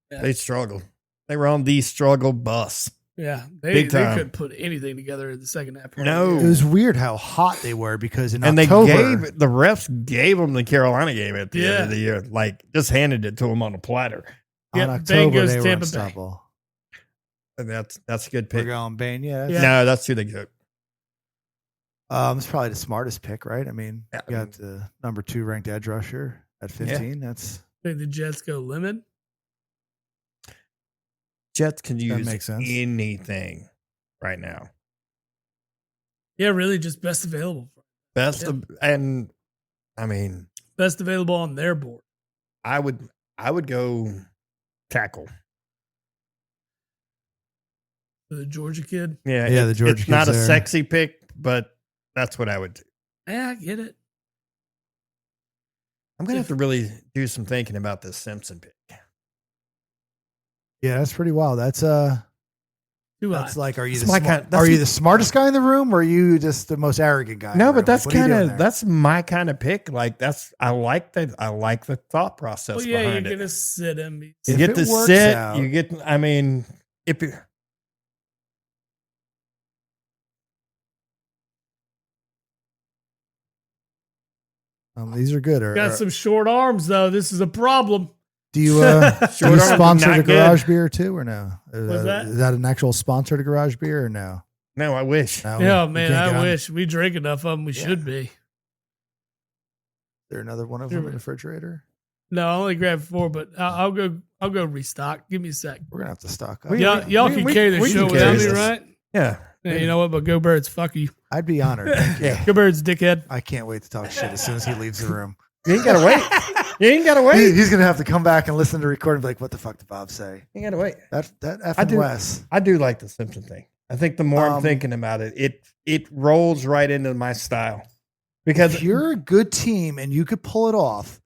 They struggled. They were on the struggle bus. Yeah, Big they time. couldn't put anything together in the second half. No. It was weird how hot they were because in And October, the refs gave them the Carolina game at the end Yeah. of the year. Like, just handed it to them on a platter. on Yep, October Bengals, they were Tampa Bay. unstoppable. And that's a good We're pick. going Bane, yeah. Yeah. No, that's who they took. It's probably the smartest pick, right? I mean, Yeah. you got the number 2 ranked edge rusher at 15. That's Think the Jets go limit? Jets can use makes sense. anything right now. Yeah, really, just best available. And I mean, Best available on their board. I would go tackle. The Georgia kid. Yeah, Yeah, the Georgia It's not a kid's there. sexy pick, but that's what I would do. Yeah, I get it. I'm gonna have to really do some thinking about this Simpson pick. yeah, that's pretty wild. That's Too high. that's like, are you That's the my smart, kind- that's are you my- the smartest guy in the room, or are you just the most arrogant guy? in No, the but room? that's Like, what are you doing kind there? of that's my kind of pick. Like I like the thought process Well, yeah, you're behind it. gonna sit him. You If get it to works sit. out- You get. I mean, if you, These are good. Got some short arms though. This is a problem. Do you, do Short you arms, sponsor not the good. garage beer too, or no? What's that? Is that an actual sponsor to garage beer, or no? no, I wish. No, Yeah, we man, can't get I on- wish we drink enough of them. We should be. Is there another one of them in the refrigerator? No, I only grabbed 4, but I'll go restock. Give me a sec. We're gonna have to stock up. Y'all can carry the we show can without carry me, this. right? Yeah. Yeah, you know what? But go Birds, fuck you. I'd be honored. Thank you. Yeah. Go Birds, dickhead. I can't wait to talk shit as soon as he leaves the room. You ain't gotta wait. You ain't gotta wait. He's gonna have to come back and listen to the recording and be like, "What the fuck did Bob say?" You gotta wait. That F I and do. Wes. I do like the Simpson thing. I think the more I'm thinking about it, it rolls right into my style. Because If you're a good team and you could pull it off,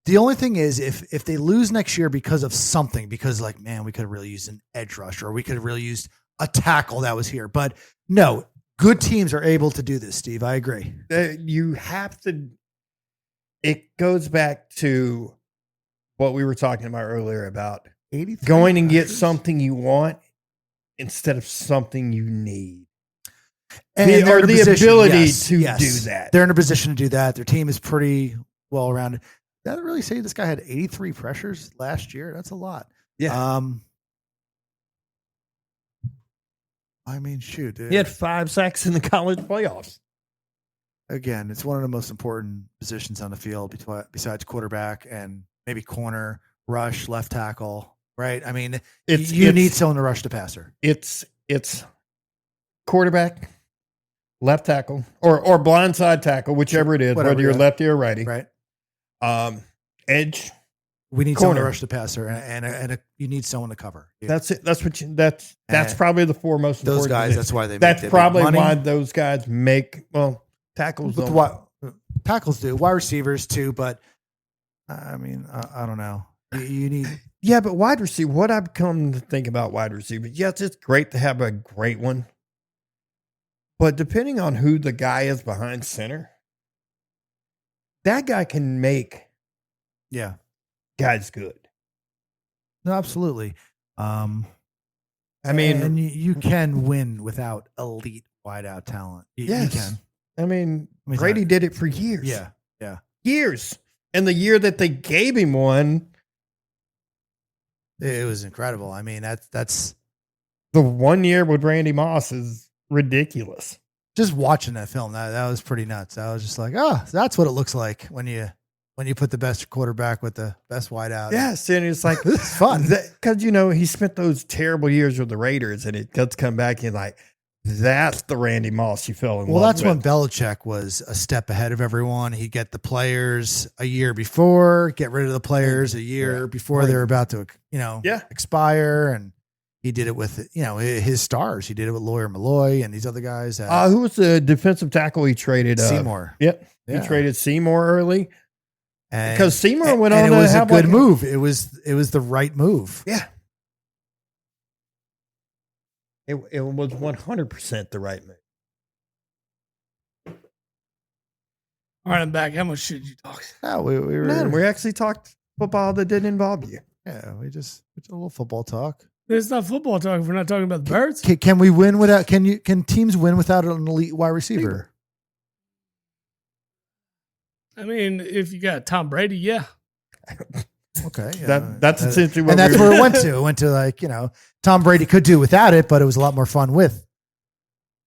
the only thing is if they lose next year because of something, because like, man, we could have really used an edge rusher, or we could have really used a tackle that was here. But no, good teams are able to do this, Steve. I agree. you have to. It goes back to what we were talking about earlier about 83 going and get rushers. something you want instead of something you need. And The- they're or in a the position- ability yes, to yes. do that. They're in a position to do that. Their team is pretty well rounded. That really say this guy had 83 pressures last year. That's a lot. Yeah. I mean, shoot. He had 5 sacks in the college playoffs. Again, it's one of the most important positions on the field besides quarterback and maybe corner, rush, left tackle, right? I mean, you need someone to rush the passer. It's quarterback, left tackle, or blindside tackle, whichever it is, Whatever, whether you're yeah. lefty or righty. Right. Edge. We need someone to Corner. rush the passer, and you need someone to cover. That's it. That's And probably the 4 most Those important guys. positions. That's why they. That's make probably money. why those guys make tackles. But don't. tackles do. Wide receivers too, but I mean, I don't know. You need. Yeah, but wide receiver. What I've come to think about wide receivers, yes, it's great to have a great one, but depending on who the guy is behind center, that guy can make Yeah. guys good. No, absolutely. I mean, and you can win without elite wideout talent. You yes. can. I mean, I mean, Brady did it for years. Yeah. Years. And the year that they gave him one, It was incredible. I mean, that's the 1 year with Randy Moss is ridiculous. just watching that film. That was pretty nuts. I was just like, oh, that's what it looks like when you put the best quarterback with the best wideout. Yes. And it's like, It's fun. Because, he spent those terrible years with the Raiders and it does come back and like, That's the Randy Moss you fell in Well, love that's with. when Belichick was a step ahead of everyone. He'd get the players a year before, get rid of the players a year before they're about to, expire. And he did it with, his stars. He did it with Lawyer Malloy and these other guys. Who was the defensive tackle he traded? Seymour. Yep. Yeah. He traded Seymour early. And, because Seymour went on and to it was a have good move. It was the right move. Yeah. It was 100% the right move. All right, I'm back. How much shit did you talk? No, we actually talked football that didn't involve you. Yeah, we just a little football talk. It's not football talk if we're not talking about the Birds. Can we win without? Can teams win without an elite wide receiver? I mean, if you got Tom Brady, yeah. Okay, that's essentially what. And that's where it went to. It went to Tom Brady could do without it, but it was a lot more fun with.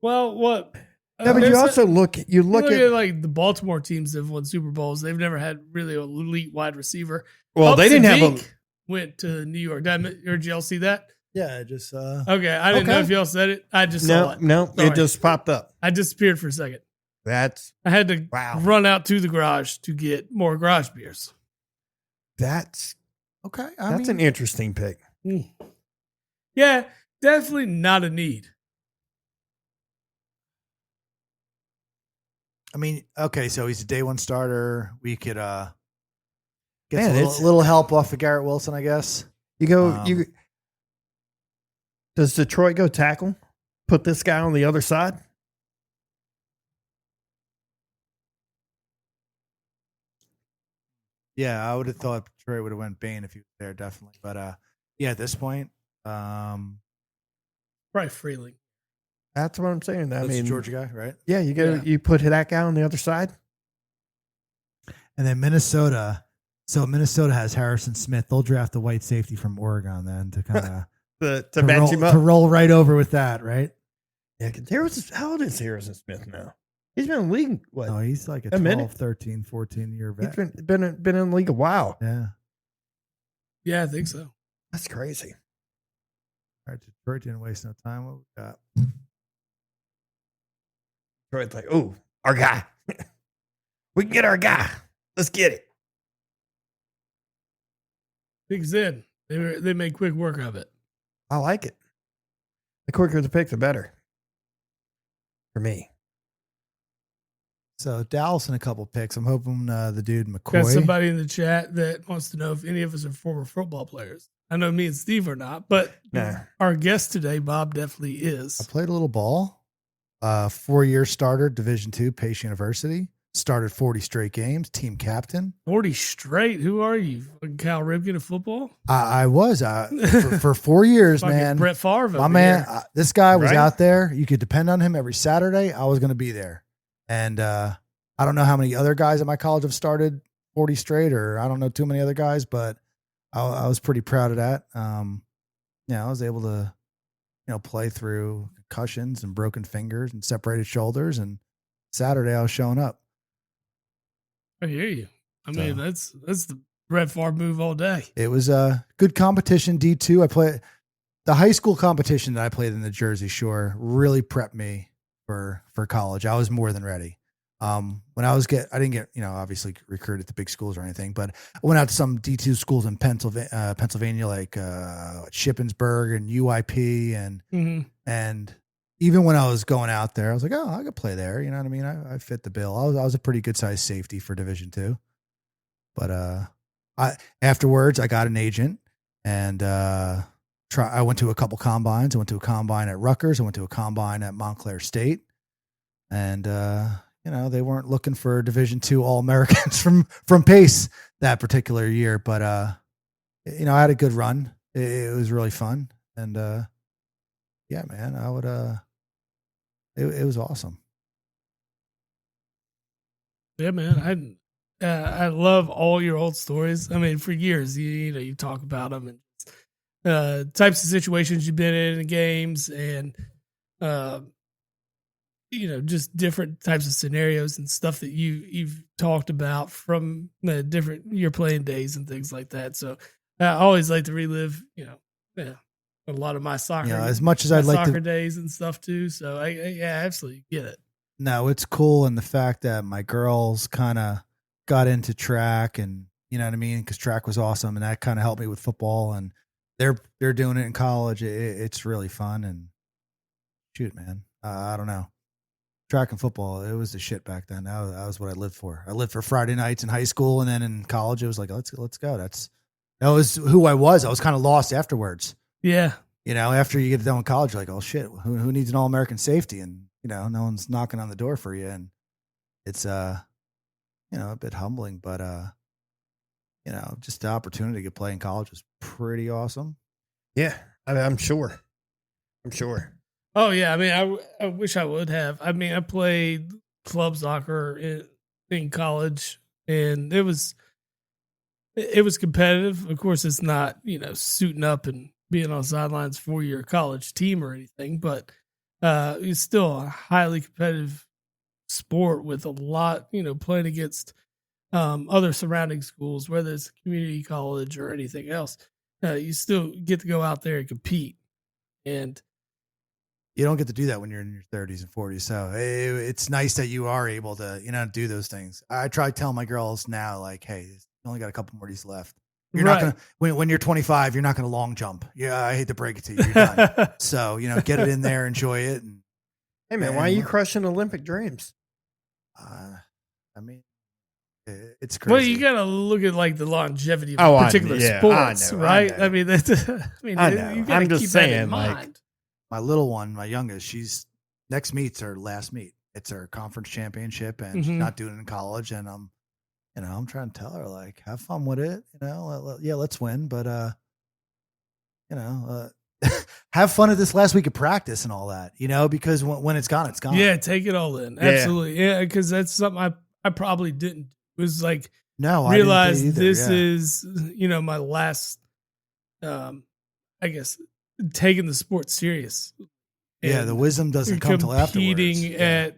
Well, what? Yeah, but you also look at like the Baltimore teams that have won Super Bowls. They've never had really an elite wide receiver. Well, they didn't have went to New York. Did y'all see that? Yeah, just okay. I didn't know if y'all said it. I just saw it. No, Sorry. it just popped up. I disappeared for a second. I had to run out to the garage to get more garage beers. That's okay. That's an interesting pick. Yeah, definitely not a need. I mean, okay, so he's a day one starter. We could get a little help off of Garrett Wilson, I guess. Does Detroit go tackle? Put this guy on the other side? Yeah, I would have thought Detroit would have went Bain if he was there, definitely. But at this point, probably Freeling. That's what I'm saying. I mean, Georgia guy, right? Yeah, you put that guy on the other side. And then Minnesota. So Minnesota has Harrison Smith. They'll draft the white safety from Oregon then to kind of to roll right over with that, right? Yeah, how old is Harrison Smith now? He's been in the league, what? No, he's like a 12, 13, 14-year vet. He's been in the league a while. Yeah. Yeah, I think so. That's crazy. All right, Detroit didn't waste no time. What we got? Detroit's like, oh, our guy. We can get our guy. Let's get it. Big Zed. They made quick work of it. I like it. The quicker the pick, the better. For me. So Dallas and a couple picks. I'm hoping the dude McCoy. Got somebody in the chat that wants to know if any of us are former football players. I know me and Steve are not, but our guest today, Bob, definitely is. I played a little ball. 4-year starter, Division II, Pace University. Started 40 straight games. Team captain. 40 straight? Who are you? Cal Ripken of football? I was for 4 years, man. Brett Favre. My man, this guy was out there. You could depend on him every Saturday. I was going to be there. And I don't know how many other guys at my college have started 40 straight, or I don't know too many other guys, but I was pretty proud of that. I was able to, play through concussions and broken fingers and separated shoulders. And Saturday I was showing up. I hear you. I mean, that's the Brett Favre move all day. It was a good competition, D2. I played the high school competition that I played in the Jersey Shore really prepped me for college. I was more than ready. When I didn't get, obviously recruited to big schools or anything, but I went out to some D2 schools in Pennsylvania, like Shippensburg and UIP, and even when I was going out there, I was like, oh, I could play there. You know what I mean? I fit the bill. I was a pretty good sized safety for Division II, but afterwards I got an agent and I went to a couple combines. I went to a combine at Rutgers. I went to a combine at Montclair State, and they weren't looking for Division II All-Americans from Pace that particular year. But I had a good run. It was really fun, and yeah, man, I would. It was awesome. Yeah, man, I love all your old stories. I mean, for years, you talk about them and types of situations you've been in games, and just different types of scenarios and stuff that you've talked about from different your playing days and things like that. So I always like to relive, a lot of my soccer, as much as my I'd like soccer to, days and stuff too. So I absolutely get it. no, it's cool. And the fact that my girls kind of got into track and, you know what I mean? Cause track was awesome. And that kind of helped me with football, and they're doing it in college. It's really fun. And shoot, man, I don't know. Track and football, it was the shit back then. That was what I lived for. I lived for Friday nights in high school, and then in college, it was like, let's go. That was who I was. I was kind of lost afterwards. Yeah. After you get done with college, you're like, oh shit, who needs an All-American safety? And no one's knocking on the door for you, and it's a bit humbling, but just the opportunity to play in college was pretty awesome. Yeah, I'm sure. Oh yeah, I mean, I wish I would have. I mean, I played club soccer in college, and it was competitive. Of course, it's not suiting up and being on sidelines for your college team or anything, but it's still a highly competitive sport with a lot, playing against other surrounding schools, whether it's community college or anything else. You still get to go out there and compete, and you don't get to do that when you're in your 30s and 40s. So it's nice that you are able to, do those things. I try telling my girls now, like, hey, you only got a couple more of these left. You're not going to, when you're 25, you're not going to long jump. Yeah, I hate to break it to you. You're done. So, get it in there, enjoy it. And, hey, man, why are you crushing Olympic dreams? I mean, it's crazy. Well, you got to look at like the longevity of particular sports, right? I mean, you got to keep that in mind. My little one, my youngest, she's next meet's her last meet. It's her conference championship, and she's not doing it in college. And I'm trying to tell her, like, have fun with it. Let's win, but have fun at this last week of practice and all that. Because when it's gone, it's gone. Yeah, take it all in. Absolutely, yeah, because that's something I probably didn't. It was like realize this is my last. I guess. Taking the sport serious. Yeah, the wisdom doesn't come till afterwards. Competing at,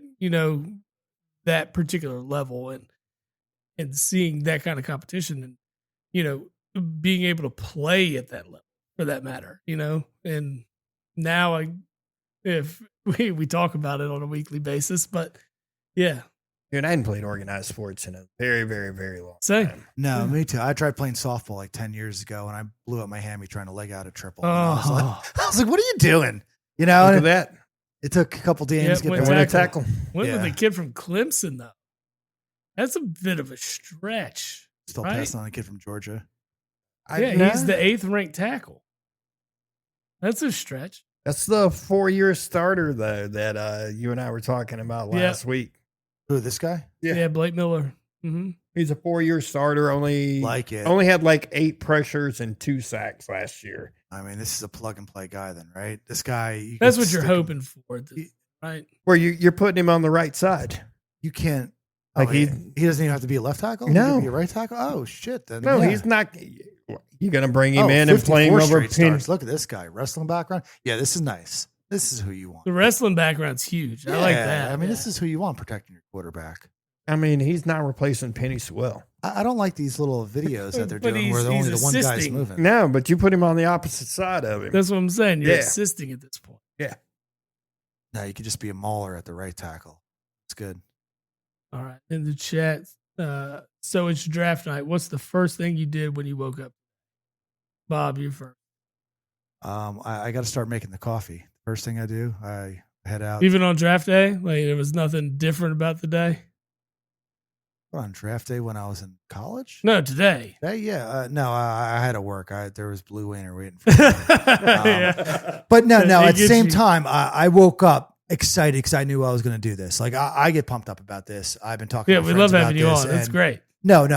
that particular level and seeing that kind of competition and, being able to play at that level for that matter, and now if we talk about it on a weekly basis, but yeah. Dude, I hadn't played organized sports in a very, very, very long time. No, me too. I tried playing softball like 10 years ago, and I blew up my hammy trying to leg out a triple. Oh. I was like, what are you doing? Look at that. It took a couple games to get the tackle. Went with the kid from Clemson, though. That's a bit of a stretch. Still passing on the kid from Georgia. He's the 8th ranked tackle. That's a stretch. That's the 4-year starter, though, that you and I were talking about last week. Who, this guy? Yeah, Blake Miller. Mm-hmm. He's a 4-year starter. Only had like 8 pressures and 2 sacks last year. I mean, this is a plug and play guy, then, right? This guy. That's what you're hoping for, right? Where you're putting him on the right side. You can't. Like he doesn't even have to be a left tackle. No, he can be a right tackle. Oh shit! Then he's not. You're gonna bring him in and play him over. Look at this guy, wrestling background. Yeah, this is nice. This is who you want. The wrestling background's huge. I like that. I mean, this is who you want protecting your quarterback. I mean, he's not replacing Penny Sewell. I don't like these little videos that they're doing where only the one guy's moving. No, but you put him on the opposite side of him. That's what I'm saying. You're assisting at this point. Yeah. No, you could just be a mauler at the right tackle. It's good. All right. In the chat, so it's draft night. What's the first thing you did when you woke up? Bob, you first. I got to start making the coffee. First thing I do, I head out. Even on draft day? Like there was nothing different about the day? On draft day when I was in college? No, today. Yeah. No, I had to work. There was Blue Wiener waiting for me. But no, at the same time, I woke up excited because I knew I was going to do this. Like I get pumped up about this. I've been talking to we love having you on. That's great. No, and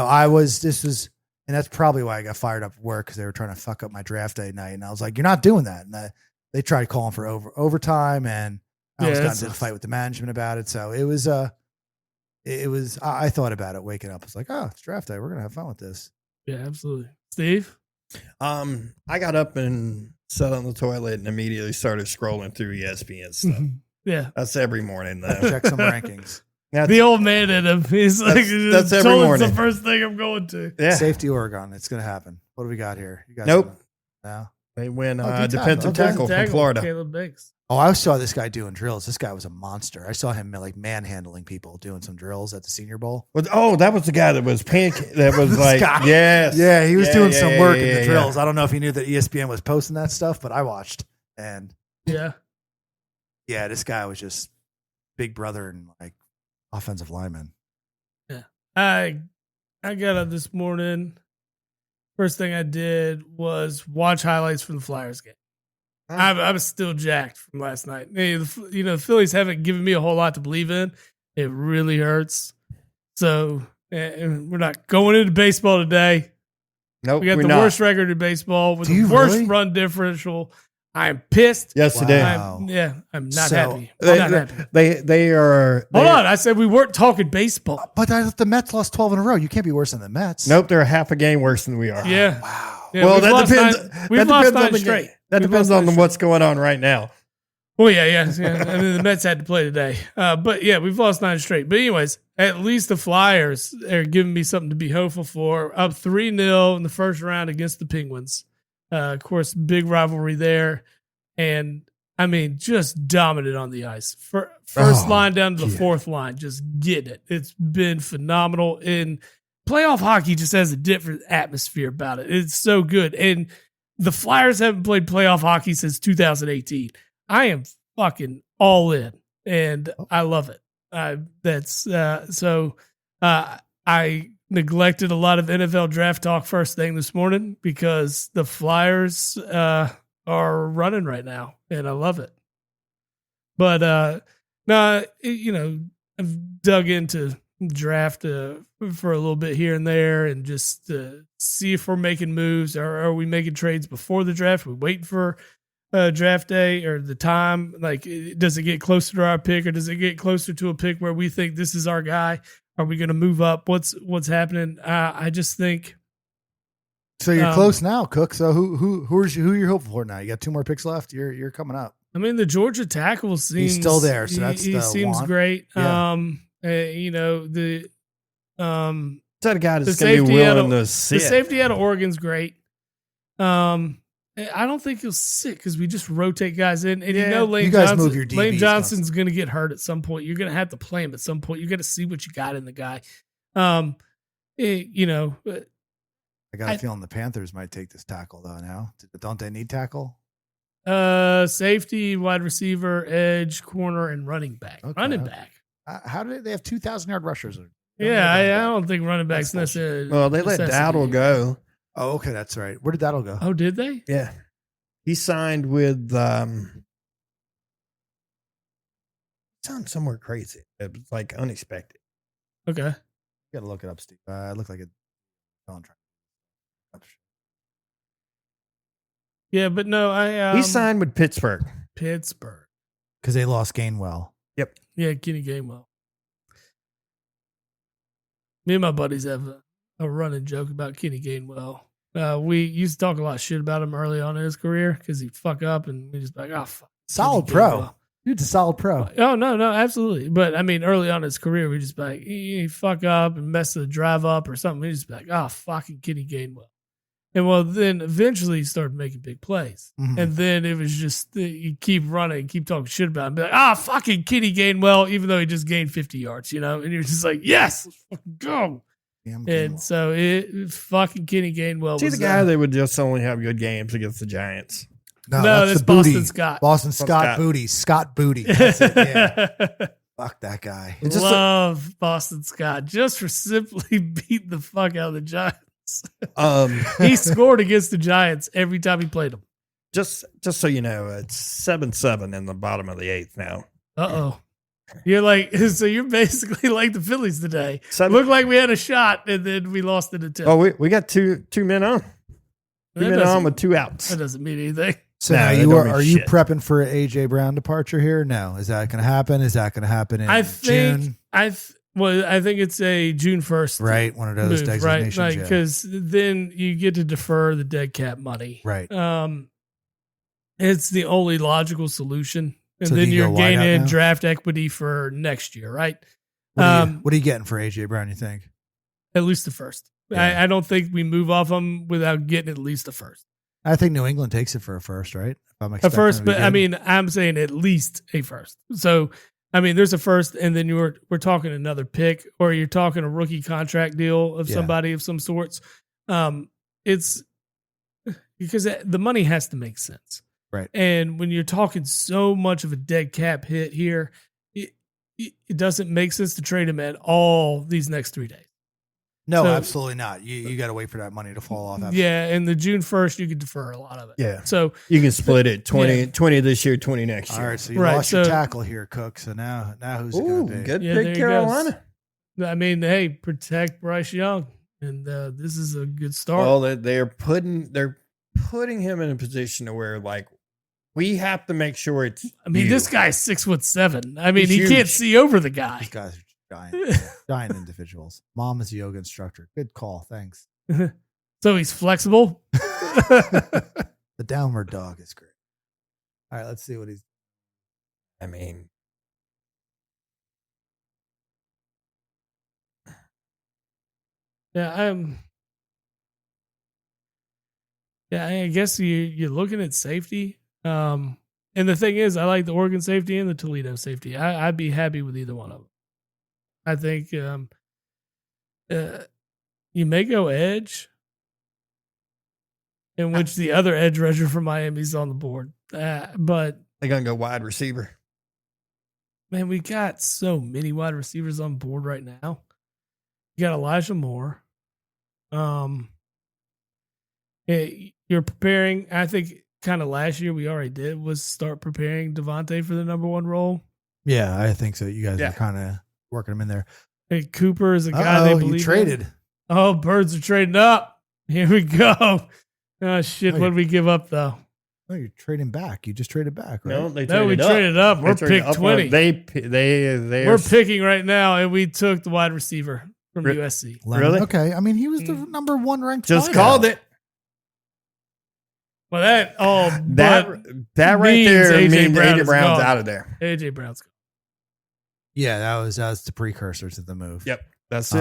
that's probably why I got fired up at work, because they were trying to fuck up my draft day night. And I was like, you're not doing that. And they tried calling for overtime, and I was got into a fight with the management about it. So it was, I thought about it waking up. I was like, oh, it's draft day. We're going to have fun with this. Yeah, absolutely. Steve? I got up and sat on the toilet and immediately started scrolling through ESPN stuff. Yeah. That's every morning, though. Check some rankings. The old man in him. He's like, that's every morning. It's the first thing I'm going to. Yeah. Safety Oregon. It's going to happen. What do we got here? You guys nope. No? They win Oh, D-tackle. defensive Okay. tackle from Florida. Caleb Banks. Oh, I saw this guy doing drills. This guy was a monster. I saw him like manhandling people doing some drills at the Senior Bowl. Oh, that was the guy that was that was like, guy. yes. Yeah, he was doing some work in the yeah. drills. I don't know if he knew that ESPN was posting that stuff, but I watched. And Yeah. yeah, this guy was just big brother and like offensive lineman. Yeah. I got up this morning. First thing I did was watch highlights from the Flyers game. I was still jacked from last night. Hey, the Phillies haven't given me a whole lot to believe in. It really hurts. So we're not going into baseball today. Nope, We got the worst record in baseball with the worst run differential. I am pissed. Yes, today. Wow. I'm not happy. They, I'm not happy. they are. Hold on. I said we weren't talking baseball. But the Mets lost 12 in a row. You can't be worse than the Mets. Nope, they're half a game worse than we are. Yeah. Wow. Yeah, Well, we've that lost depends. We've lost 9 the straight. game. That We've depends lost on 9 what's going on right now. Well, yeah. I mean, the Mets had to play today. But yeah, we've lost 9 straight. But anyways, at least the Flyers are giving me something to be hopeful for. Up 3-0 in the first round against the Penguins. Of course, big rivalry there. And I mean, just dominant on the ice. First line down to the fourth line, just getting it. It's been phenomenal. And playoff hockey just has a different atmosphere about it. It's so good. And the Flyers haven't played playoff hockey since 2018. I am fucking all in, and I love it. I neglected a lot of NFL draft talk first thing this morning because the Flyers are running right now, and I love it. But I've dug into draft for a little bit here and there, and just see if we're making moves. Are we making trades before the draft? Are we waiting for draft day or the time? Like, does it get closer to our pick, or does it get closer to a pick where we think this is our guy? Are we going to move up? What's happening? I just think. So you're close now, Cook. So who you're hoping for now? You got 2 more picks left. You're coming up. I mean, the Georgia tackle seems He's still there, so that's he the seems want. great. Yeah. The Is that a guy that's the going to be safety out willing of to sit? the safety out of Oregon's great. I don't think he'll sit because we just rotate guys in, and Lane you guys Johnson, move your DBs Lane Johnson's going to get hurt at some point. You're going to have to play him at some point. You got to see what you got in the guy. I got a feeling the Panthers might take this tackle though. Now, don't they need tackle? Safety, wide receiver, edge, corner, and running back. Okay. Running back. How do they have 2,000-yard rushers? Yeah, I don't think running back's That's necessary. Well, they let Dowdle go. Oh, okay, that's right. Where did Dowdle go? Oh, did they? Yeah, he signed with somewhere crazy. It was like unexpected. Okay. You got to look it up, Steve. It looked like a contract. Yeah, but no, He signed with Pittsburgh. Pittsburgh because they lost Gainwell. Yep. Yeah, Kenny Gainwell. Me and my buddies have a running joke about Kenny Gainwell. We used to talk a lot of shit about him early on in his career because he'd fuck up, and we just be like, oh, fuck. Solid Kenny pro. Gainwell. Dude's a solid pro. Oh, no, absolutely. But I mean, early on in his career, we just be like, he fuck up and mess the drive up or something. We just be like, oh, fucking Kenny Gainwell. And well, then eventually he started making big plays. Mm-hmm. And then it was just, you keep running, keep talking shit about him. Be like, fucking Kenny Gainwell, even though he just gained 50 yards, And you're just like, yes, let's fucking go. And so fucking Kenny Gainwell See was the guy that would just only have good games against the Giants. No, that's the Booty. Boston Scott. Boston Scott Scott. Booty. Scott Booty. That's it, yeah. Fuck that guy. Love Boston Scott just for simply beating the fuck out of the Giants. He scored against the Giants every time he played them. Just so you know, it's 7-7 in the bottom of the 8th now. Uh-oh. You're like, so you're basically like the Phillies today. Looked like we had a shot, and then we lost it at 10. Oh, we got two men on. Two men on with 2 outs. That doesn't mean anything. So No, now that you don't mean are you shit. prepping for an AJ Brown departure here? No. Is that going to happen? Is that going to happen in June? I think it's a June 1st. Right. One of those move, designations. right? Yeah. Because then you get to defer the dead cap money. Right. It's the only logical solution. And So then do you you're go wide out gaining now? draft equity for next year, right? What are you getting for AJ Brown, you think? At least the first. Yeah. I don't think we move off him without getting at least the first. I think New England takes it for a first, right? If I'm A expecting first, them to be but I good. mean, I'm saying at least a first. So, I mean, there's a first, and then we're talking another pick, or you're talking a rookie contract deal of Yeah. somebody of some sorts. It's because the money has to make sense, Right. And when you're talking so much of a dead cap hit here, it doesn't make sense to trade him at all these next 3 days. No, So- absolutely not. You got to wait for that money to fall off. Yeah, and the June 1st, you could defer a lot of it. Yeah. So You can split it 20, Yeah. 20 this year, 20 next All year. right, so you Right, lost your so- tackle here, Cook. So now who's it Ooh, going to be? good Yeah, there pick, he goes. Carolina. I mean, hey, protect Bryce Young, and this is a good start. Well, they're putting him in a position to where like we have to make sure it's. I mean, you. this guy's 6'7". I mean, He's he can't huge. see over the guy. These guys are giant individuals. Mom is a yoga instructor. Good call. Thanks. So he's flexible. The downward dog is great. All right, let's see what he's. I mean, Yeah, I guess you're looking at safety. And the thing is, I like the Oregon safety and the Toledo safety. I'd be happy with either one of them. I think you may go edge, in which the other edge rusher from Miami's on the board. But they're gonna go wide receiver. man, we got so many wide receivers on board right now. You got Elijah Moore. You're preparing. I think kind of last year we already did was start preparing Devontae for the number one role. Yeah, I think so. You guys Yeah. are kind of working him in there. Hey, Cooper is a guy they believe you in. traded. Oh, Birds are trading up. Here we go. Oh shit! Oh, What did we give up though? No, you're trading back. You just traded back, right? No, they No, we traded up. traded up. They We're traded pick up. 20. They We're picking right now, and we took the wide receiver from Re- USC. Lemon. Really? Okay. I mean, he was the number one ranked. just wideout. called it. Well, that That right means there A.J. means Brown AJ is Brown's gone. out of there. AJ Brown's. Yeah, that was the precursor to the move. Yep, that's it.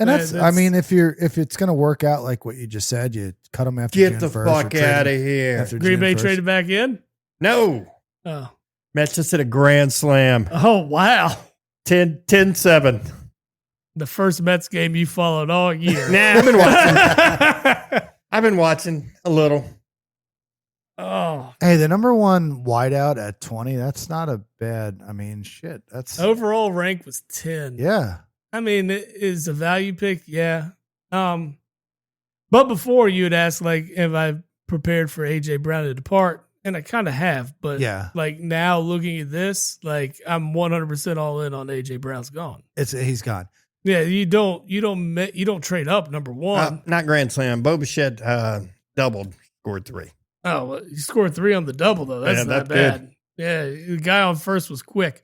And Yeah, that's, I that's- mean, if it's going to work out like what you just said, you cut him after Get June the 1st, or fuck trade him out of here. after Green June Bay 1st. traded back in. No, Oh, Mets just hit a grand slam. oh wow! 10-7. The first Mets game you followed all year. Nah, I've been watching. I've been watching a little. Oh, Hey, the number one wideout at 20, that's not a bad, I mean, shit. That's, overall rank was 10. yeah. I mean, it is a value pick, yeah. But before you had asked, like, have I prepared for AJ Brown to depart? And I kind of have, but Yeah. like now looking at this, like I'm 100% all in on AJ Brown's gone. He's gone. Yeah, you don't trade up number one. Not grand slam. Boba Fett doubled, scored 3. Oh, well, you scored 3 on the double though. That's Yeah, not that's bad. Yeah, the guy on first was quick.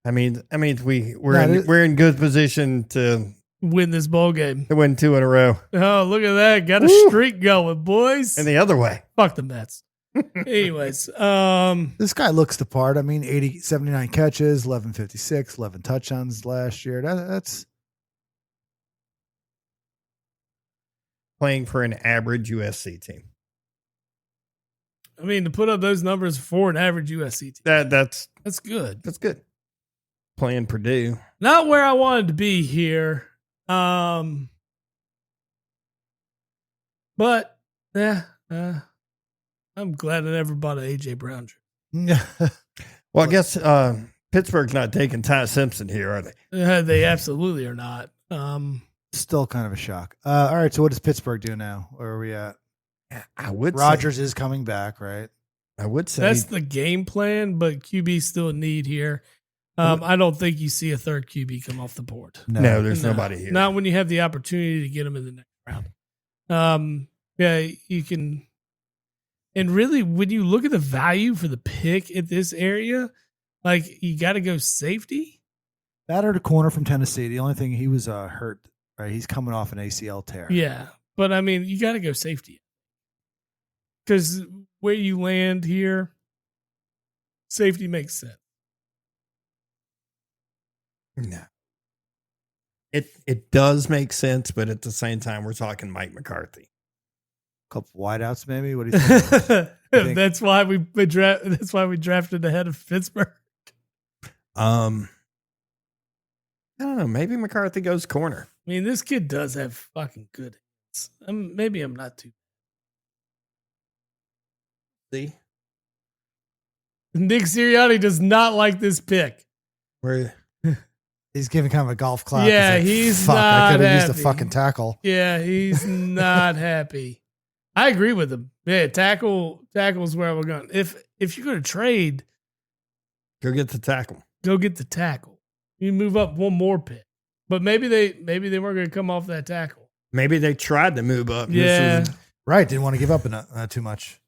I mean, No, we're in good position to Win this ball game. win 2 in a row, Oh, look at that! Got a Woo. streak going, boys. and the other way. Fuck the Mets. Anyways, This guy looks the part. I mean, 79 catches, 1156, 11 touchdowns last year. That's Playing for an average USC team. I mean, to put up those numbers for an average USC team, That's that's good. playing Purdue. Not where I wanted to be here. But yeah, I'm glad I never bought an AJ Brown jersey. Well, I guess Pittsburgh's not taking Ty Simpson here, are they? They absolutely are not. still kind of a shock. All right, so what does Pittsburgh do now? Where are we at? I would Rodgers is coming back, right? I would say That's the game plan, but QB still a need here. I don't think you see a third QB come off the board. no, there's No, nobody here. Not when you have the opportunity to get him in the next round. Yeah, you can. And really, when you look at the value for the pick at this area, like you got to go safety. Batter to corner from Tennessee. The only thing he was hurt, right? He's coming off an ACL tear. Yeah, but I mean, you got to go safety because where you land here, safety makes sense. No. It does make sense, but at the same time, we're talking Mike McCarthy. couple wideouts, maybe. What do you think? think- That's why That's why we drafted ahead of Pittsburgh. I don't know. Maybe McCarthy goes corner. I mean, this kid does have fucking good hands. Maybe I'm not too. See, Nick Sirianni does not like this pick. where He's giving kind of a golf clap. Yeah, like, he's fuck, I not could have used a happy. fucking tackle. Yeah, he's not happy. I agree with him. Yeah, tackle is where we're going. If you're going to trade, go get the tackle. go get the tackle. You move up one more pick. But maybe they weren't going to come off that tackle. Maybe they tried to move up. Yeah. Right. Didn't want to give up too much.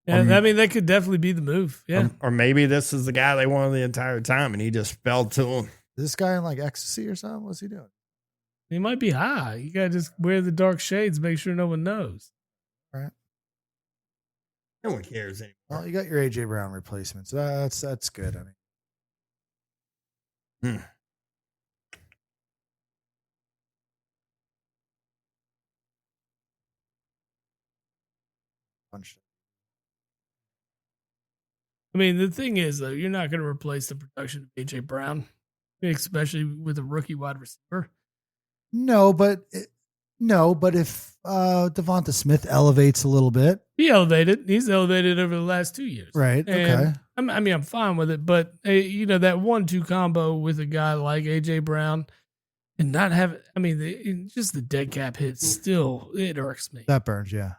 Yeah, I mean, that could definitely be the move. Yeah. Or maybe this is the guy they wanted the entire time, and he just fell to him. Is this guy in like ecstasy or something? What's he doing? He might be high. You got to just wear the dark shades, make sure no one knows. Right. No one cares anymore. Well, you got your AJ Brown replacement, so that's good. I mean, I mean, the thing is, though, you're not going to replace the production of AJ Brown, especially with a rookie wide receiver. no, but if Devonta Smith elevates a little bit, He's elevated over the last 2 years. right? And Okay. I'm fine with it, but that 1-2 combo with a guy like AJ Brown and not have, just the dead cap hit still, it irks me. That burns, yeah.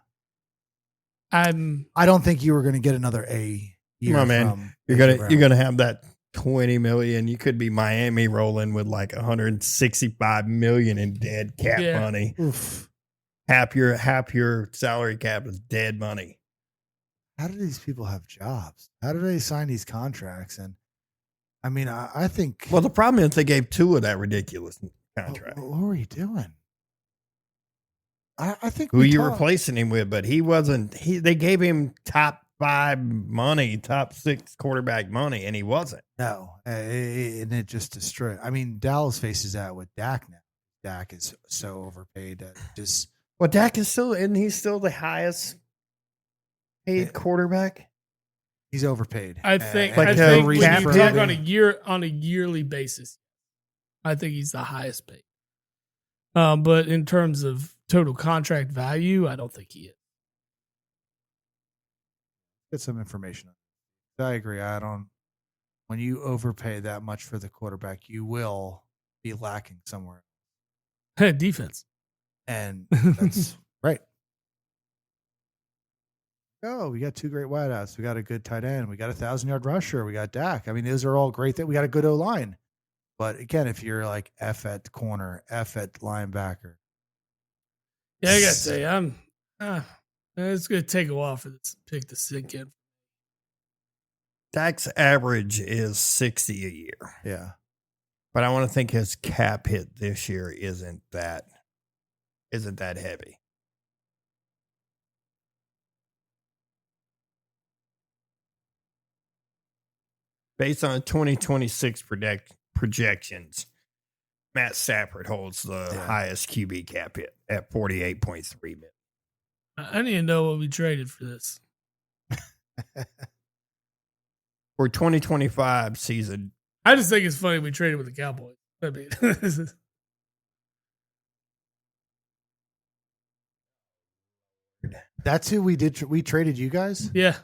I don't think you were going to get another A year. Come on, man. from You're AJ Brown. gonna have that $20 million. You could be Miami rolling with like $165 million in dead cap money. Oof. Half your salary cap is dead money. How do these people have jobs? How do they sign these contracts? And I mean, I think. Well, the problem is they gave two of that ridiculous contract. What were you doing? I think Who you replacing him with? But he wasn't. They gave him top 5 money, top 6 quarterback money, and he wasn't. No, and it just destroyed. I mean, Dallas faces that with Dak now. Dak is so overpaid that just. Well, Dak is still, isn't he still the highest paid quarterback? He's overpaid. I think Like when you cap talk hit? on a yearly basis, I think he's the highest paid. But in terms of total contract value, I don't think he is. Get some information. I agree. When you overpay that much for the quarterback, you will be lacking somewhere. Defense. And that's right. Oh, we got 2 great wideouts. We got a good tight end. We got a 1,000-yard rusher. We got Dak. I mean, those are all great. We got a good O-line. But again, if you're like F at corner, F at linebacker. Yeah, I got to say, it's going to take a while for this pick to sink in. Dak's average is 60 a year. Yeah. But I want to think his cap hit this year isn't that heavy. Based on 2026 projections, Matt Stafford holds the highest QB cap hit at 48.3 million. I need to know what we traded for this. For 2025 season, I just think it's funny we traded with the Cowboys. I mean, That's who we did. We traded you guys? yeah.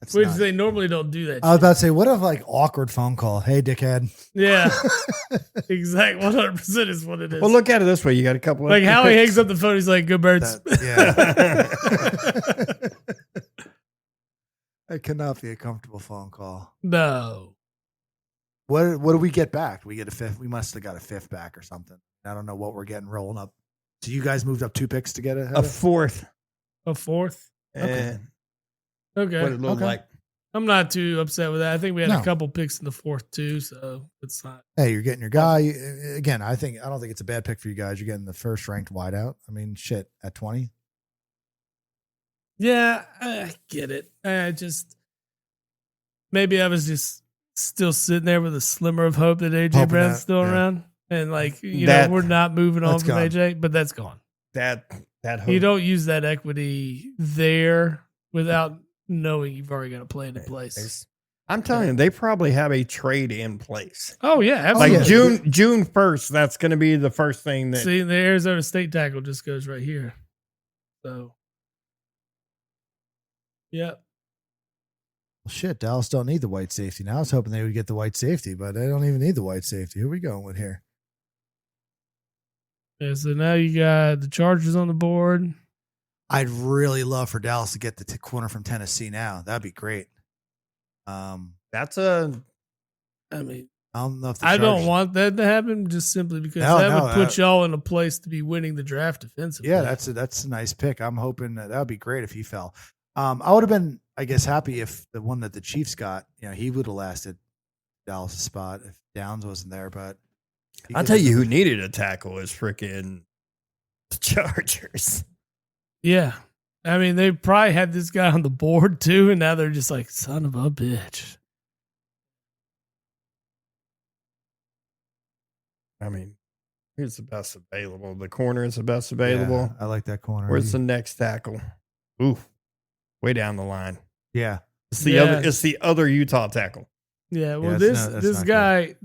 That's Which not- they normally don't do that. I was about to say, what if like awkward phone call? Hey, dickhead. Yeah. Exactly. 100% is what it is. well, look at it this way: you got a couple of like how he hangs up the phone, he's like, "Good birds." That cannot be a comfortable phone call. No. What do we get back? We get a 5th. We must have got a 5th back or something. I don't know what we're getting rolling up. So you guys moved up 2 picks to get a 4th. A 4th. Okay. Okay. What it looked like. I'm not too upset with that. I think we had No. a couple picks in the 4th too, so it's not. Hey, you're getting your guy. Again, I don't think it's a bad pick for you guys. You're getting the first ranked wideout. I mean, shit, at 20. Yeah, I get it. I just maybe I was just still sitting there with a slimmer of hope that AJ Hoping Brown's that, still yeah. around, and like That- we're not moving on That's from gone. AJ, but that's gone. That That You don't use that equity there without knowing you've already got a plan in place. I'm telling you, they probably have a trade in place. Oh yeah, absolutely. Like June 1st, that's going to be the first thing that. See, the Arizona State tackle just goes right here. So, yeah. Well, shit, Dallas don't need the white safety now. I was hoping they would get the white safety, but they don't even need the white safety. Who are we going with here? Yeah, so now you got the Chargers on the board. I'd really love for Dallas to get the corner from Tennessee now. That'd be great. That's a. I mean, I don't know if I don't want that to happen just simply because would put y'all in a place to be winning the draft defensively. Yeah, that's a nice pick. I'm hoping that would be great if he fell. I would have been, I guess, happy if the one that the Chiefs got, he would have lasted Dallas' spot if Downs wasn't there. But I'll tell you who needed a tackle is freaking the Chargers. Yeah. I mean, they probably had this guy on the board too, and now they're just like, son of a bitch. I mean, here's the best available. The corner is the best available. Yeah, I like that corner. Where's the next tackle? Ooh, way down the line. Yeah. It's the other Utah tackle. Yeah, well, this guy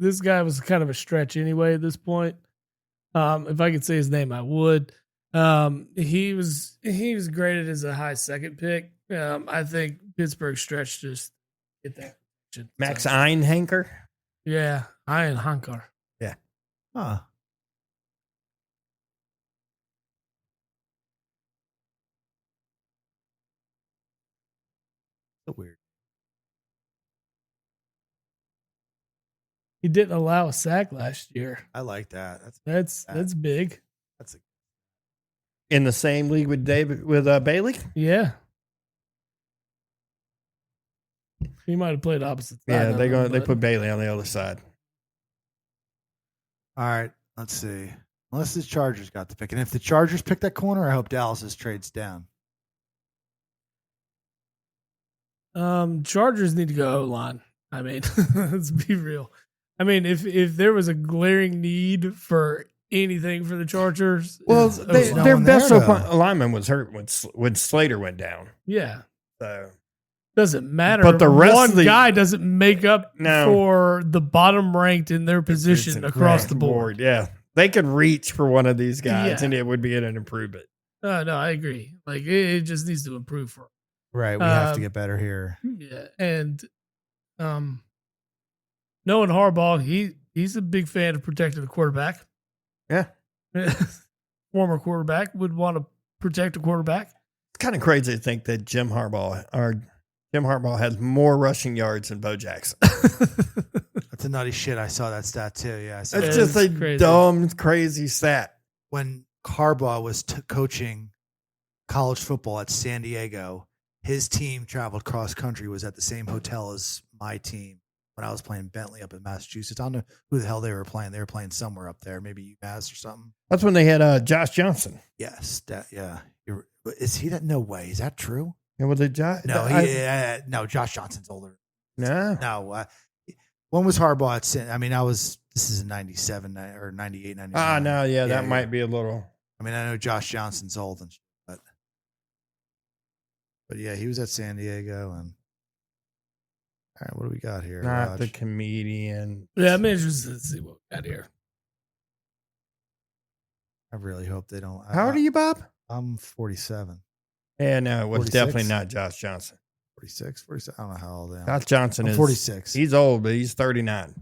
was kind of a stretch anyway at this point. If I could say his name, I would. He was graded as a high second pick. I think Pittsburgh stretched just get that. Max Einhanker. Yeah, Einhanker. Yeah. Huh. So weird. He didn't allow a sack last year. I like that. That's big. That's In the same league with Bailey. Yeah. He might have played opposite side. Yeah, they put Bailey on the other side. All right, let's see. Unless the Chargers got the pick, and if the Chargers pick that corner, I hope Dallas trades down. Chargers need to go O-line. I mean, let's be real. I mean, if there was a glaring need for anything for the Chargers, Well, their best there, lineman was hurt when Slater went down. Yeah. So doesn't matter. But the rest one of the guy doesn't make up for the bottom ranked in their position across the board. Yeah, they could reach for one of these guys, and it would be an improvement. No, I agree. Like it just needs to improve for. Right, we have to get better here. Yeah, and knowing Harbaugh, he's a big fan of protecting the quarterback. Yeah, former quarterback would want to protect a quarterback. It's kind of crazy to think that Jim Harbaugh has more rushing yards than Bo Jackson. That's a nutty shit. I saw that stat too. Yeah, it's just a crazy. Dumb, crazy stat. When Harbaugh was coaching college football at San Diego, his team traveled cross country, was at the same hotel as my team when I was playing Bentley up in Massachusetts. I don't know who the hell they were playing. They were playing somewhere up there, maybe UMass or something. That's when they had Josh Johnson. Yes, yeah. Is he that? No way. Is that true? And was it Josh? No, no. Josh Johnson's older. No. When was Harbaugh at Sin? I mean, this is in 97 or 98, 99. No, yeah, that might be a little. I mean, I know Josh Johnson's old, but yeah, he was at San Diego. And all right, what do we got here? Not the comedian. Yeah, I'm interested to see what we got here. I really hope they don't. How old are you, Bob? I'm 47. Yeah, no, it was 46? definitely not Josh Johnson. 46, 47. I don't know how old I am. Josh Johnson is 46. He's old, but he's 39.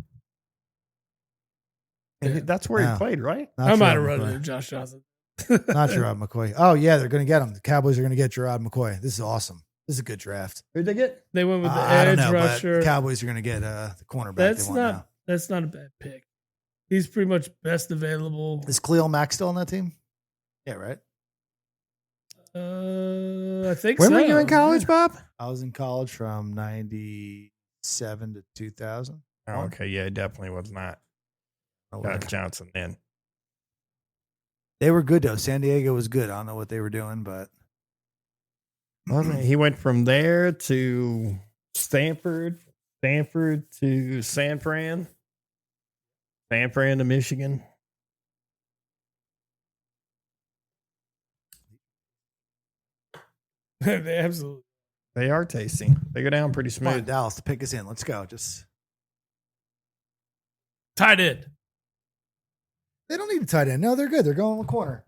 And that's where he played, right? I might have run into Josh Johnson. Not Gerard McCoy. Oh, yeah, they're going to get him. The Cowboys are going to get Gerard McCoy. This is awesome. This is a good draft. Who'd they get? They went with the I don't edge know, rusher. But the Cowboys are going to get the cornerback. That's not a bad pick. He's pretty much best available. Is Khalil Mack still on that team? Yeah, right. I think When were you in college, Bob? I was in college from 97 to 2000. Oh, okay. Yeah, it definitely was not Josh Johnson then. They were good, though. San Diego was good. I don't know what they were doing, but. He went from there to Stanford to San Fran to Michigan. They absolutely. They are tasty. They go down pretty Come on, smooth. Dallas, to pick us in. Let's go. Just Tight end. they don't need a tight end. No, they're good. They're going in the corner.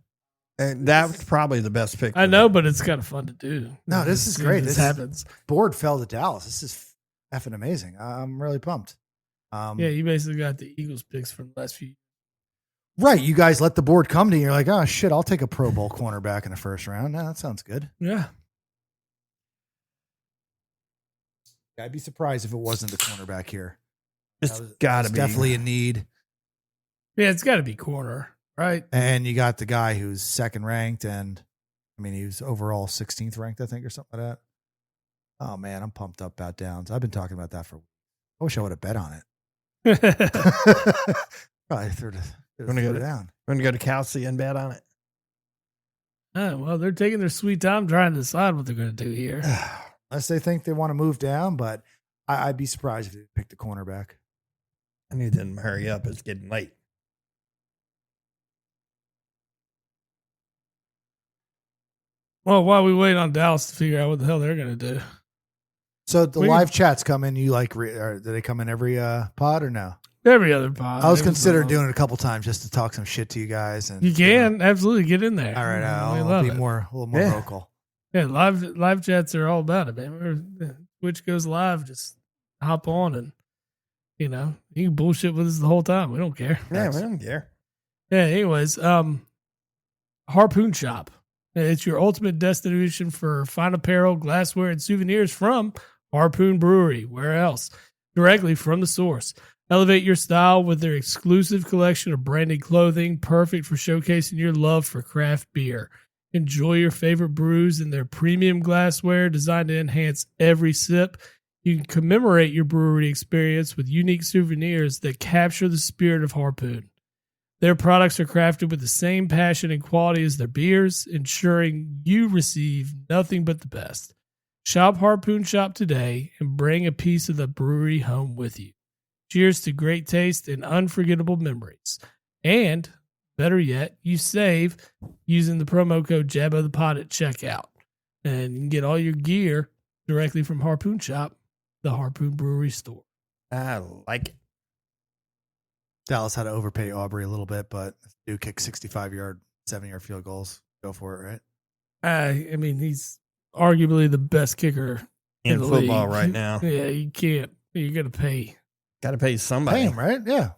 And that's probably the best pick. I for know, them. but it's kind of fun to do. No, this is See great. This This- happens. Board fell to Dallas. This is effing amazing. I'm really pumped. Yeah, you basically got the Eagles picks from the last few. Right. You guys let the board come to you. You're like, oh, shit, I'll take a Pro Bowl cornerback in the first round. No, that sounds good. Yeah. I'd be surprised if it wasn't the cornerback here. It's That was- got to it's be. definitely a need. Yeah, it's got to be corner, right? And you got the guy who's second ranked, and I mean, he was overall 16th ranked, I think, or something like that. Oh, man, I'm pumped up about Downs. I've been talking about that for. I wish I would have bet on it. Probably threw it down. We're going to go to Kelsey and bet on it. Well, they're taking their sweet time trying to decide what they're going to do here. Unless they think they want to move down, but I'd be surprised if they picked the cornerback. I need them to hurry up. It's getting late. Well, while we wait on Dallas to figure out what the hell they're going to do. So the We- live chats come in. You like? Do they come in every pod or no? Every other pod. I was Every considering single- doing it a couple times just to talk some shit to you guys. And You can absolutely get in there. All right, We I'll love be it. a little more Yeah. vocal. Yeah, live chats are all about it, man. Twitch goes live, just hop on and you can bullshit with us the whole time. We don't care. Yeah, we don't care. Yeah. Anyways, Harpoon Shop. It's your ultimate destination for fine apparel, glassware, and souvenirs from Harpoon Brewery. Where else? Directly from the source. Elevate your style with their exclusive collection of branded clothing, perfect for showcasing your love for craft beer. Enjoy your favorite brews in their premium glassware designed to enhance every sip. You can commemorate your brewery experience with unique souvenirs that capture the spirit of Harpoon. Their products are crafted with the same passion and quality as their beers, ensuring you receive nothing but the best. Shop Harpoon Shop today and bring a piece of the brewery home with you. Cheers to great taste and unforgettable memories. And, better yet, you save using the promo code JabOfThePod at checkout. And you can get all your gear directly from Harpoon Shop, the Harpoon Brewery store. I like it. Dallas had to overpay Aubrey a little bit, but do kick 65-yard, 7-yard field goals. Go for it, right? I mean, he's arguably the best kicker In the football league. right now. Yeah, you can't. You're going to pay. Got to pay somebody. Pay him, right? Yeah.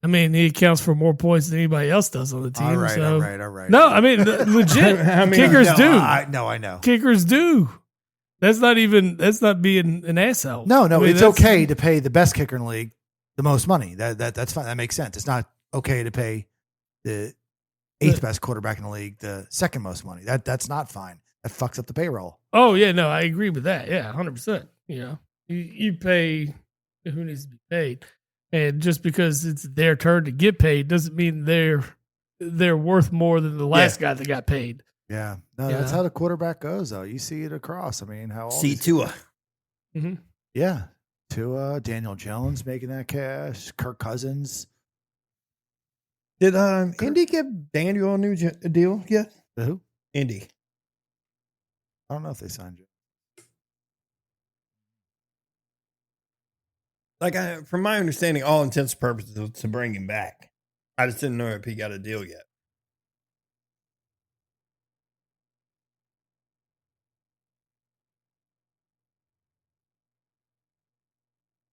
I mean, he accounts for more points than anybody else does on the team. All right, so. all right, all right. No, I mean, legit. I mean, kickers no, do. I know. Kickers do. That's not being an asshole. No, I mean, it's that's- okay to pay the best kicker in the league the most money. That's fine. That makes sense. It's not okay to pay the eighth best quarterback in the league the second most money. That's not fine. That fucks up the payroll. Oh, yeah, no, I agree with that. Yeah, 100%. You pay who needs to be paid. And just because it's their turn to get paid doesn't mean they're worth more than the last guy that got paid. Yeah. No, Yeah. that's how the quarterback goes, though. You see it across. I mean, how all See these- Tua. Mm-hmm. Yeah. Tua, Daniel Jones making that cash, Kirk Cousins. Did Indy give Daniel a new deal yet? Who? Indy. I don't know if they signed you. Like, from my understanding, all intents and purposes was to bring him back. I just didn't know if he got a deal yet.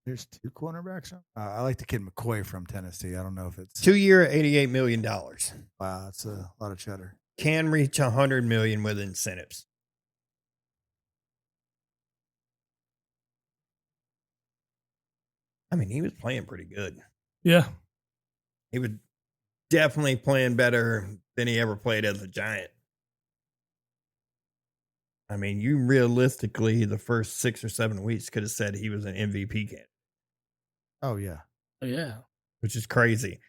There's two cornerbacks. I like the kid McCoy from Tennessee. I don't know if it's 2 year, $88 million. wow. That's a lot of cheddar. Can reach $100 million with incentives. I mean, he was playing pretty good. Yeah. He was definitely playing better than he ever played as a Giant. I mean, you realistically, the first 6 or 7 weeks could have said he was an MVP candidate, Oh yeah. Yeah. which is crazy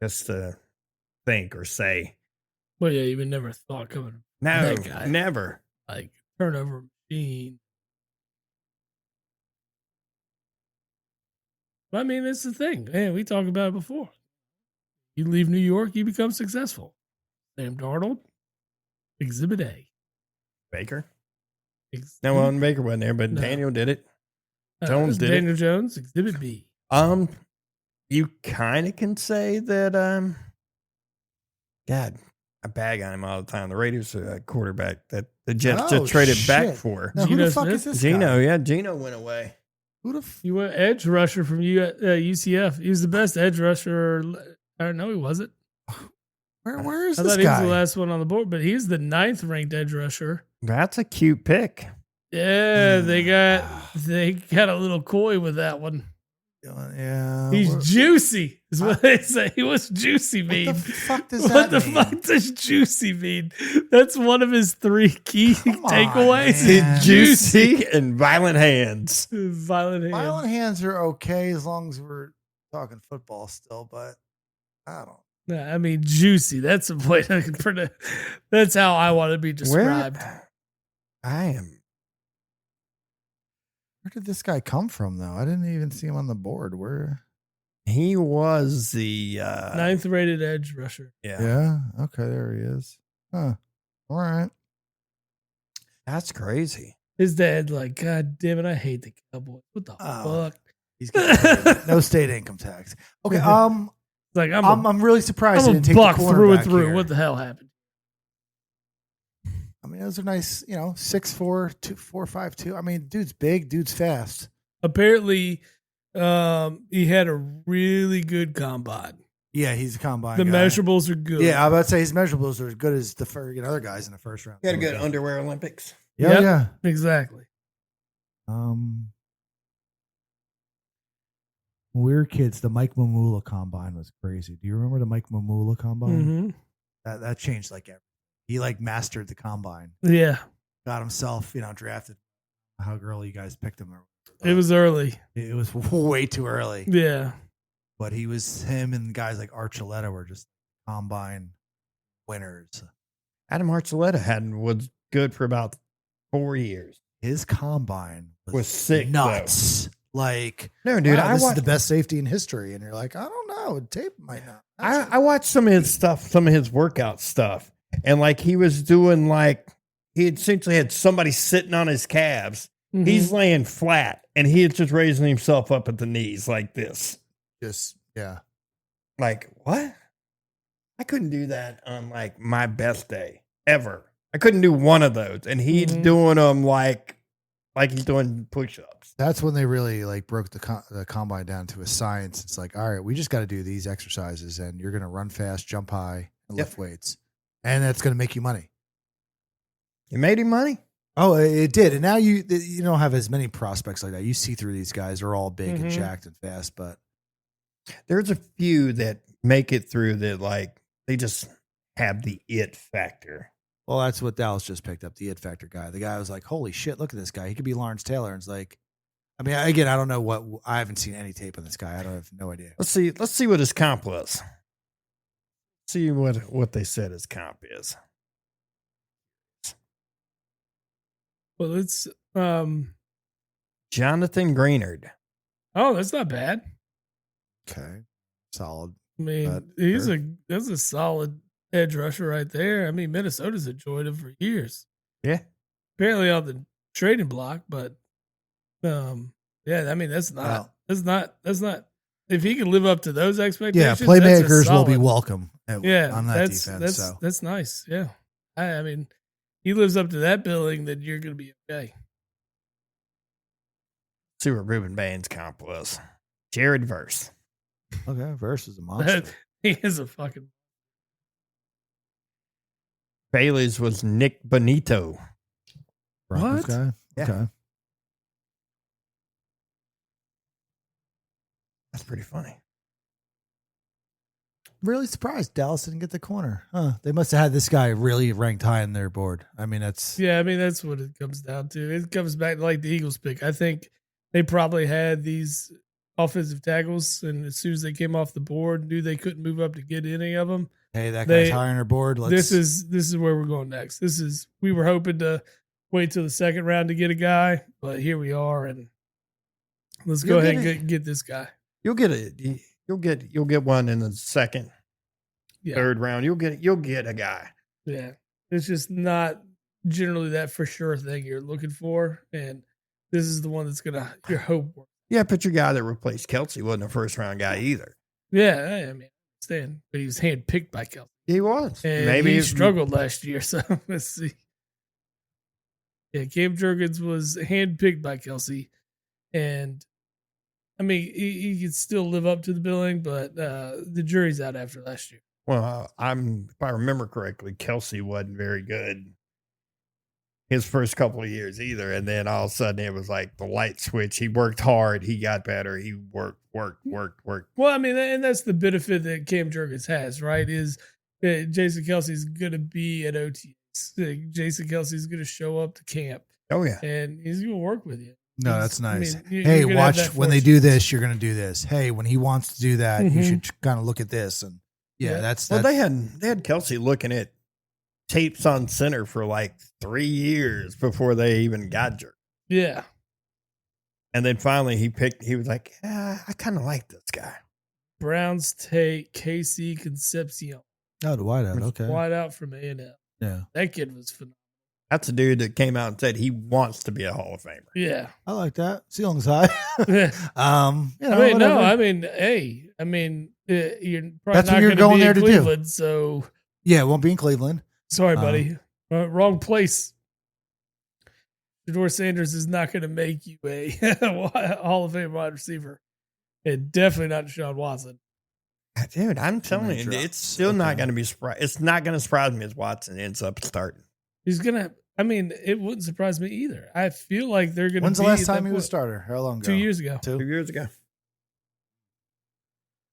just to think or say. Well, yeah, you would never thought coming No, That guy. never. like turnover machine. But I mean, it's the thing. Man, we talked about it before. You leave New York, you become successful. Sam Darnold, Exhibit A. Baker. No, well, Baker wasn't there, but No. Daniel did it. Jones did Daniel Jones, Exhibit B. it. You kind of can say that. God, I bag on him all the time. The Raiders quarterback that the Jets just traded back for. Now, who Geno the fuck Smith? is this Geno, guy? yeah, Geno went away. Who the You went edge rusher from UCF. He was the best edge rusher. I don't know, he wasn't. where is I this thought he was guy? the last one on the board, but he's the 9th ranked edge rusher. That's a cute pick. Yeah, they got a little coy with that one. Yeah. He's juicy, is what they say. He was juicy mean. What the fuck does What that the mean? fuck does juicy mean? That's one of his 3 key Come on, takeaways. man. Is Juicy and violent hands. Violent hands. Violent hands are okay as long as we're talking football still, but I don't. No, I mean juicy. That's the way I can put it. That's how I want to be described. I am. Where did this guy come from, though? I didn't even see him on the board. Where? He was the 9th rated edge rusher. Yeah. Okay, there he is. Huh. All right. That's crazy. His dad, like, God damn it, I hate the Cowboys. What the Oh. fuck? He's getting no state income tax. Okay. Like I'm really surprised he I'm didn't a take buck the through and cornerback through. here. What the hell happened? I mean, those are nice. 6'4", 4.52. I mean, dude's big. Dude's fast. Apparently, he had a really good combine. Yeah, he's a combine. The guy. measurables are good. Yeah, I was about to say his measurables are as good as the other guys in the first round. He had a good underwear Olympics. Yeah, Yep. yeah. Exactly. When we were kids, the Mike Mamula combine was crazy. Do you remember the Mike Mamula combine? Mm-hmm. That changed like everything. He like mastered the combine. Yeah. Got himself, drafted. How early you guys picked him? It was early. It was way too early. Yeah. But him and guys like Archuleta were just combine winners. Adam Archuleta was good for about 4 years. His combine Was sick, nuts. Like, No, dude, wow, I this is watched the best safety in history, and you're like, I don't know, tape might not. I watched some of his stuff, some of his workout stuff, and like he was doing he essentially had somebody sitting on his calves. Mhm. He's laying flat, and he is just raising himself up at the knees like this. Just Like what? I couldn't do that on like my best day ever. I couldn't do one of those, and he's Mhm. doing them like he's doing push-ups. That's when they really like broke the combine down to a science. It's like, all right, we just got to do these exercises, and you're going to run fast, jump high, and lift weights, and that's going to make you money. You made him money. Oh, it did, and now you don't have as many prospects like that. You see through these guys; they're all big and Mhm. jacked and fast, but There's a few that make it through that like they just have the it factor. well, that's what Dallas just picked up, the it factor guy. The guy was like, holy shit, look at this guy. He could be Lawrence Taylor. And it's like, I mean, again, I don't know I haven't seen any tape on this guy. I have no idea. Let's see what his comp was. See what they said his comp is. Well, it's Jonathan Greenard. oh, that's not bad. Okay. Solid. I mean, But- that's a solid edge rusher right there. I mean, Minnesota's enjoyed him for years. Yeah. Apparently on the trading block, but yeah, I mean that's not if he can live up to those Yeah, expectations. that's a playmakers will be solid- welcome Yeah, on that that's defense. So that's nice. Yeah, I mean, he lives up to that billing, then you're going to be okay. See what Ruben Bain's comp was. Jared Verse. okay, versus a monster. He is a fucking. Bailey's was Nick Bonito. Broncos What? guy? Yeah. Okay. That's pretty funny. Really surprised Dallas didn't get the corner. Huh. They must have had this guy really ranked high on their board. I mean, that's Yeah, I mean that's what it comes down to. It comes back to like the Eagles pick. I think they probably had these offensive tackles, and as soon as they came off the board, knew they couldn't move up to get any of them. hey, that They- guy's high on our board. This is where we're going next. We were hoping to wait till the second round to get a guy, but here we are, and let's go You'll ahead get and get this guy. You'll get it. You'll get one in the second, Yeah, third round. You'll get a guy. yeah. It's just not generally that for sure thing you're looking for, and this is the one that's gonna your hope. Yeah, but your guy that replaced Kelsey wasn't a first round guy either. Yeah, I mean, I understand, but he was handpicked by Kelsey. He was. And Maybe he struggled last year, so let's see. Yeah, Cam Jurgens was handpicked by Kelsey, and I mean he could still live up to the billing, but the jury's out after last year. Well, if I remember correctly, Kelsey wasn't very good his first couple of years either, and then all of a sudden it was like the light switch. He worked hard, he got better, he worked. Well, I mean, and that's the benefit that Cam Jurgens has, right? Is that Jason Kelsey's going to be at OTAs. Jason Kelsey's going to show up to camp. Oh yeah, and he's going to work with you. No, that's nice. I mean, hey, watch when they do this, you're going to do this. Hey, when he wants to do that, you should kind of look at this. And that's well, they had Kelsey looking at tapes on center for like 3 years before they even got Jerk. Yeah. And then finally he was like, I kind of like this guy. Browns take KC Concepcion. Oh, the wideout. Okay. Wideout from A&M. Yeah. That kid was phenomenal. That's a dude that came out and said he wants to be a Hall of Famer. Yeah. I like that. Ceiling's high. You're probably that's not what you're going there to Cleveland, do. So yeah, it won't be in Cleveland. Sorry, buddy. Wrong place. Jador Sanders is not going to make you a Hall of Fame wide receiver. And definitely not Deshaun Watson. Dude, I'm telling you, it's still not going to be surprised. It's not going to surprise me as Watson ends up starting. He's going to, I mean, it wouldn't surprise me either. I feel like they're going to When's the last time he was a starter? How long ago? 2 years ago. 2 years ago.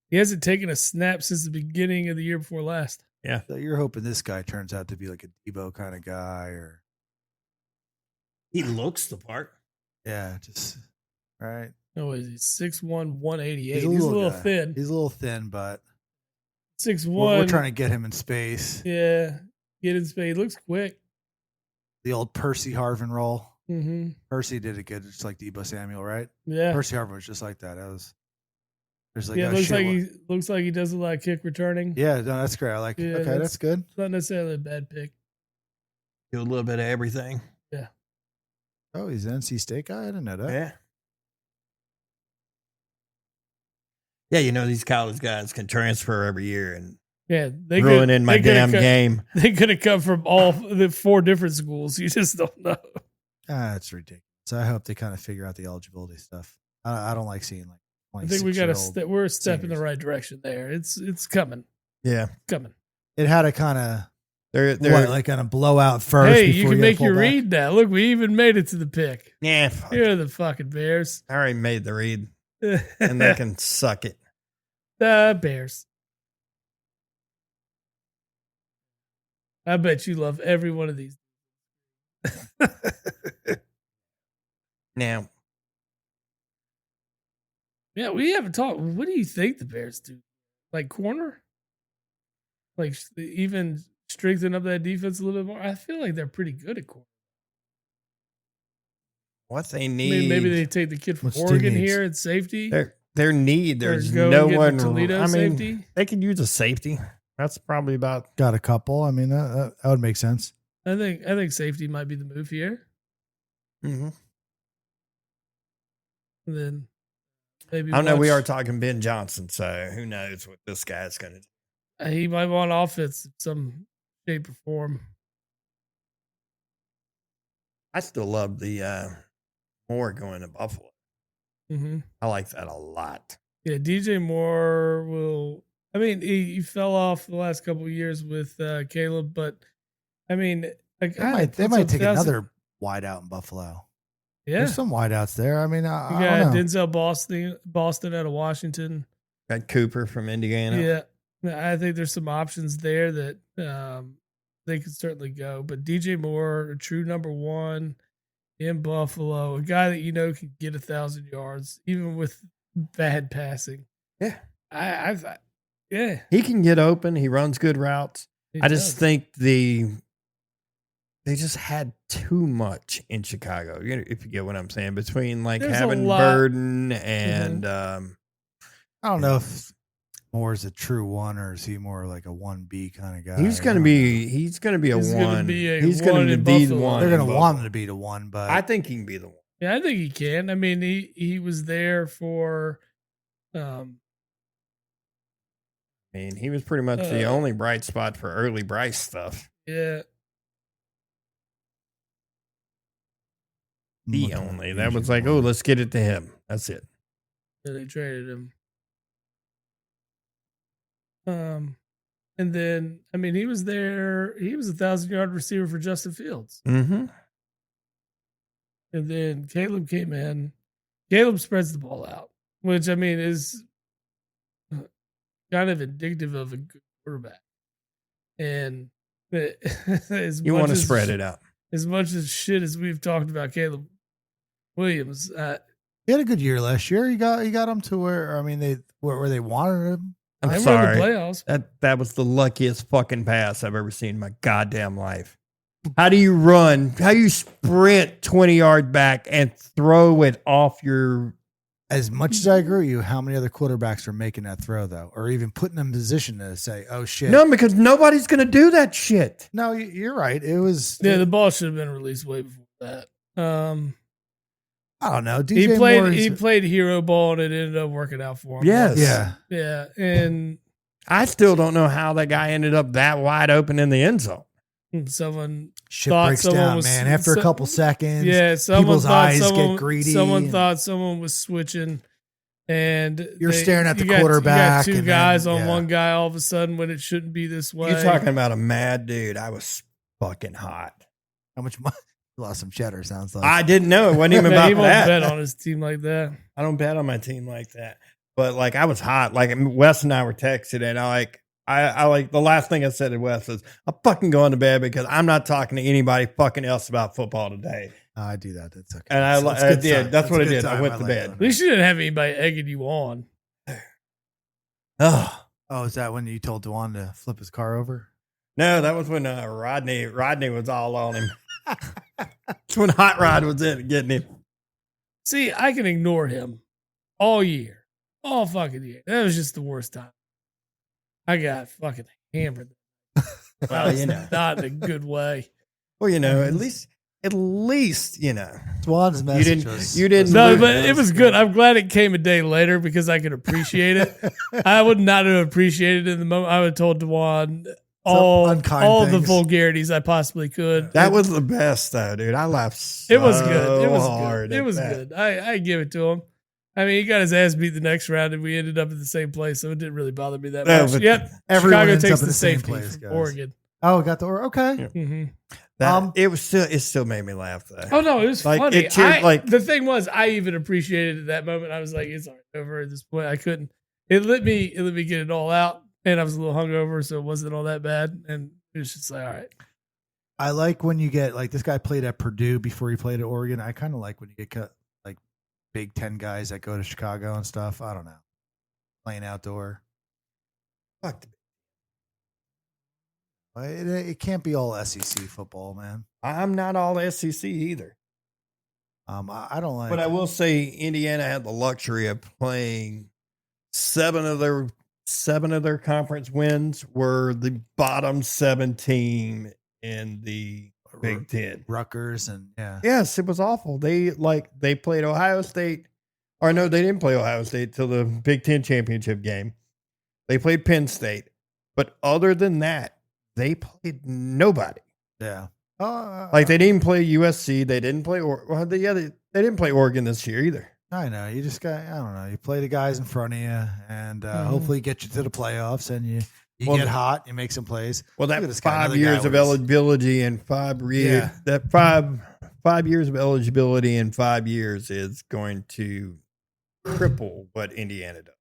He hasn't taken a snap since the beginning of the year before last. Yeah. So you're hoping this guy turns out to be like a Debo kind of guy, or he looks the part. Yeah, just right. No, he's 6'1", 188. He's a little thin. He's a little thin, but 6'1". We're trying to get him in space. Yeah, get in space. He looks quick. The old Percy Harvin role. Mm-hmm. Percy did it good, just like Debo Samuel, right? Yeah. Percy Harvin was just like that. There's like, looks like he does a lot of kick returning. Yeah, no, that's great. I like it. Okay, that's good. It's not necessarily a bad pick. Do a little bit of everything. Yeah. Oh, he's an NC State guy? I didn't know that. Yeah. Yeah, you know, these college guys can transfer every year and they ruin in my damn game. They could have come from all the 4 different schools. You just don't know. That's ridiculous. I hope they kind of figure out the eligibility stuff. I don't like seeing like. I think we got we're a step in the right direction there. It's coming. Yeah, coming. It had a kind of they're like kind of blowout first. Hey, you can make your read now. Look, we even made it to the pick. Yeah, here are the fucking Bears. I already made the read, and they can suck it. The Bears. I bet you love every one of these. Now. Yeah, we haven't talked. What do you think the Bears do? Like corner? Like even strengthen up that defense a little bit more? I feel like they're pretty good at corner. What they need. I mean, maybe they take the kid from Oregon here at safety. Their need. There's no one. Toledo safety. They could use a safety. That's probably about. Got a couple. I mean, that would make sense. I think safety might be the move here. Mm-hmm. And then. Maybe I don't know. We are talking Ben Johnson, so who knows what this guy's going to do. He might want offense in some shape or form. I still love the Moore going to Buffalo. Mm-hmm. I like that a lot. Yeah, DJ Moore will. I mean, he fell off the last couple of years with Caleb, but I mean, like they might take another wideout in Buffalo. Yeah, there's some wideouts there. I mean, I got don't know. Denzel Boston out of Washington. Got Cooper from Indiana. Yeah, I think there's some options there that they could certainly go. But DJ Moore, a true number 1 in Buffalo, a guy that you know can get 1,000 yards even with bad passing. Yeah, yeah, he can get open. He runs good routes. I just think they just had too much in Chicago, if you get what I'm saying, between like having Burden and I don't know if more as a true one, or is he more like a 1B kind of guy? He's gonna be. He's gonna be a He's gonna one. be a He's one gonna in be the Buffalo. one. They're in gonna Buffalo. want him to be the one, but I think he can be the one. Yeah, I think he can. I mean, he was there for. I mean, he was pretty much the only bright spot for early Bryce stuff. Yeah. The only. That was like, oh, let's get it to him. That's it. Yeah, they traded him. And then, I mean, he was there. He was a 1,000-yard receiver for Justin Fields. Mm-hmm. And then Caleb came in. Caleb spreads the ball out, which, I mean, is kind of indicative of a good quarterback. And You want to spread it out. As much as shit as we've talked about Caleb Williams, he had a good year last year. He got him to where, I mean, where they wanted him. I'm they were in sorry. the playoffs. That was the luckiest fucking pass I've ever seen in my goddamn life. How do you run? How do you sprint 20 yards back and throw it off your... As much as I agree with you, how many other quarterbacks are making that throw, though? Or even putting them in position to say, oh, shit. No, because nobody's going to do that shit. No, you're right. It was... Yeah, the ball should have been released way before that. I don't know. He played hero ball and it ended up working out for him. Yes. Yeah. And I still don't know how that guy ended up that wide open in the end zone. someone Shit thought breaks someone down, was, man. After a couple seconds, someone people's thought eyes someone, get greedy. Someone thought someone was switching, and You're staring at the you got quarterback. two and guys then, on one guy all of a sudden when it shouldn't be this way. You're talking about a mad dude. I was fucking hot. How much money? Lost some cheddar, sounds like. I didn't know. It wasn't even Man, about he won't that. bet on his team like that. I don't bet on my team like that. But like I was hot. Like Wes and I were texting, and I like the last thing I said to Wes was, I'm fucking going to bed because I'm not talking to anybody fucking else about football today. I do that. That's okay. And I did. That's what I did. I went to bed. At least you didn't have anybody egging you on. Oh. Oh, is that when you told Dwan to flip his car over? No, that was when Rodney was all on him. That's when Hot Rod was in getting him. See, I can ignore him all year. All fucking year. That was just the worst time. I got fucking hammered. Well, you know. Not in a good way. Well, you know, at least, you know. Dwan's message you didn't. No, lose. but it was good. I'm glad it came a day later because I could appreciate it. I would not have appreciated it in the moment. I would have told Dwan all the vulgarities I possibly could. That was the best, though, dude. I laughed so It was good. It was hard. good. It was good. I give it to him. I mean, he got his ass beat the next round, and we ended up in the same place, so it didn't really bother me that much. Yep, everyone Chicago ends up takes in the same safety place, from guys. Oregon. Oh, got the okay. Yeah. Mm-hmm. It still made me laugh though. Oh no, it was like, funny. It cheered, the thing was, I even appreciated it at that moment. I was like, it's already over at this point. I couldn't. It let me get it all out, and I was a little hungover, so it wasn't all that bad. And it was just like, all right. I like when you get like this guy played at Purdue before he played at Oregon. I kind of like when you get cut like Big Ten guys that go to Chicago and stuff. I don't know, playing outdoor. Fuck the It can't be all SEC football, man. I'm not all SEC either. I don't like. But I will say Indiana had the luxury of playing seven of their conference wins were the bottom 7 team in the Big Ten. Rutgers and yeah. Yes, it was awful. They played Ohio State. Or no, they didn't play Ohio State till the Big Ten championship game. They played Penn State. But other than that, they played nobody. Yeah. Like they didn't play USC. They didn't play they didn't play Oregon this year either. I know. You just got, I don't know. You play the guys in front of you and hopefully get you to the playoffs and you get hot, you make some plays. Well, that 5 years of eligibility and 5 years, that 5 years of eligibility in 5 years is going to cripple what Indiana does.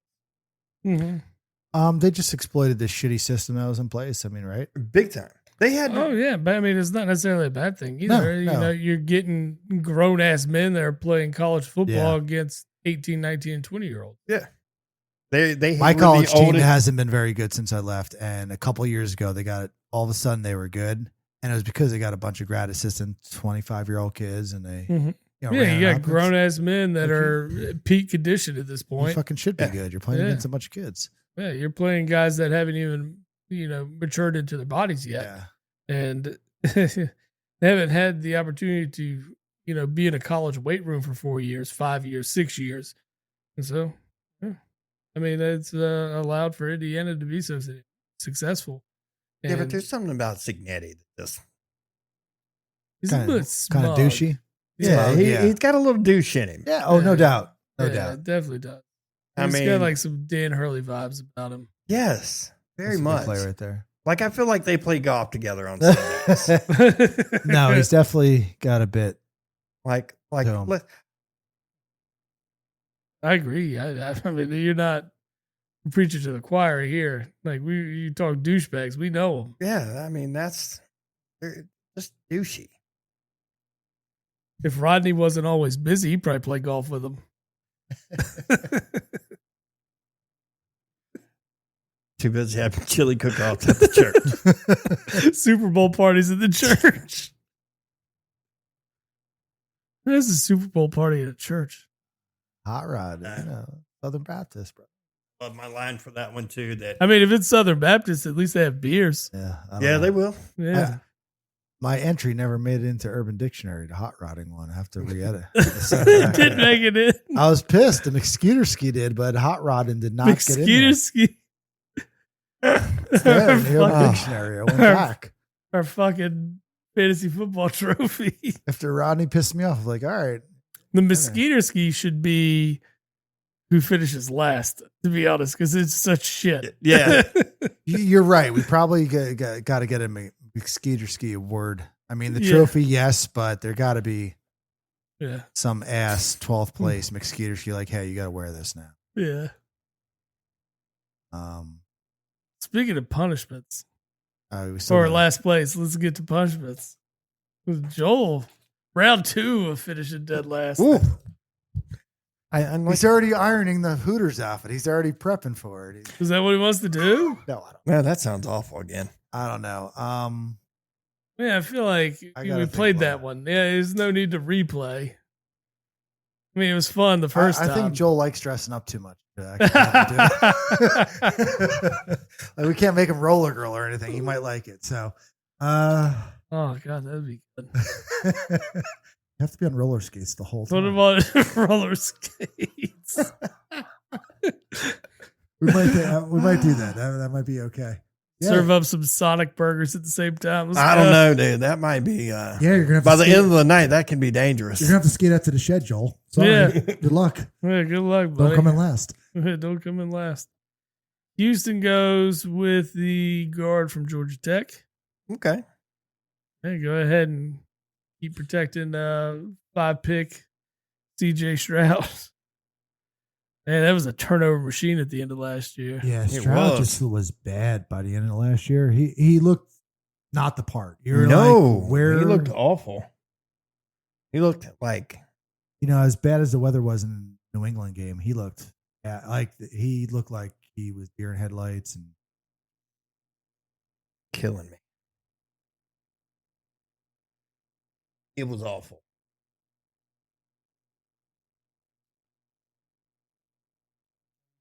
Mm-hmm. They just exploited this shitty system that was in place. I mean, right? Big time. They had. Oh yeah, but I mean, it's not necessarily a bad thing either. No. You know, you're getting grown ass men that are playing college football against 18, 19, and 20-year-olds. Yeah. They my were college the team oldest. hasn't been very good since I left, and a couple of years ago they got it. All of a sudden they were good, and it was because they got a bunch of grad assistant 25-year-old kids, and they you got grown ass men that are peak condition at this you point. fucking should be good. You're playing against a bunch of kids. Yeah, you're playing guys that haven't even, matured into their bodies yet. Yeah. And they haven't had the opportunity to, be in a college weight room for 4 years, 5 years, 6 years. And so, yeah. I mean, it's allowed for Indiana to be so successful. Yeah, but And there's something about Signetti that just he's a Kind bit of smug. douchey. yeah, Smug, yeah. he's got a little douche in him. Yeah. Oh, no Yeah. doubt. No Yeah, doubt. it definitely does. I He's mean, got like some Dan Hurley vibes about him. yes, very That's a good much. play right there. Like I feel like they play golf together on Sundays. No, he's definitely got a bit. like No. I agree. I mean, you're not preaching to the choir here. Like you talk douchebags, we know them. yeah, I mean they're just douchey. If Rodney wasn't always busy, he'd probably play golf with them. Too busy having chili cook-offs at the church. Super Bowl parties at the church. There's a Super Bowl party at a church. Hot Rod, Southern Baptist, bro. Love my line for that one too. That I mean, if it's Southern Baptist, at least they have beers. Yeah. I don't yeah, know. they will. Yeah. My entry never made it into Urban Dictionary, the hot rodding one. I have to re-edit. It didn't make it in. I was pissed. The McScooterski did, but hot rodding did not get in there. McScooterski. It's there in the Urban Dictionary. I went back. Our fucking fantasy football trophy. After Rodney pissed me off, I was like, all right. The mosquito should be who finishes last, to be honest, because it's such shit. Yeah. You're right. We probably got to get a McSkeeterski award. I mean, the Yeah. trophy, yes, but there got to be Yeah. some ass 12th place McSkeeterski like, hey, you got to wear this now. Yeah. Speaking of punishments, We still or gotta- last place, let's get to punishments. With Joel, round 2 of finishing dead last. Ooh. I'm like, He's already ironing the Hooters outfit. He's already prepping for it. Is that what he wants to do? No, I don't. man, that sounds awful again. I don't know. Yeah, I feel like I gotta we think played about that it. one. Yeah, there's no need to replay. I mean, it was fun the first I time. think Joel likes dressing up too much. To actually have to do it. Like, we can't make him roller girl or anything. He might like it. So, Oh god, that'd be good. you have to be on roller skates the whole What time. about roller skates? We might do that. That might be okay. Yeah. Serve up some Sonic burgers at the same time. Let's I go. don't know, dude. That might be. Yeah, you're gonna have By to the skate, end of the night, that can be dangerous. you're gonna have to skate out to the shed, Joel. Sorry. Yeah. Good luck. Yeah, good luck, Don't buddy. come in last. Don't come in last. Houston goes with the guard from Georgia Tech. Okay. Hey, go ahead and keep protecting 5-pick CJ Stroud. Man, that was a turnover machine at the end of last year. Yeah, It Stroud was. just was bad by the end of last year. He looked not the part. You're No, like, where he looked awful. He looked like as bad as the weather was in the New England game, he looked like he was deer in headlights, and killing me. It was awful.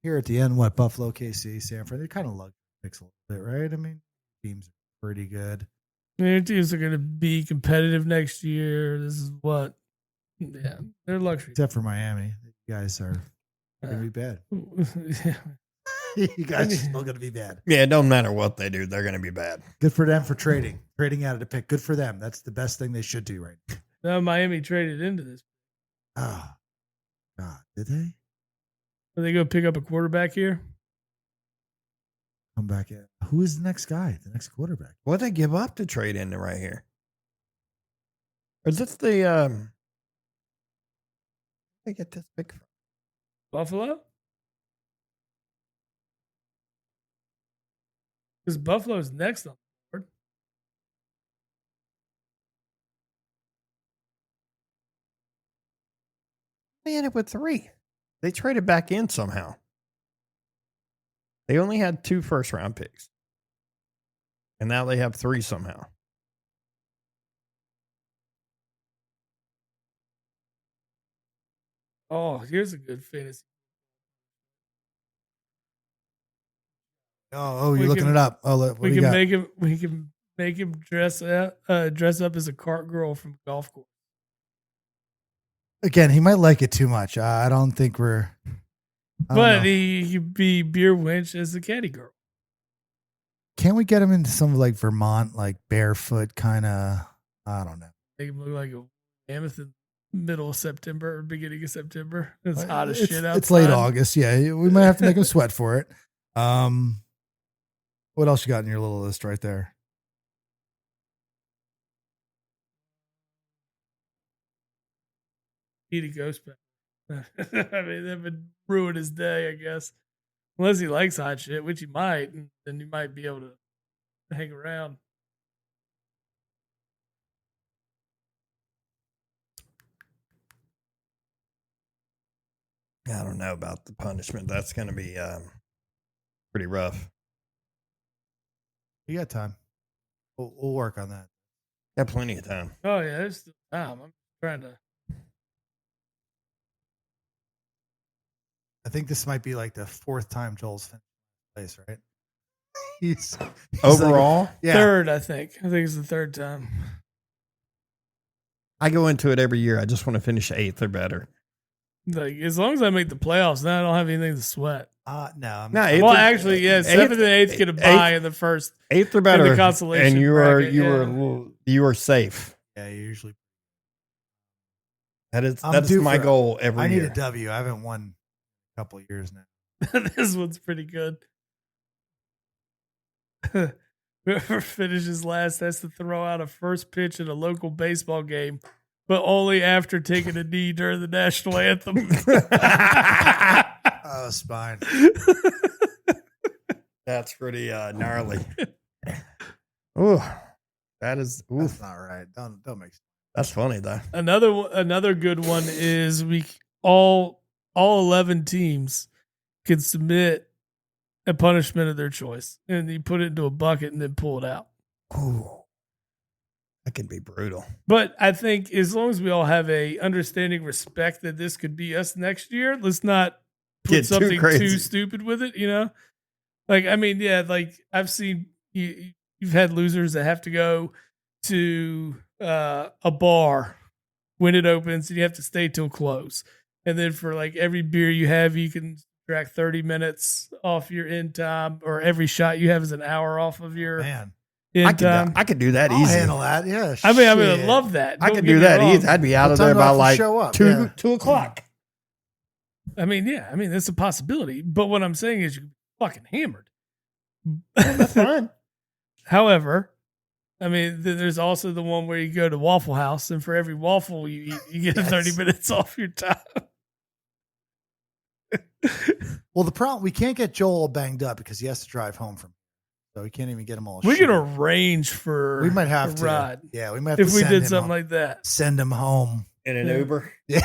Here at the end, what, Buffalo, KC, Sanford, they kind of lugged picks a little bit, right? I mean, teams are pretty good. Their teams are going to be competitive next year. This is what, yeah, they're luxury. Except for Miami. You guys are going to be bad. Yeah. You guys are still going to be bad. Yeah, it don't matter what they do; they're going to be bad. Good for them for trading out of the pick. Good for them. That's the best thing they should do right now. Now Miami traded into this. Oh, God. Did they? Are they going to pick up a quarterback here? Come back in. Who is the next guy? The next quarterback? What they give up to trade into right here? Or is this the they get this pick from? Buffalo? Because Buffalo's next on the board. They ended with 3. They traded back in somehow. They only had 2 first-round picks, and now they have 3 somehow. Oh, here's a good fantasy. Oh, We you're looking can- it up. Oh, what We do you can got? make him dress up as a cart girl from golf course. Again, he might like it too much. I don't think we're. I don't But know. he could be beer winch as the caddy girl. Can't we get him into some like Vermont, like barefoot kind of? I don't know. Make him look like a mammoth in middle of September or beginning of September. It's hot as shit outside. It's late August. Yeah, we might have to make him sweat for it. What else you got in your little list right there? Eat a ghost pepper. I mean, that would ruin his day, I guess. Unless he likes hot shit, which he might, and then he might be able to hang around. I don't know about the punishment. That's going to be pretty rough. You got time. We'll work on that. Got plenty of time. Oh yeah, there's still time. I'm trying to. I think this might be like the fourth time Joel's finished place, right? He's Overall, yeah. Third, I think. I think it's the third time. I go into it every year. I just want to finish 8th or better. Like as long as I make the playoffs, then I don't have anything to sweat. No, No, 8th Well, or- actually, yeah, 7th and 8th get a bye in the first. 8th or better, consolation and bracket, you are safe. yeah, you usually. That is I'm due my for- goal every I need year. a W. I haven't won a couple of years now. This one's pretty good. Whoever finishes last has to throw out a first pitch at a local baseball game, but only after taking a knee during the national anthem. Oh, spine. That's pretty gnarly. Ooh, that is. Ooh, That's not right. Don't make. that's funny though. Another good one is all 11 teams can submit a punishment of their choice, and you put it into a bucket and then pull it out. Ooh, that could be brutal. But I think as long as we all have a understanding respect that this could be us next year, let's not put Get too something crazy. too stupid with it, you know? Like, I mean, yeah, like I've seen you've had losers that have to go to a bar when it opens and you have to stay till close. And then for like every beer you have, you can subtract 30 minutes off your end time, or every shot you have is an hour off of your Man, end time. I could do that I'll easy. handle that. Yeah. I mean, I shit. love that. I Don't could get do me that wrong. easy. I'd be out What of time there do I have by to like show up? 2 o'clock. I mean, yeah, I mean, that's a possibility. But what I'm saying is you can be fucking hammered. That's fine. However, I mean, there's also the one where you go to Waffle House, and for every waffle you eat, you get 30 minutes off your time. Well, the problem, we can't get Joel banged up because he has to drive home from. So we can't even get him all. We shit. could arrange for We might have a to. ride Yeah, we might have if to we send did him something home. like that. Send him home. In an Yeah. Uber. Yeah,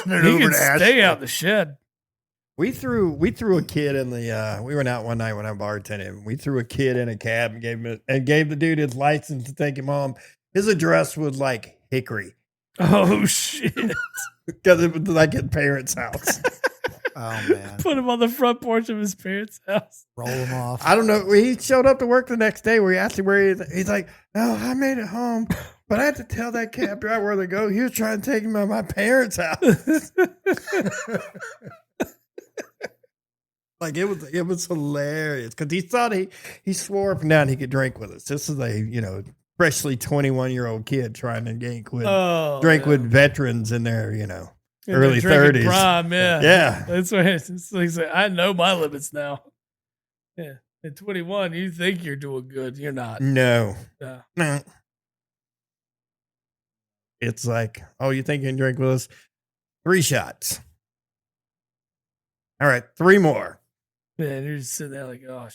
in an He Uber can to stay Asheville. out the shed. We threw a kid in the we went out one night when I bartended. We threw a kid in a cab and gave the dude his license to take him home. His address was like Hickory Oh shit! because it was like at parents' house. Oh man, Put him on the front porch of his parents' house. roll him off. I don't know. He showed up to work the next day. We asked him where he is. He's like, "Oh, I made it home, but I had to tell that cab driver where to go. He was trying to take him to my parents' house." Like it was hilarious because he thought he swore up and down he could drink with us. This is a freshly 21-year-old kid trying to drink with with veterans in their In early their drinking 30s. prime, yeah, Yeah. That's what it's like. I know my limits now. Yeah, at 21, you think you're doing good, you're not. No. No. It's like, oh, you think you can drink with us? 3 shots. All right, 3 more. Yeah, and you're just sitting there like, oh,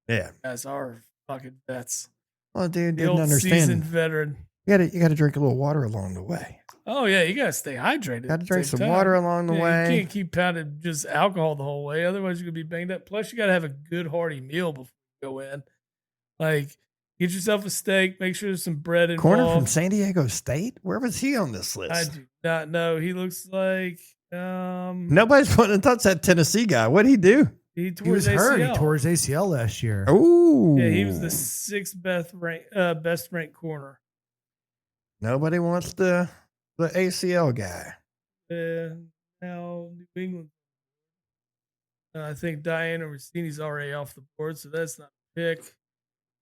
Yeah. guys are fucking vets. Oh, dude, The didn't old understand. seasoned veteran. You gotta drink a little water along the way. Oh yeah, you gotta stay hydrated. Got to at the drink same some time. water along the Yeah, way. You can't keep pounding just alcohol the whole way. Otherwise, you're gonna be banged up. Plus, you gotta have a good hearty meal before you go in. Like, get yourself a steak. Make sure there's some bread involved. Corner from San Diego State? Where was he on this list? I do not know. He looks like Nobody's wanting to touch that Tennessee guy. What'd he do? He tore He was his hurt. He ACL. tore his ACL last year. Ooh. Yeah, he was the sixth best ranked corner. Nobody wants the ACL guy. Now New England. I think Diana Rossini's already off the board, so that's not a pick.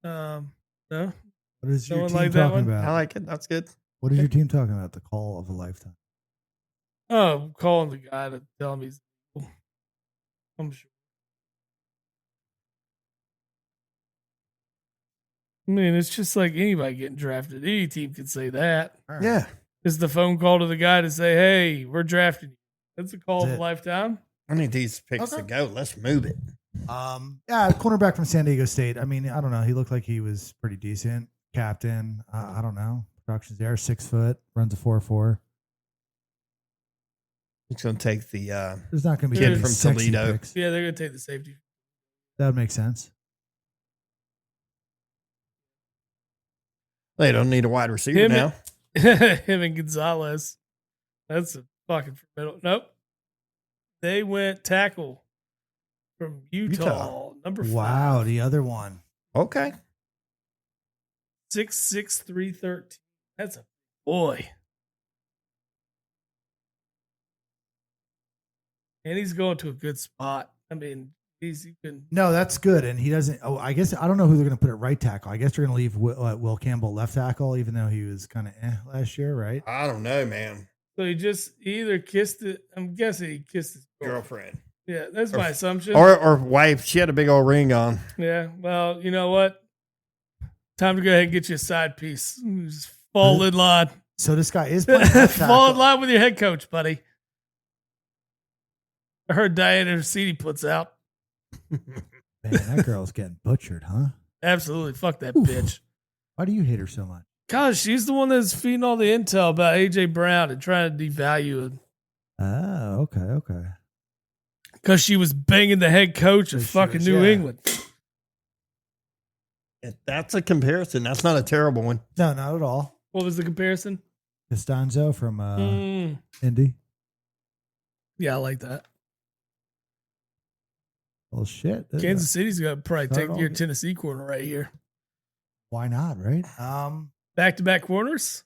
No, What is your Someone team like that talking one? I about? like it. That's good. What is your team talking about? The call of a lifetime. oh, I'm calling the guy to tell him he's. I'm sure. I mean, it's just like anybody getting drafted. Any team can say that. All right. Yeah. It's the phone call to the guy to say, "Hey, we're drafting you." That's a call That's of it. a lifetime. I need these picks Okay. to go. Let's move it. Yeah, cornerback from San Diego State. I mean, I don't know. He looked like he was pretty decent. Captain. I don't know. Production's there. 6 foot. Runs a 4.4. It's going to take the There's not going to be Kid any from sexy Toledo. picks. Yeah, they're gonna take the safety. That would make sense. they don't need a wide receiver Him, now. him and Gonzalez. That's a fucking formidable. Nope. They went tackle from Utah. Number 5. Wow, the other one. Okay. 6'6", 313. That's a boy. And he's going to a good spot. I mean, he can. No, that's good. And he doesn't. Oh, I guess I don't know who they're going to put at right tackle. I guess they're going to leave Will Campbell left tackle, even though he was kind of last year, right? I don't know, man. So he either kissed it. I'm guessing he kissed his Girlfriend. Yeah, that's my assumption. Or wife. She had a big old ring on. Yeah. Well, you know what? Time to go ahead and get you a side piece. Just fall in line. So this guy is playing left Fall in tackle. line with your head coach, buddy. I heard Diana Rossini puts out. Man, that girl's getting butchered, huh? Absolutely. Fuck that Oof. bitch. Why do you hate her so much? Gosh, she's the one that's feeding all the intel about AJ Brown and trying to devalue it. Oh, okay. Because she was banging the head coach of She fucking was, New yeah. England. If that's a comparison. That's not a terrible one. No, not at all. What was the comparison? Costanzo from Indy. Yeah, I like that. Well, shit. Kansas City's going to probably Start take all your good. Tennessee corner right here. Why not, right? Back-to-back corners.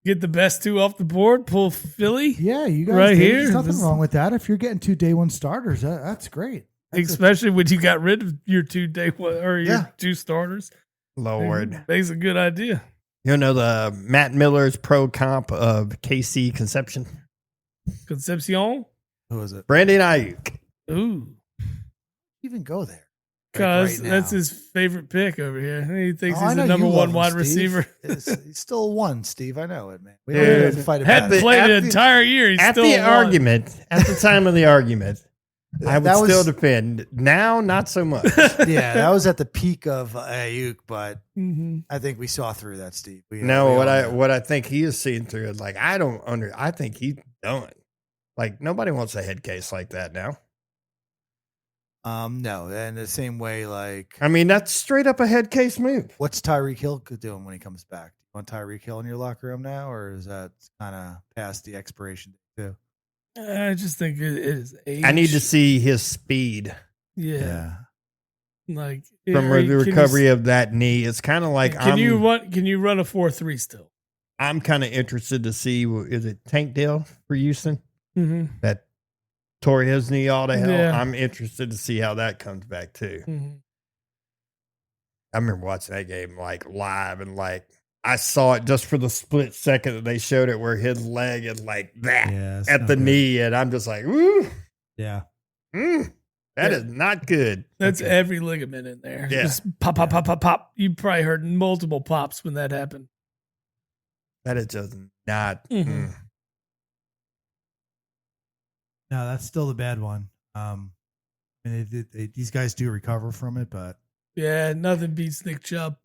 Get the best 2 off the board. Pull Philly. Yeah, you guys Right did. here. There's nothing This- wrong with that. If you're getting 2 day 1 starters, that's great. That's Especially when you got rid of your 2 day one or your Yeah. 2 starters. Lord. That's a good idea. You know the Matt Miller's pro comp of KC Conception? Concepcion. Who is it? Brandon Ayuk. Ooh. Even go there. Because right that's now. his favorite pick over here. He thinks Oh, I he's know the number you 1 love him, wide Steve. receiver. He's still 1, Steve. I know it, man. We Dude. don't have to fight about Hadn't it. played at an the- entire year. He's At still the won. argument, at the time of the argument, I would That was- still defend. Now, not so much. Yeah, that was at the peak of Ayuk, but Mhm. I think we saw through that, Steve. No, we what all I know. what I think he is seeing through is like I think he's done. Like nobody wants a head case like that now. No, and the same way, like, I mean, that's straight up a head case move. what's Tyreek Hill doing when he comes back? Do you want Tyreek Hill in your locker room now, or is that kind of past the expiration date too? I just think it is age. I need to see his speed Yeah. Like from are the you- can you- recovery of that knee. It's kind of like Can you run a 4.3 still? I'm kind of interested to see, is it Tank Dell for Houston Mm-hmm. that tore his knee all to hell? Yeah. I'm interested to see how that comes back too. Mm-hmm. I remember watching that game like live and like I saw it just for the split second that they showed it where his leg is like that Yeah, it's at not the good. knee. And I'm just like, ooh, Yeah, that Yeah. is not good. That's Okay. every ligament in there. Yeah. Just pop, pop, pop, pop, pop. You probably heard multiple pops when that happened. That is just not. Mhm. no, that's still the bad one. And these guys do recover from it, but Yeah, nothing beats Nick Chubb.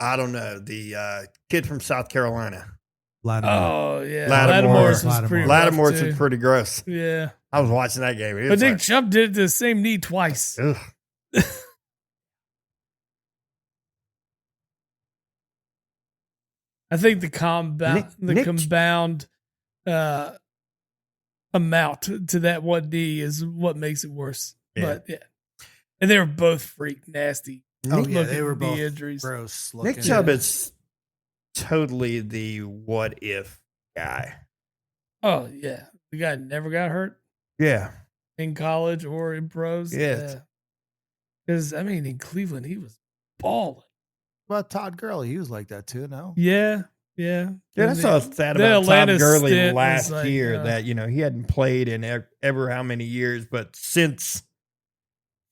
I don't know. The kid from South Carolina, Lattimore. Oh, yeah. Lattimore's was pretty rough, Lattimore's too. was pretty gross. Yeah. I was watching that game. It But was Nick like, Chubb did the same knee twice. ugh. I think the compound Nick- compound amount to that 1D is what makes it worse. Yeah. But yeah, and they were both freak nasty. Oh yeah, looking they were knee both injuries. gross looking. Nick Chubb is totally the what if guy. Oh yeah, the guy never got hurt Yeah. in college or in pros. Yes. Because I mean, in Cleveland, he was balling. Well, Todd Gurley, he was like that too. No, Yeah. Yeah, I saw a stat the about Todd Atlanta Gurley stint was last like, year that, he hadn't played in ever how many years, but since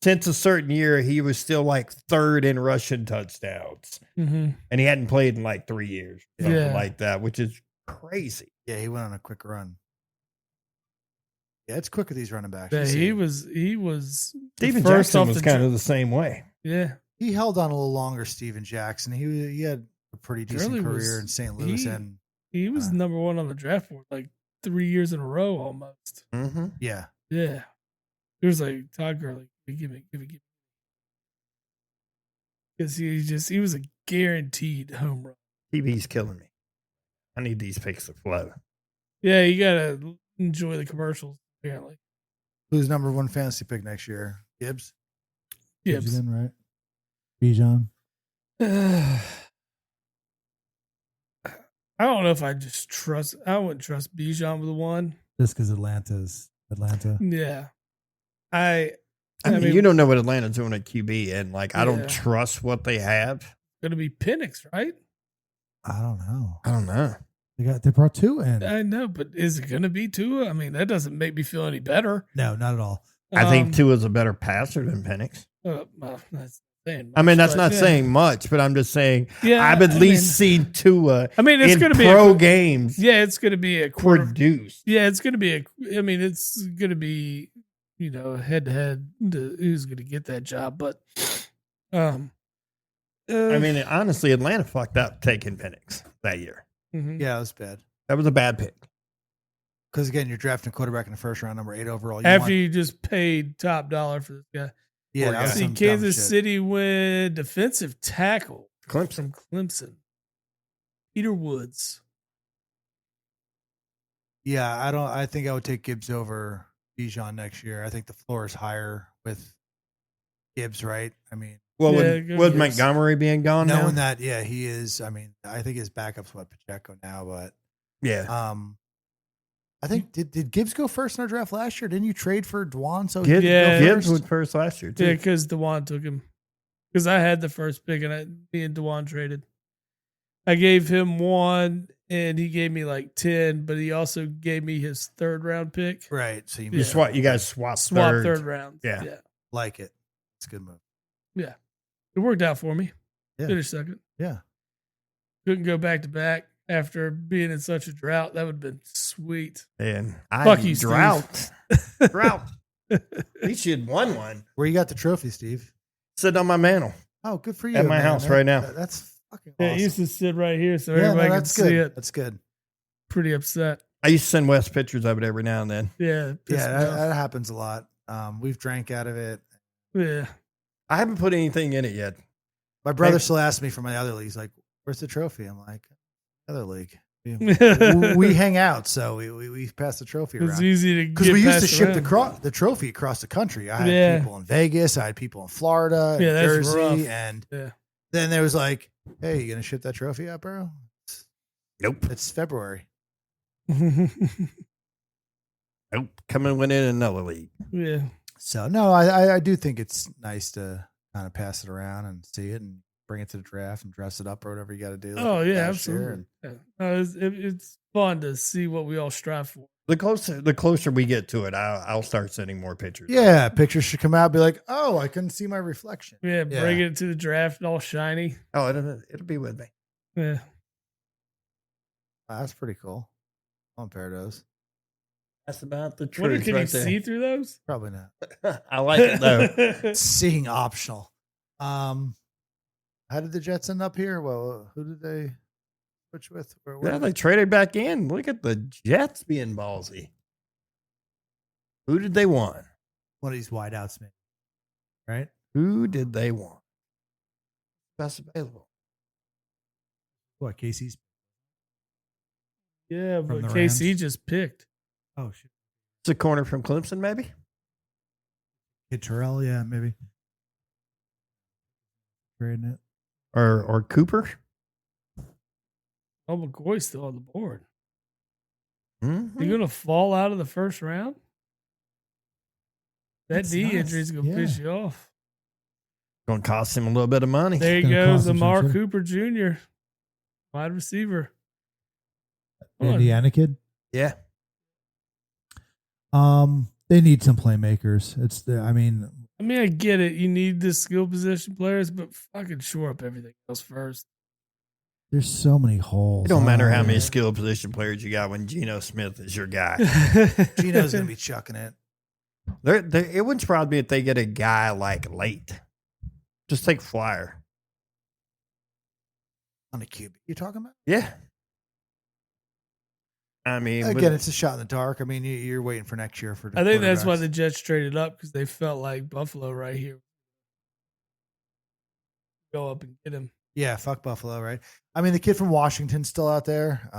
a certain year, he was still like third in rushing touchdowns. Mm-hmm. And he hadn't played in like 3 years, something Yeah. like that, which is crazy. yeah, he went on a quick run. Yeah, it's quick with these running backs. Yeah, You see he it. was Steven the first Jackson off was the kind dri- of the same way. Yeah. He held on a little longer, Steven Jackson. He had a pretty decent Gurley career was- in St. Louis, he- and He was number one on the draft board like 3 years in a row almost. Mm-hmm. yeah, Yeah. He was like, Todd Gurley, give me. Because he was a guaranteed home run. TV's killing me. I need these picks to flow. Yeah, you got to enjoy the commercials, apparently. who's number one fantasy pick next year? Gibbs. Gibbs. Again, right? Bijan. I don't know if I wouldn't trust Bijan with the one. Just because Atlanta's Atlanta. Yeah. I I mean, mean, you don't know what Atlanta's doing at QB, and I Yeah. don't trust what they have. going to be Penix, right? I don't know. I don't know. They brought two in. I know, but is it going to be Tua? I mean, that doesn't make me feel any better. No, not at all. I think Tua's a better passer than Penix. Well, that's saying I mean, much, that's but not yeah. saying much, but I'm just saying Yeah, I've at I least mean- seen Tua I mean, it's in going to be pro games Yeah, it's going to be a quarter. produced. Yeah, it's going to be I mean, it's going to be head to head who's going to get that job. But I mean, honestly, Atlanta fucked up taking Penix that year. mhm. Yeah, it was bad. That was a bad pick. Because again, you're drafting a quarterback in the first round, number 8 overall. After you just paid top dollar for this guy. yeah, Poor that was guy. See, some dumb Kansas shit. City win defensive tackle Clemson. from Clemson. Peter Woods. Yeah, I think I would take Gibbs over Bijan next year. I think the floor is higher with Gibbs, right? I mean, Well, Yeah, go with Gibbs. Montgomery being gone now? knowing that, yeah, he is. I mean, I think his backup's Pacheco now, but Yeah. I think did Gibbs go first in our draft last year? Didn't you trade for Dwan? So he Gibbs, could Yeah. go Gibbs first? went first last year, too. Yeah, because Dewan took him. Because I had the first pick and me and Dewan traded. I gave him 1 and he gave me like 10, but he also gave me his 3rd round pick. Right. So you You, missed Yeah. you guys swapped Swap thirds. 3rd rounds. Yeah. Yeah. like it. It's a good move. It worked out for me. Yeah. Finished second. Yeah. Couldn't go back to back after being in such a drought. That would have been sweet. And Fuck you, Steve. drought. Drought. At least you had won one. Where you got the trophy, Steve? Sitting on my mantle. Oh, good for you. At my house right now. That's fucking Yeah, awesome. it used to sit right here so Yeah, no, everybody could that's see good. it. That's good. Pretty upset. I used to send Wes pictures of it every now and then. Yeah. Yeah, pissed me that, off. that happens a lot. We've drank out of it. Yeah. I haven't put anything in it yet. My brother Thanks. still asks me for my other league. He's like, "Where's the trophy?" I'm like, "Other league." We hang out, so we pass the trophy It's around. easy to Because get we used to passed ship around. the trophy across the country. I had Yeah. people in Vegas. I had people in Florida, Yeah, that's Jersey, rough. and Yeah. then there was like, "Hey, you gonna ship that trophy out, bro?" Nope. It's February. Nope. Come and win in another league. Yeah. So no, I do think it's nice to kind of pass it around and see it and bring it to the draft and dress it up or whatever you got to do. Oh like yeah, last year. absolutely. Yeah. No, it's fun to see what we all strive for. The closer we get to it, I'll start sending more pictures. Yeah, pictures should come out and be like, "Oh, I couldn't see my reflection." Yeah, Yeah. bring it to the draft all shiny. Oh, it'll be with me. Yeah. Wow, that's pretty cool. On pair of those. That's about the Wonder, truth can right you there. see through those? Probably not. I like it though. Seeing optional. How did the Jets end up here? Well, who did they switch with? Yeah, they traded back in. Look at the Jets being ballsy. Who did they want? One of these wideouts, maybe. Right? Who did they want? Best available. What, Casey's? Yeah, From but the KC Rams? just picked. Oh, shit. It's a corner from Clemson, maybe. Kid Terrell, yeah, maybe. Trading it. Or Cooper. Oh, McCoy's still on the board. Mm-hmm. You're gonna fall out of the first round. That That's D nice. injury is gonna piss Yeah. you off. Going to cost him a little bit of money. There Gonna goes cost him some Amar shit. Cooper Jr., wide receiver. Come on. Indiana kid. Yeah. They need some playmakers. It's the. I mean, I get it. You need the skill position players, but fucking shore up everything else first. there's so many holes. It don't matter how many yeah. skill position players you got when Geno Smith is your guy. Gino's going to be chucking it. It wouldn't surprise me if they get a guy like late. Just take flyer. On a QB. You talking about? Yeah. I mean, Again, it's a shot in the dark. I mean, you're waiting for next year for. I think that's why quarterbacks. the Jets traded up, because they felt like Buffalo right here. Go up and get him. Yeah, fuck Buffalo, right? I mean, the kid from Washington's still out there.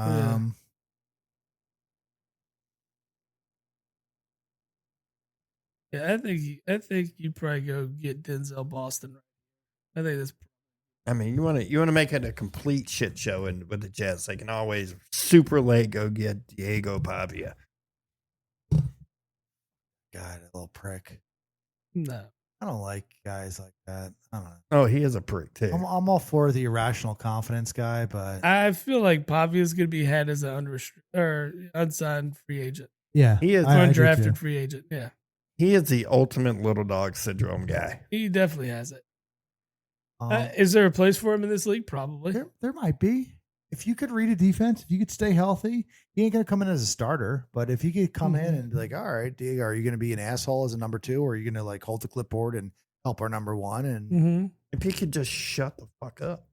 Yeah, I think you probably go get Denzel Boston. I think that's. I mean, you want to make it a complete shit show with the Jets. They can always super late go get Diego Pavia. God, a little prick. No. I don't like guys like that. I don't know. Oh, he is a prick too. I'm all for the irrational confidence guy, but I feel like Pavia is going to be had as an unsigned free agent, Yeah, He is I do too. undrafted free agent. Yeah, He is the ultimate little dog syndrome guy. he definitely has it. um, Is there a place for him in this league? Probably. There might be. If you could read a defense, if you could stay healthy, he ain't gonna come in as a starter. But if he could come in and be like, all right, Diego, are you gonna be an asshole as a number 2, or are you gonna like hold the clipboard and help our number 1? And Mm-hmm. If he could just shut the fuck up.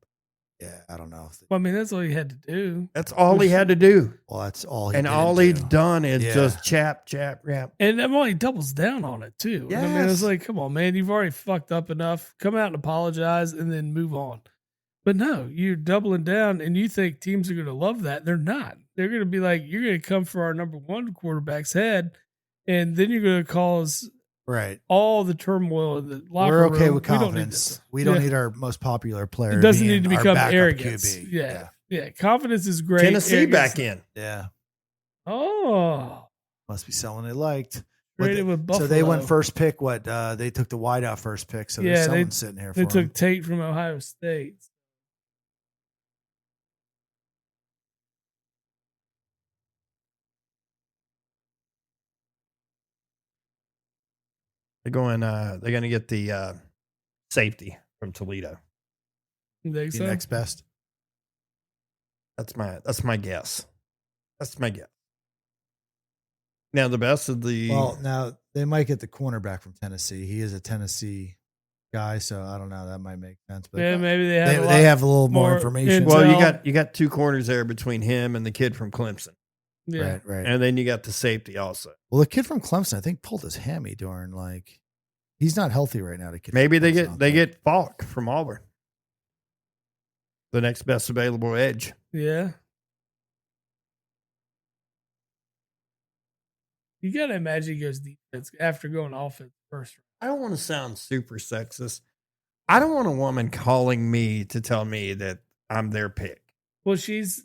yeah, I don't know. Well, I mean, that's all he had to do. That's all he had to do. Well, that's all. He And didn't all do. he's done is Yeah. just chap, rap. And he doubles down on it too. I mean, it's Yes. like, come on, man, you've already fucked up enough. Come out and apologize and then move on. But no, you're doubling down, and you think teams are going to love that. They're not. They're going to be like, you're going to come for our number 1 quarterback's head, and then you're going to cause Right. all the turmoil in the locker We're room. okay with We don't need confidence. this. We don't Yeah. need our most popular player. It doesn't being need to our become backup arrogance. QB. Yeah. Confidence is great. Tennessee Arrogance- back in. Yeah. Oh, Must be someone they liked. What traded they- with Buffalo. So they went first pick. What they took the wideout first pick. So Yeah, there's they- someone sitting here for They took him. Tate from Ohio State. They're going to get the safety from Toledo. You think The so? next best. That's my guess. That's my guess. Now the best of the Well, now they might get the cornerback from Tennessee. He is a Tennessee guy, so I don't know. That might make sense. But Yeah, maybe they they, have. they have a little more more information. intel. well, you got 2 corners there between him and the kid from Clemson. Yeah. Right. And then you got the safety also. Well, the kid from Clemson, I think, pulled his hammy during like he's not healthy right now. The kid. Maybe from they Clemson, get Falk from Auburn. The next best available edge. Yeah. You got to imagine he goes defense after going offense first. I don't want to sound super sexist. I don't want a woman calling me to tell me that I'm their pick. Well, she's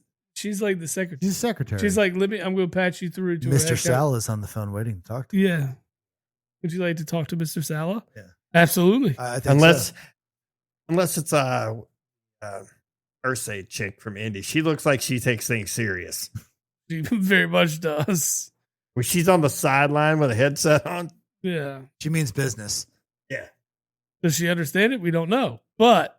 like the secretary. He's a secretary. She's like, I'm going to patch you through to a Mr. head coach." Sala's on the phone waiting to talk to you. Yeah. Would you like to talk to Mr. Sala? Yeah. Absolutely. I think Unless it's Ursay chick from Indy. She looks like she takes things serious. She very much does. When she's on the sideline with a headset on. Yeah. she means business. Yeah. Does she understand it? We don't know. But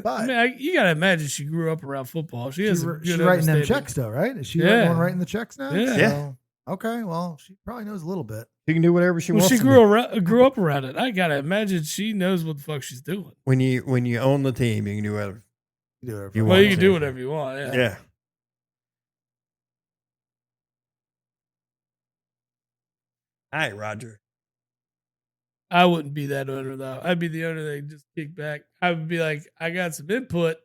But you got to imagine she grew up around football. She has a good She's writing them understanding. checks though, right? Is she Yeah. the one writing the checks now? Yeah. Yeah. Okay. Well, she probably knows a little bit. She can do whatever she Well, wants. she to do. grew up around it. I got to imagine she knows what the fuck she's doing. When you own the team, you can do whatever. you do it. You Well, want you can to. do whatever you want. Yeah. Yeah. All right, Roger. I wouldn't be that owner though. I'd be the owner that just kick back. I would be like, I got some input.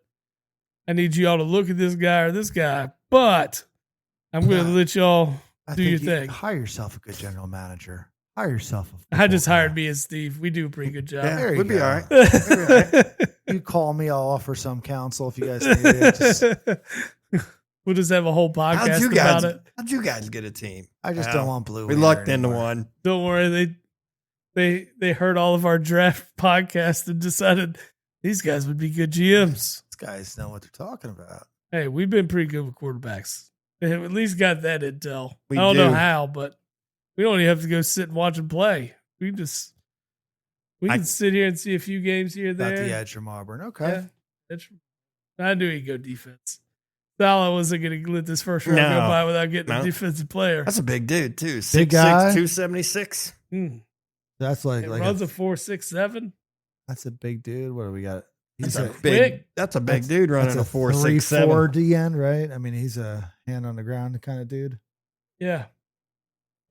I need y'all to look at this guy or this guy, but I'm going to let y'all. Do your think thing. Hire yourself a good general manager. Hire yourself a I just football hired guy. me and Steve. We do a pretty good job. Yeah, There you we'd be go. all right. You call me, I'll offer some counsel if you guys need it. Just, We'll just have a whole podcast about it. How'd you guys get a team? I just Wow. don't want blue. We hair lucked into anymore. one. Don't worry, they heard all of our draft podcasts and decided these guys would be good GMs. These guys know what they're talking about. Hey, we've been pretty good with quarterbacks. They have at least got that intel. We I don't know do. how, but we don't even have to go sit and watch them play. We can sit here and see a few games here and Got there. the edge from Auburn. Okay. Yeah, I knew he'd go defense. Salah wasn't going to let this first round go No. by without getting No. a defensive player. That's a big dude, too. 6'6", Big guy. 276. That's like It like runs a, a 4.67. that's a big dude. What do we got? He's That's a a big. quick. That's a big That's- dude running that's a 3-4 4.67. DN, right? I mean, he's a hand on the ground kind of dude. Yeah,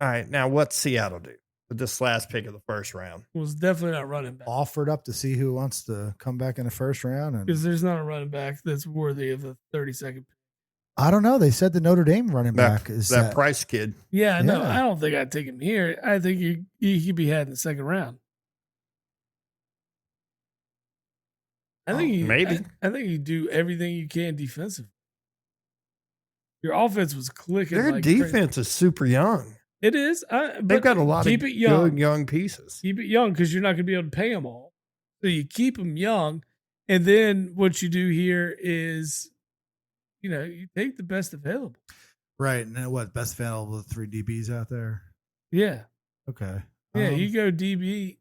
All right, now what's Seattle do with this last pick of the first round? was definitely not running back Offered up to see who wants to come back in the first round, and because there's not a running back that's worthy of a 32nd. I don't know. They said the Notre Dame running back is That Price kid. Yeah, no, Yeah. I don't think I'd take him here. I think he could be had in the second round. I think maybe. I think you do everything you can defensively. Your offense was clicking. Their like defense crazy. is super young. It is. They've But got a lot keep of it young. good young pieces. Keep it young because you're not going to be able to pay them all. So you keep them young, and then what you do here is, you take the best available. right. And then what? Best available with 3 DBs out there. Yeah, Okay. yeah. You go DB.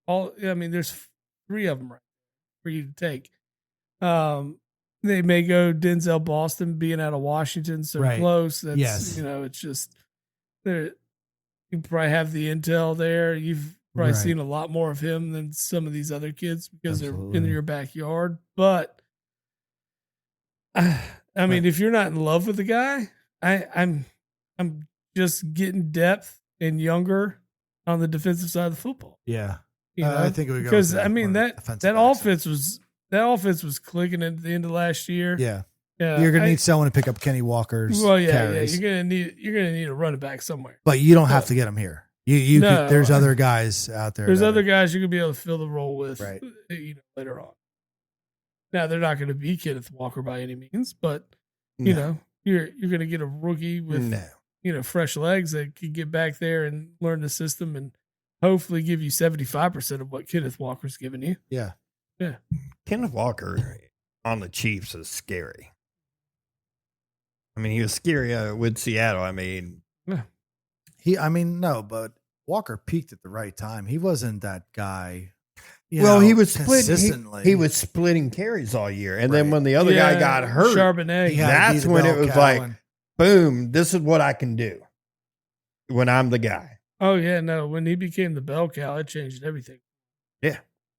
There's 3 of them right for you to take. They may go Denzel Boston, being out of Washington, so Right. close. That's Yes. it's just there. You probably have the intel there. You've probably Right. seen a lot more of him than some of these other kids because they're in Absolutely. your backyard. But I mean, if you're not in love with the guy, I'm just getting depth and younger on the defensive side of the football. Yeah. You know? I think we go because with I mean one of the that defensive backs. that offense was clicking at the end of last year. Yeah. Yeah, You're gonna need someone to pick up Kenny Walker's carries, You're gonna need a running back somewhere. but you don't have to get him here. You No, could, there's other guys out there. There's that other are- guys you could be able to fill the role with, Right. Later on. Now they're not going to be Kenneth Walker by any means, but No. you're going to get a rookie with No. fresh legs that can get back there and learn the system and hopefully give you 75% of what Kenneth Walker's giving you. Yeah. Kenneth Walker on the Chiefs is scary. I mean, he was scary with Seattle. I mean, No, but Walker peaked at the right time. He wasn't that guy. he was splitting. consistently. He was splitting carries all year, and then Right. when the other guy got hurt, Charbonnet. He had to be that's the when it bell was cow like, and- boom, this is what I can do when I'm the guy. Oh yeah, no. When he became the bell cow, it changed everything.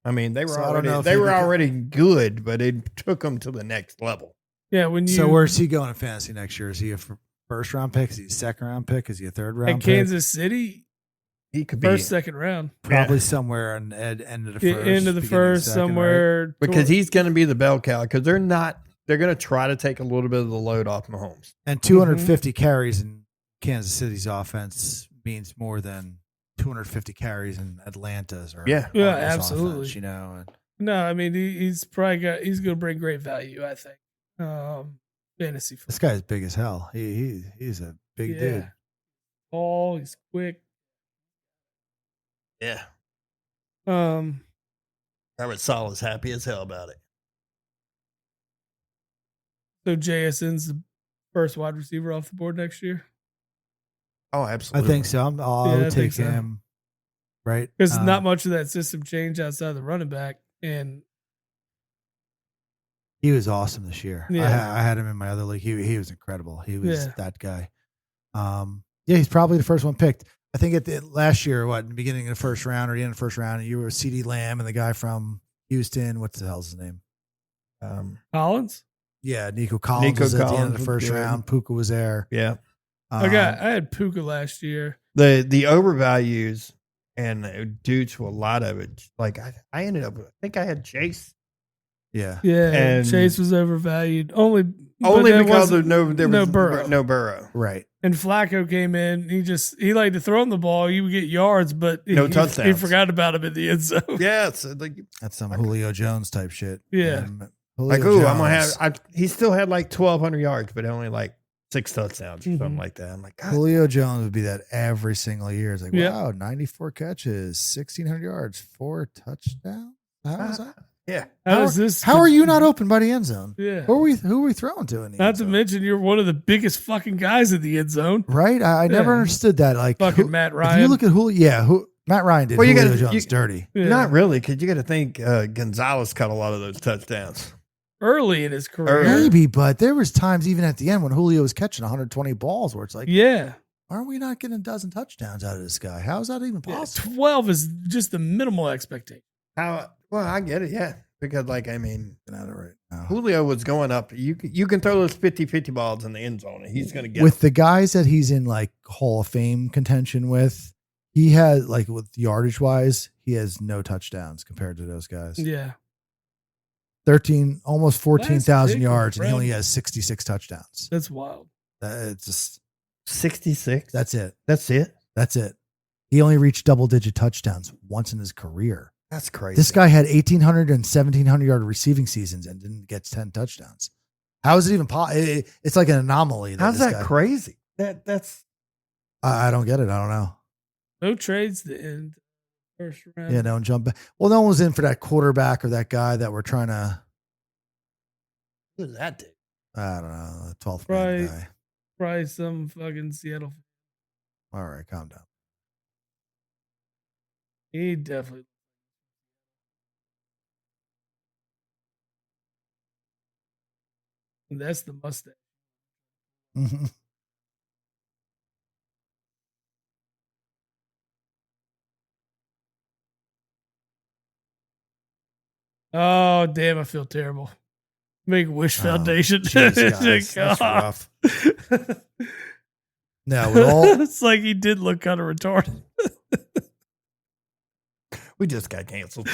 I mean, they were So I don't know if they he were become- already good, but it took them to the next level. Yeah, when you So where's he going in fantasy next year? Is he a first round pick? Is he a second round pick? Is he a third round at pick? Kansas City, He could be first, second round, Probably somewhere on the end of the first. end of the beginning first, second, right? somewhere because he's going to be the bell cow because they're going to try to take a little bit of the load off Mahomes. And 250 carries in Kansas City's offense means more than 250 carries in Atlanta's or Yeah. Yeah, Cardinals' absolutely. offense, and No, I mean he's probably he's going to bring great value. I think fantasy this football. guy's big as hell. He's a big dude. Tall, he's quick. Yeah. Um, Robert Saleh's happy as hell about it. so JSN's the first wide receiver off the board next year Oh, I absolutely. think so. I Yeah, I would think take so. him. Right, because not much of that system changed outside of the running back, and he was awesome this year. Yeah. I had him in my other league. He was incredible. He was Yeah. that guy. He's probably the first one picked. I think at the last year, in the beginning of the first round or the end of the first round, you were CD Lamb and the guy from Houston. What the hell's his name? Collins. Yeah, Nico Collins Nico was at the end of Collins the was first good. round. Puka was there. Yeah. I had Puka last year. The overvalues and due to a lot of it, like I ended up, I think I had Chase Yeah. Yeah, And- Chase was overvalued only only but that because wasn't- there was no Burrow. no Burrow. Right. and Flacco came in. He liked to throw him the ball. You would get yards, but No he touchdowns. forgot about him in the end zone. Yeah, it's like That's some Julio Jones type shit. Yeah. Julio ooh, I'm gonna Jones. have. He still had like 1,200 yards, but only like 6 touchdowns or Mhm. something like that. I'm like, God. Julio Jones would be that every single year. It's like, Yeah. wow, 94 catches, 1,600 yards, 4 touchdowns. How is that? Yeah. How are you not open by the end zone? Yeah. Who are we throwing to in the Not end to zone? mention, you're one of the biggest fucking guys in the end zone. Right? I never Yeah. understood that. Like, Fucking Matt If Ryan. you look at Julio, Matt Ryan did Well, you Julio gotta- Jones dirty. Yeah. Not really, because you got to think Gonzalez caught a lot of those touchdowns. Early in his career. Maybe, but there was times even at the end when Julio was catching 120 balls where it's like, Yeah. why are we not getting a dozen touchdowns out of this guy? How is that even Yeah, possible? 12 is just the minimal expectation. How? Well, I get it. Yeah, because like I mean, Get out of it right now. Julio was going up. You can throw those 50-50 balls in the end zone, and he's going to get With the guys that he's in like Hall of Fame contention with, he has like with yardage wise, he has no touchdowns compared to those guys. Yeah. 13, almost 14,000 big, yards, and he Brad. only has 66 touchdowns. That's wild. It's just 66. that's it. That's it. That's it. He only reached double digit touchdowns once in his career. That's crazy. This guy had 1,800 and 1,700 yard receiving seasons and didn't get 10 touchdowns. How is it even possible? It's like an anomaly. How's this that guy- crazy? That's I don't get it. I don't know. No trades to end first round. Yeah, don't jump back. Well, no one was in for that quarterback or that guy that we're trying to, what does that do? I don't know, the 12th Right. man guy. Probably some fucking Seattle. All right, calm down. He definitely. That's the mustache. Oh, damn. I feel terrible. Make Wish Foundation. Jeez, guys, that's God. rough. No, with all It's like he did look kind of retarded. We just got canceled.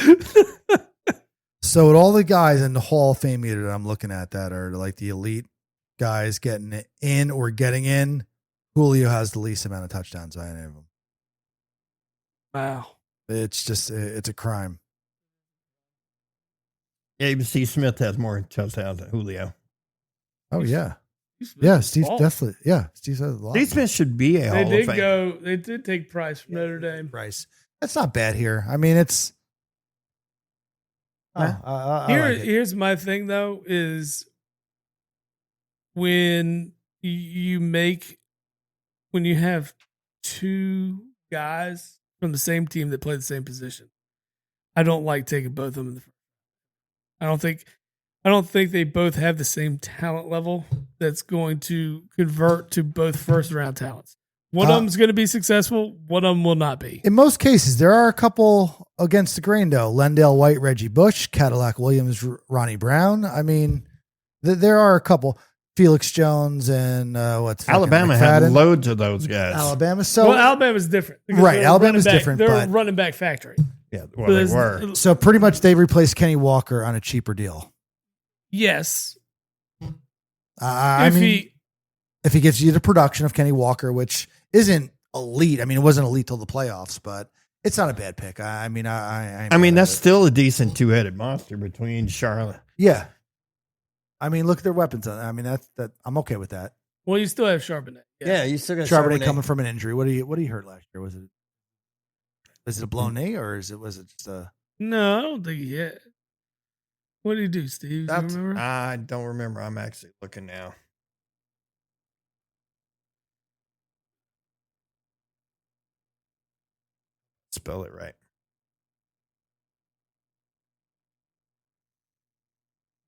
so with all the guys in the Hall of Fame meter that I'm looking at that are like the elite guys getting it in or getting in, Julio has the least amount of touchdowns by any of them. Wow. It's just it's a crime. ABC Smith has more touchdowns than Julio. Oh yeah, Steve yeah. Smith Steve is definitely. Yeah, Steve has a lot. Steve Smith should be a They Hall of did Fame. go. They did take Price from Notre Dame. Price. That's not bad here. I mean, it's. Huh? I Here, like it. here's my thing though: is when when you have two guys from the same team that play the same position. I don't like taking both of them in the first. I don't think they both have the same talent level that's going to convert to both first round talents. One of them's going to be successful. One of them will not be. In most cases, there are a couple against the grain, though. Lendale White, Reggie Bush, Cadillac Williams, Ronnie Brown. I mean, there are a couple. Felix Jones and what's fucking Alabama had McFadden. loads of those guys. Alabama. So Well, Alabama's different. because Right, they're Alabama's running back- different, They're a but- running back factory. Yeah, well, they There's- were. so pretty much they replaced Kenny Walker on a cheaper deal. Yes. I mean, if he gives you the production of Kenny Walker, which isn't elite. I mean, it wasn't elite till the playoffs, but it's not a bad pick. I mean, I mean, that's still a decent two-headed monster between Charlotte. yeah. I mean, look at their weapons. I mean, that I'm okay with that. Well, you still have Charbonnet. You still got Charbonnet coming from an injury. What do you hurt last year? Was it a blown knee or was it just a? No, I don't think he had. What did he do, Steve? Do you That's, remember? I don't remember. I'm actually looking now. Spell it right.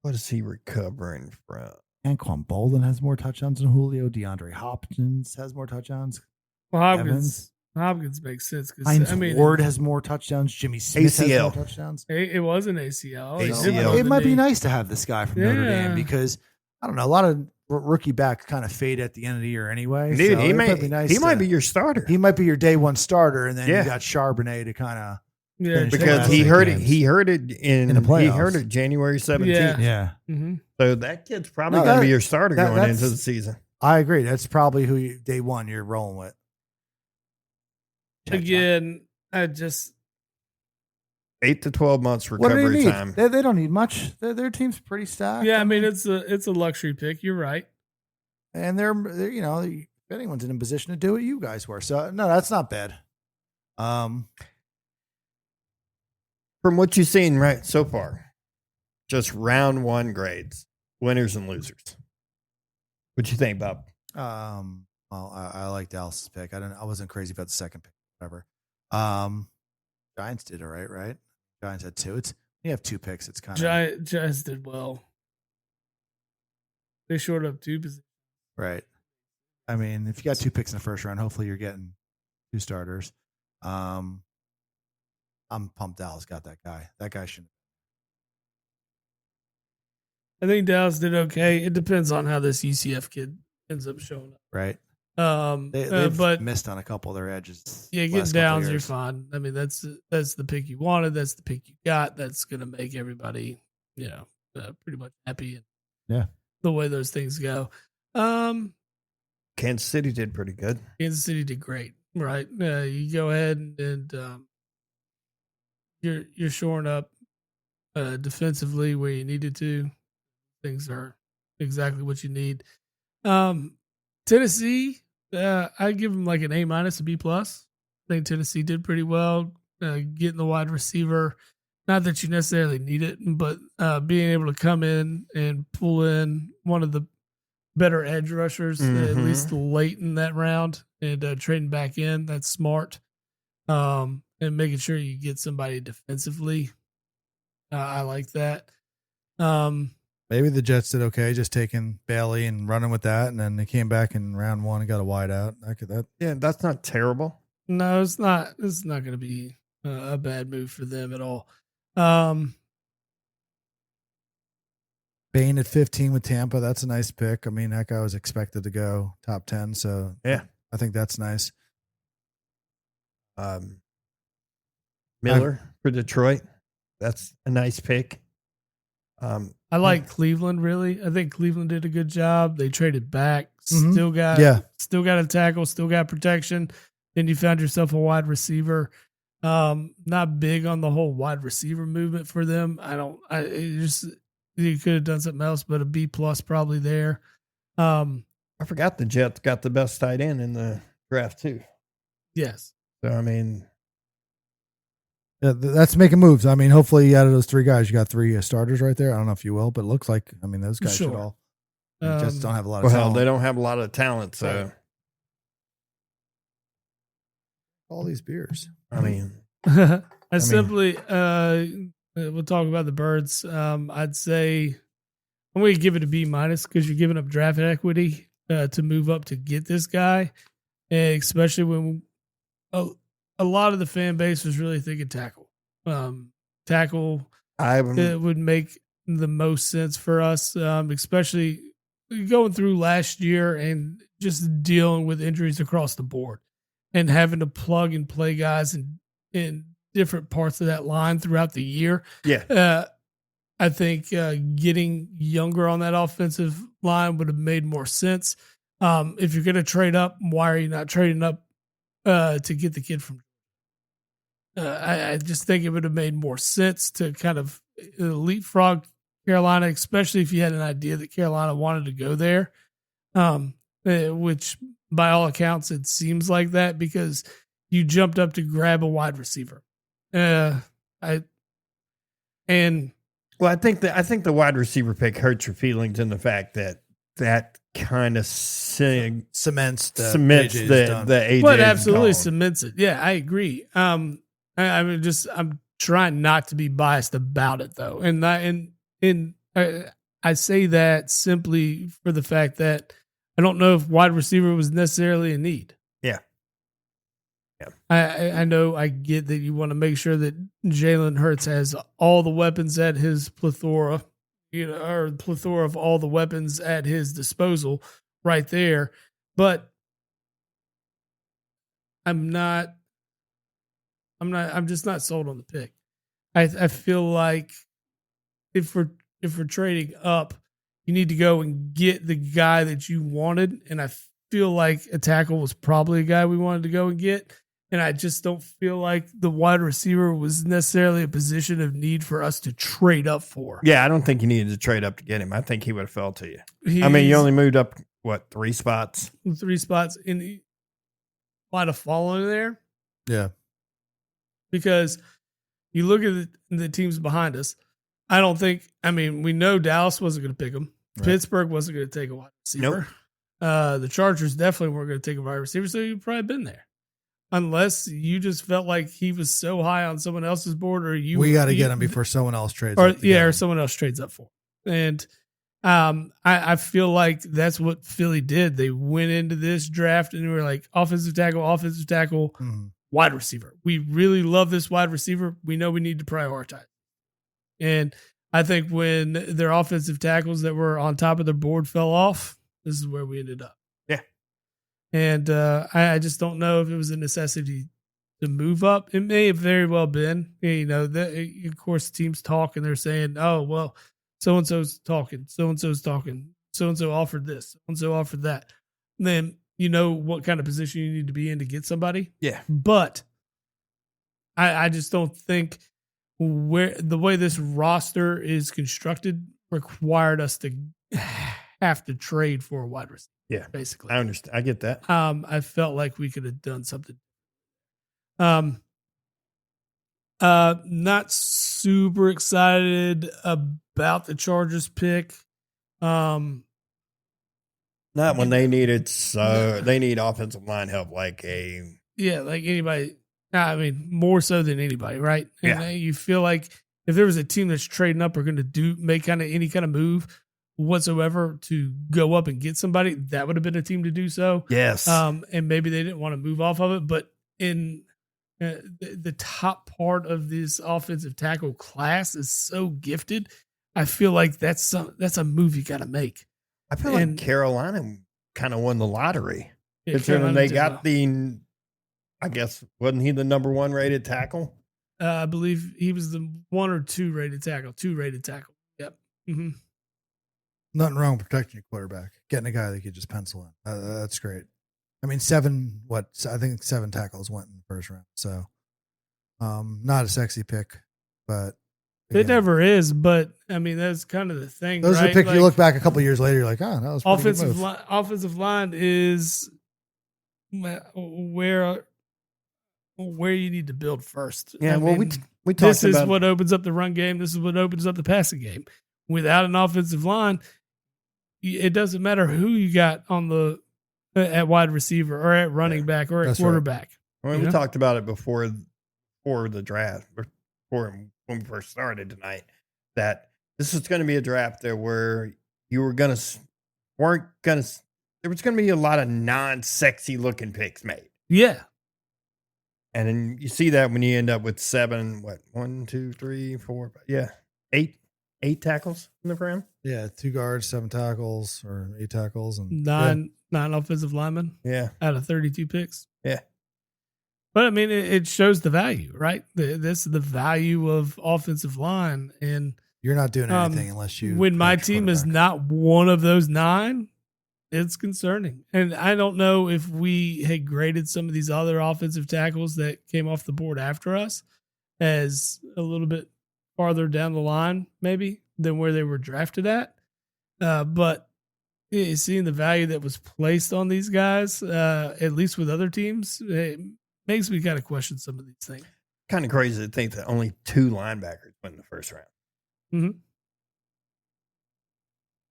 What is he recovering from? Anquan Bolden has more touchdowns than Julio. DeAndre Hopkins has more touchdowns. Well, Evans. Hopkins makes sense because Heinz I mean, Ward has more touchdowns. Jimmy Smith has ACL. more touchdowns. it was an ACL. He ACL. did Yeah. blow It the might be knee. nice to have this guy from Notre Yeah. Dame because I don't know, a lot of rookie backs kind of fade at the end of the year anyway. Dude, so he it might be nice. he might to- be your starter he might be your day one starter, and then Yeah. you got Charbonnet to kind of Yeah, Finish because last he eight heard it. games. He heard it in In the He playoffs. heard it January 17th. Yeah. yeah. hmm So that kid's probably No, going to that- be your starter that- going that's- into the season. I agree. That's probably who day one you're rolling with. Check Again, I just 8 to 12 months what do they recovery need? time. They don't need much. Their team's pretty stacked. I mean it's a luxury pick. You're right. and they're if anyone's in a position to do it, you guys were. So no, that's not bad. From what you've seen right so far, just round one grades, winners and losers. What you think, Bob? Well, I like Dallas's pick. I wasn't crazy about the second pick. Whatever. Giants did all right, right? Giants had 2. You have 2 picks. It's kind of Giants did well. They shorted up 2 positions. right. I mean, if you got 2 picks in the first round, hopefully you're getting 2 starters. I'm pumped Dallas got that guy. That guy shouldn't. I think Dallas did okay. It depends on how this UCF kid ends up showing up. Right. They've but missed on a couple of their edges. yeah, last getting couple downs, you're years. fine. I mean, that's the pick you wanted. That's the pick you got. That's going to make everybody, pretty much happy. Yeah. The way those things go. Kansas City did pretty good. Kansas City did great, right? You go ahead and you're shoring up defensively where you needed to. Things are exactly what you need. Tennessee, I give them like an A-, a B+. I think Tennessee did pretty well getting the wide receiver. Not that you necessarily need it, but being able to come in and pull in one of the better edge rushers, at least late in that round, and trading back in, that's smart. And making sure you get somebody defensively. I like that. Maybe the Jets did okay, just taking Bailey and running with that, and then they came back in round 1 and got a wide out. Yeah, that's not terrible. No, it's not. It's not going to be a bad move for them at all. Bain at 15 with Tampa, that's a nice pick. I mean, that guy was expected to go top 10, so Yeah. I think that's nice. Miller for Detroit. That's a nice pick. I like Cleveland, really. I think Cleveland did a good job. They traded back, Mhm. still got a tackle, still got protection. Then you found yourself a wide receiver. Not big on the whole wide receiver movement for them. You could have done something else, but a B+ probably there. I forgot the Jets got the best tight end in the draft too. Yes. So I mean, Yeah, that's making moves. I mean, hopefully out of those 3 guys, you got 3 starters right there. I don't know if you will, but it looks like, I mean, those guys should Sure. all. They just don't have a lot of well, talent. they don't have a lot of talent. So Right. All these beers. I mean, Simply, we'll talk about the Birds. I'd say I'm going to give it a B- because you're giving up draft equity to move up to get this guy, and especially when a lot of the fan base was really thinking tackle. Tackle it would make the most sense for us, especially going through last year and just dealing with injuries across the board and having to plug and play guys in different parts of that line throughout the year. yeah. I think getting younger on that offensive line would have made more sense. If you're going to trade up, why are you not trading up to get the kid from? I just think it would have made more sense to kind of leapfrog Carolina, especially if you had an idea that Carolina wanted to go there, which by all accounts it seems like that because you jumped up to grab a wide receiver. Well, I think the wide receiver pick hurts your feelings in the fact that kind of Cements the AJ. But absolutely cements it. Yeah, I agree. I'm trying not to be biased about it though, and I say that simply for the fact that I don't know if wide receiver was necessarily a need. Yeah. I know I get that you want to make sure that Jalen Hurts has all the weapons at his plethora, or plethora of all the weapons at his disposal right there. But I'm just not sold on the pick. I feel like if we're trading up, you need to go and get the guy that you wanted. And I feel like a tackle was probably a guy we wanted to go and get. And I just don't feel like the wide receiver was necessarily a position of need for us to trade up for. Yeah, I don't think you needed to trade up to get him. I think he would have fell to you. I mean, you only moved up, 3 spots? 3 spots, and he might have fallen there. Yeah. Because you look at the teams behind us, I don't think, we know Dallas wasn't going to pick him. Right. Pittsburgh wasn't going to take a wide receiver. Nope. The Chargers definitely weren't going to take a wide receiver, so you've probably been there. Unless you just felt like he was so high on someone else's board, or we got to get him before someone else trades. Or someone else trades up for him. And I feel like that's what Philly did. They went into this draft and they were like, offensive tackle, wide receiver. We really love this wide receiver. We know we need to prioritize. And I think when their offensive tackles that were on top of their board fell off, this is where we ended up. Yeah. And I just don't know if it was a necessity to move up. It may have very well been. Of course, teams talk and they're saying, oh, well, so-and-so's talking, so-and-so's talking, so-and-so offered this, so-and-so offered that. And then you know what kind of position you need to be in to get somebody. Yeah. But I just don't think the way this roster is constructed required us to have to trade for a wide receiver. Yeah, basically. I understand. I get that. I felt like we could have done something. Not super excited about the Chargers pick. Not when they needed they need offensive line help like anybody. More so than anybody, right? And you feel like if there was a team that's trading up or going to make any kind of move whatsoever to go up and get somebody, that would have been a team to do so. Yes. And maybe they didn't want to move off of it, but in the top part of this offensive tackle class is so gifted. I feel like that's a move you got to make. I feel like Carolina kind of won the lottery. Yeah, Considering they got I guess, wasn't he the number 1 rated tackle? I believe he was the 1 or 2 rated tackle. 2 rated tackle. Yep. Mm-hmm. Nothing wrong with protecting your quarterback. Getting a guy that could just pencil in. That's great. I think 7 tackles went in the first round. So, not a sexy pick, but again, it never is. But that's kind of the thing. Those right? are picks you look back a couple years later, you're like, oh, that was offensive line is where you need to build first. Yeah, we talked this is what opens up the run game. This is what opens up the passing game. Without an offensive line, it doesn't matter who you got on at wide receiver or at running back or at quarterback. Right. We talked about it before the draft, before when we first started tonight, that this is going to be a draft there where there was going to be a lot of non-sexy looking picks made. Yeah. And then you see that when you end up with 7, 1, 2, 3, 4, 8 tackles in the frame. Yeah, 2 guards, 7 tackles, or 8 tackles, and 9 offensive linemen. Yeah, out of 32 picks. Yeah, but it shows the value, right? This is the value of offensive line, and you're not doing anything unless you. When my team is not one of those 9, it's concerning. And I don't know if we had graded some of these other offensive tackles that came off the board after us as a little bit farther down the line, maybe, than where they were drafted at. But seeing the value that was placed on these guys, at least with other teams, it makes me kind of question some of these things. Kind of crazy to think that only 2 linebackers went in the first round. Mm-hmm.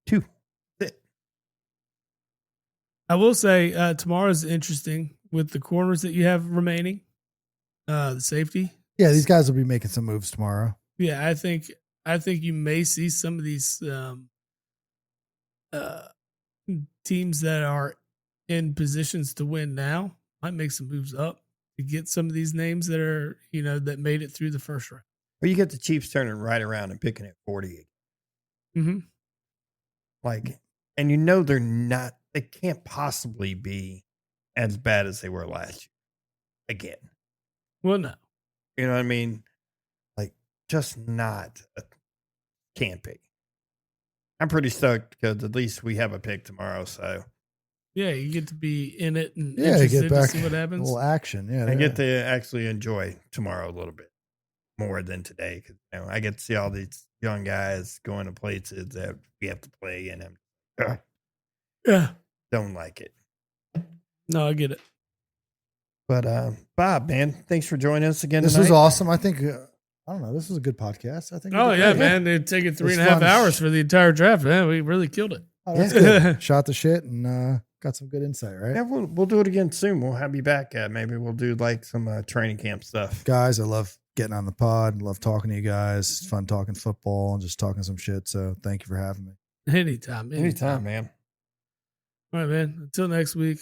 2. I will say tomorrow's interesting with the corners that you have remaining, the safety. Yeah, these guys will be making some moves tomorrow. Yeah, I think you may see some of these teams that are in positions to win now might make some moves up to get some of these names that are that made it through the first round. Or you get the Chiefs turning right around and picking at 48. Mm-hmm. And they're not. They can't possibly be as bad as they were last year. Again. Well, no. You know what I mean? Just not. Can't be. I'm pretty stoked because at least we have a pick tomorrow. So Yeah, you get to be in it and Yeah, interested get back to see what a happens. little action. Yeah, I get to actually enjoy tomorrow a little bit more than today because I get to see all these young guys going to places that we have to play, and I'm Yeah. don't like it. No, I get it. But Bob, man, thanks for joining us again. This tonight. was awesome. I think I don't know. This was a good podcast. I think. we Oh did yeah, great. man! They'd take it 3.5 It's fun. hours for the entire draft. Man, we really killed it. Oh, that's Yeah. good. Shot the shit and got some good insight. Right, Yeah, we'll do it again soon. We'll have you back. Maybe we'll do like some training camp stuff. guys. I love getting on the pod. Love talking to you guys. It's fun talking football and just talking some shit. So thank you for having me. Anytime. Anytime, man. All right, man. Until next week,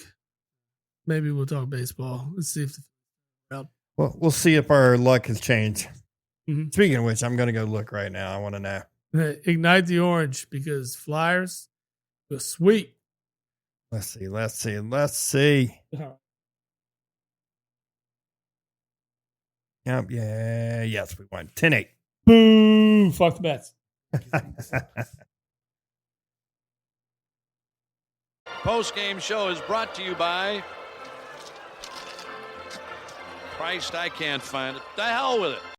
maybe we'll talk baseball. Let's see if Well, we'll see if our luck has changed. Mhm. Speaking of which, I'm going to go look right now. I want to know. ignite the orange because Flyers was sweet. Let's see. Yep. Yeah. Yes, we won 10-8. Boo! Fuck the bets. Post-game show is brought to you by Christ, I can't find it. The hell with it.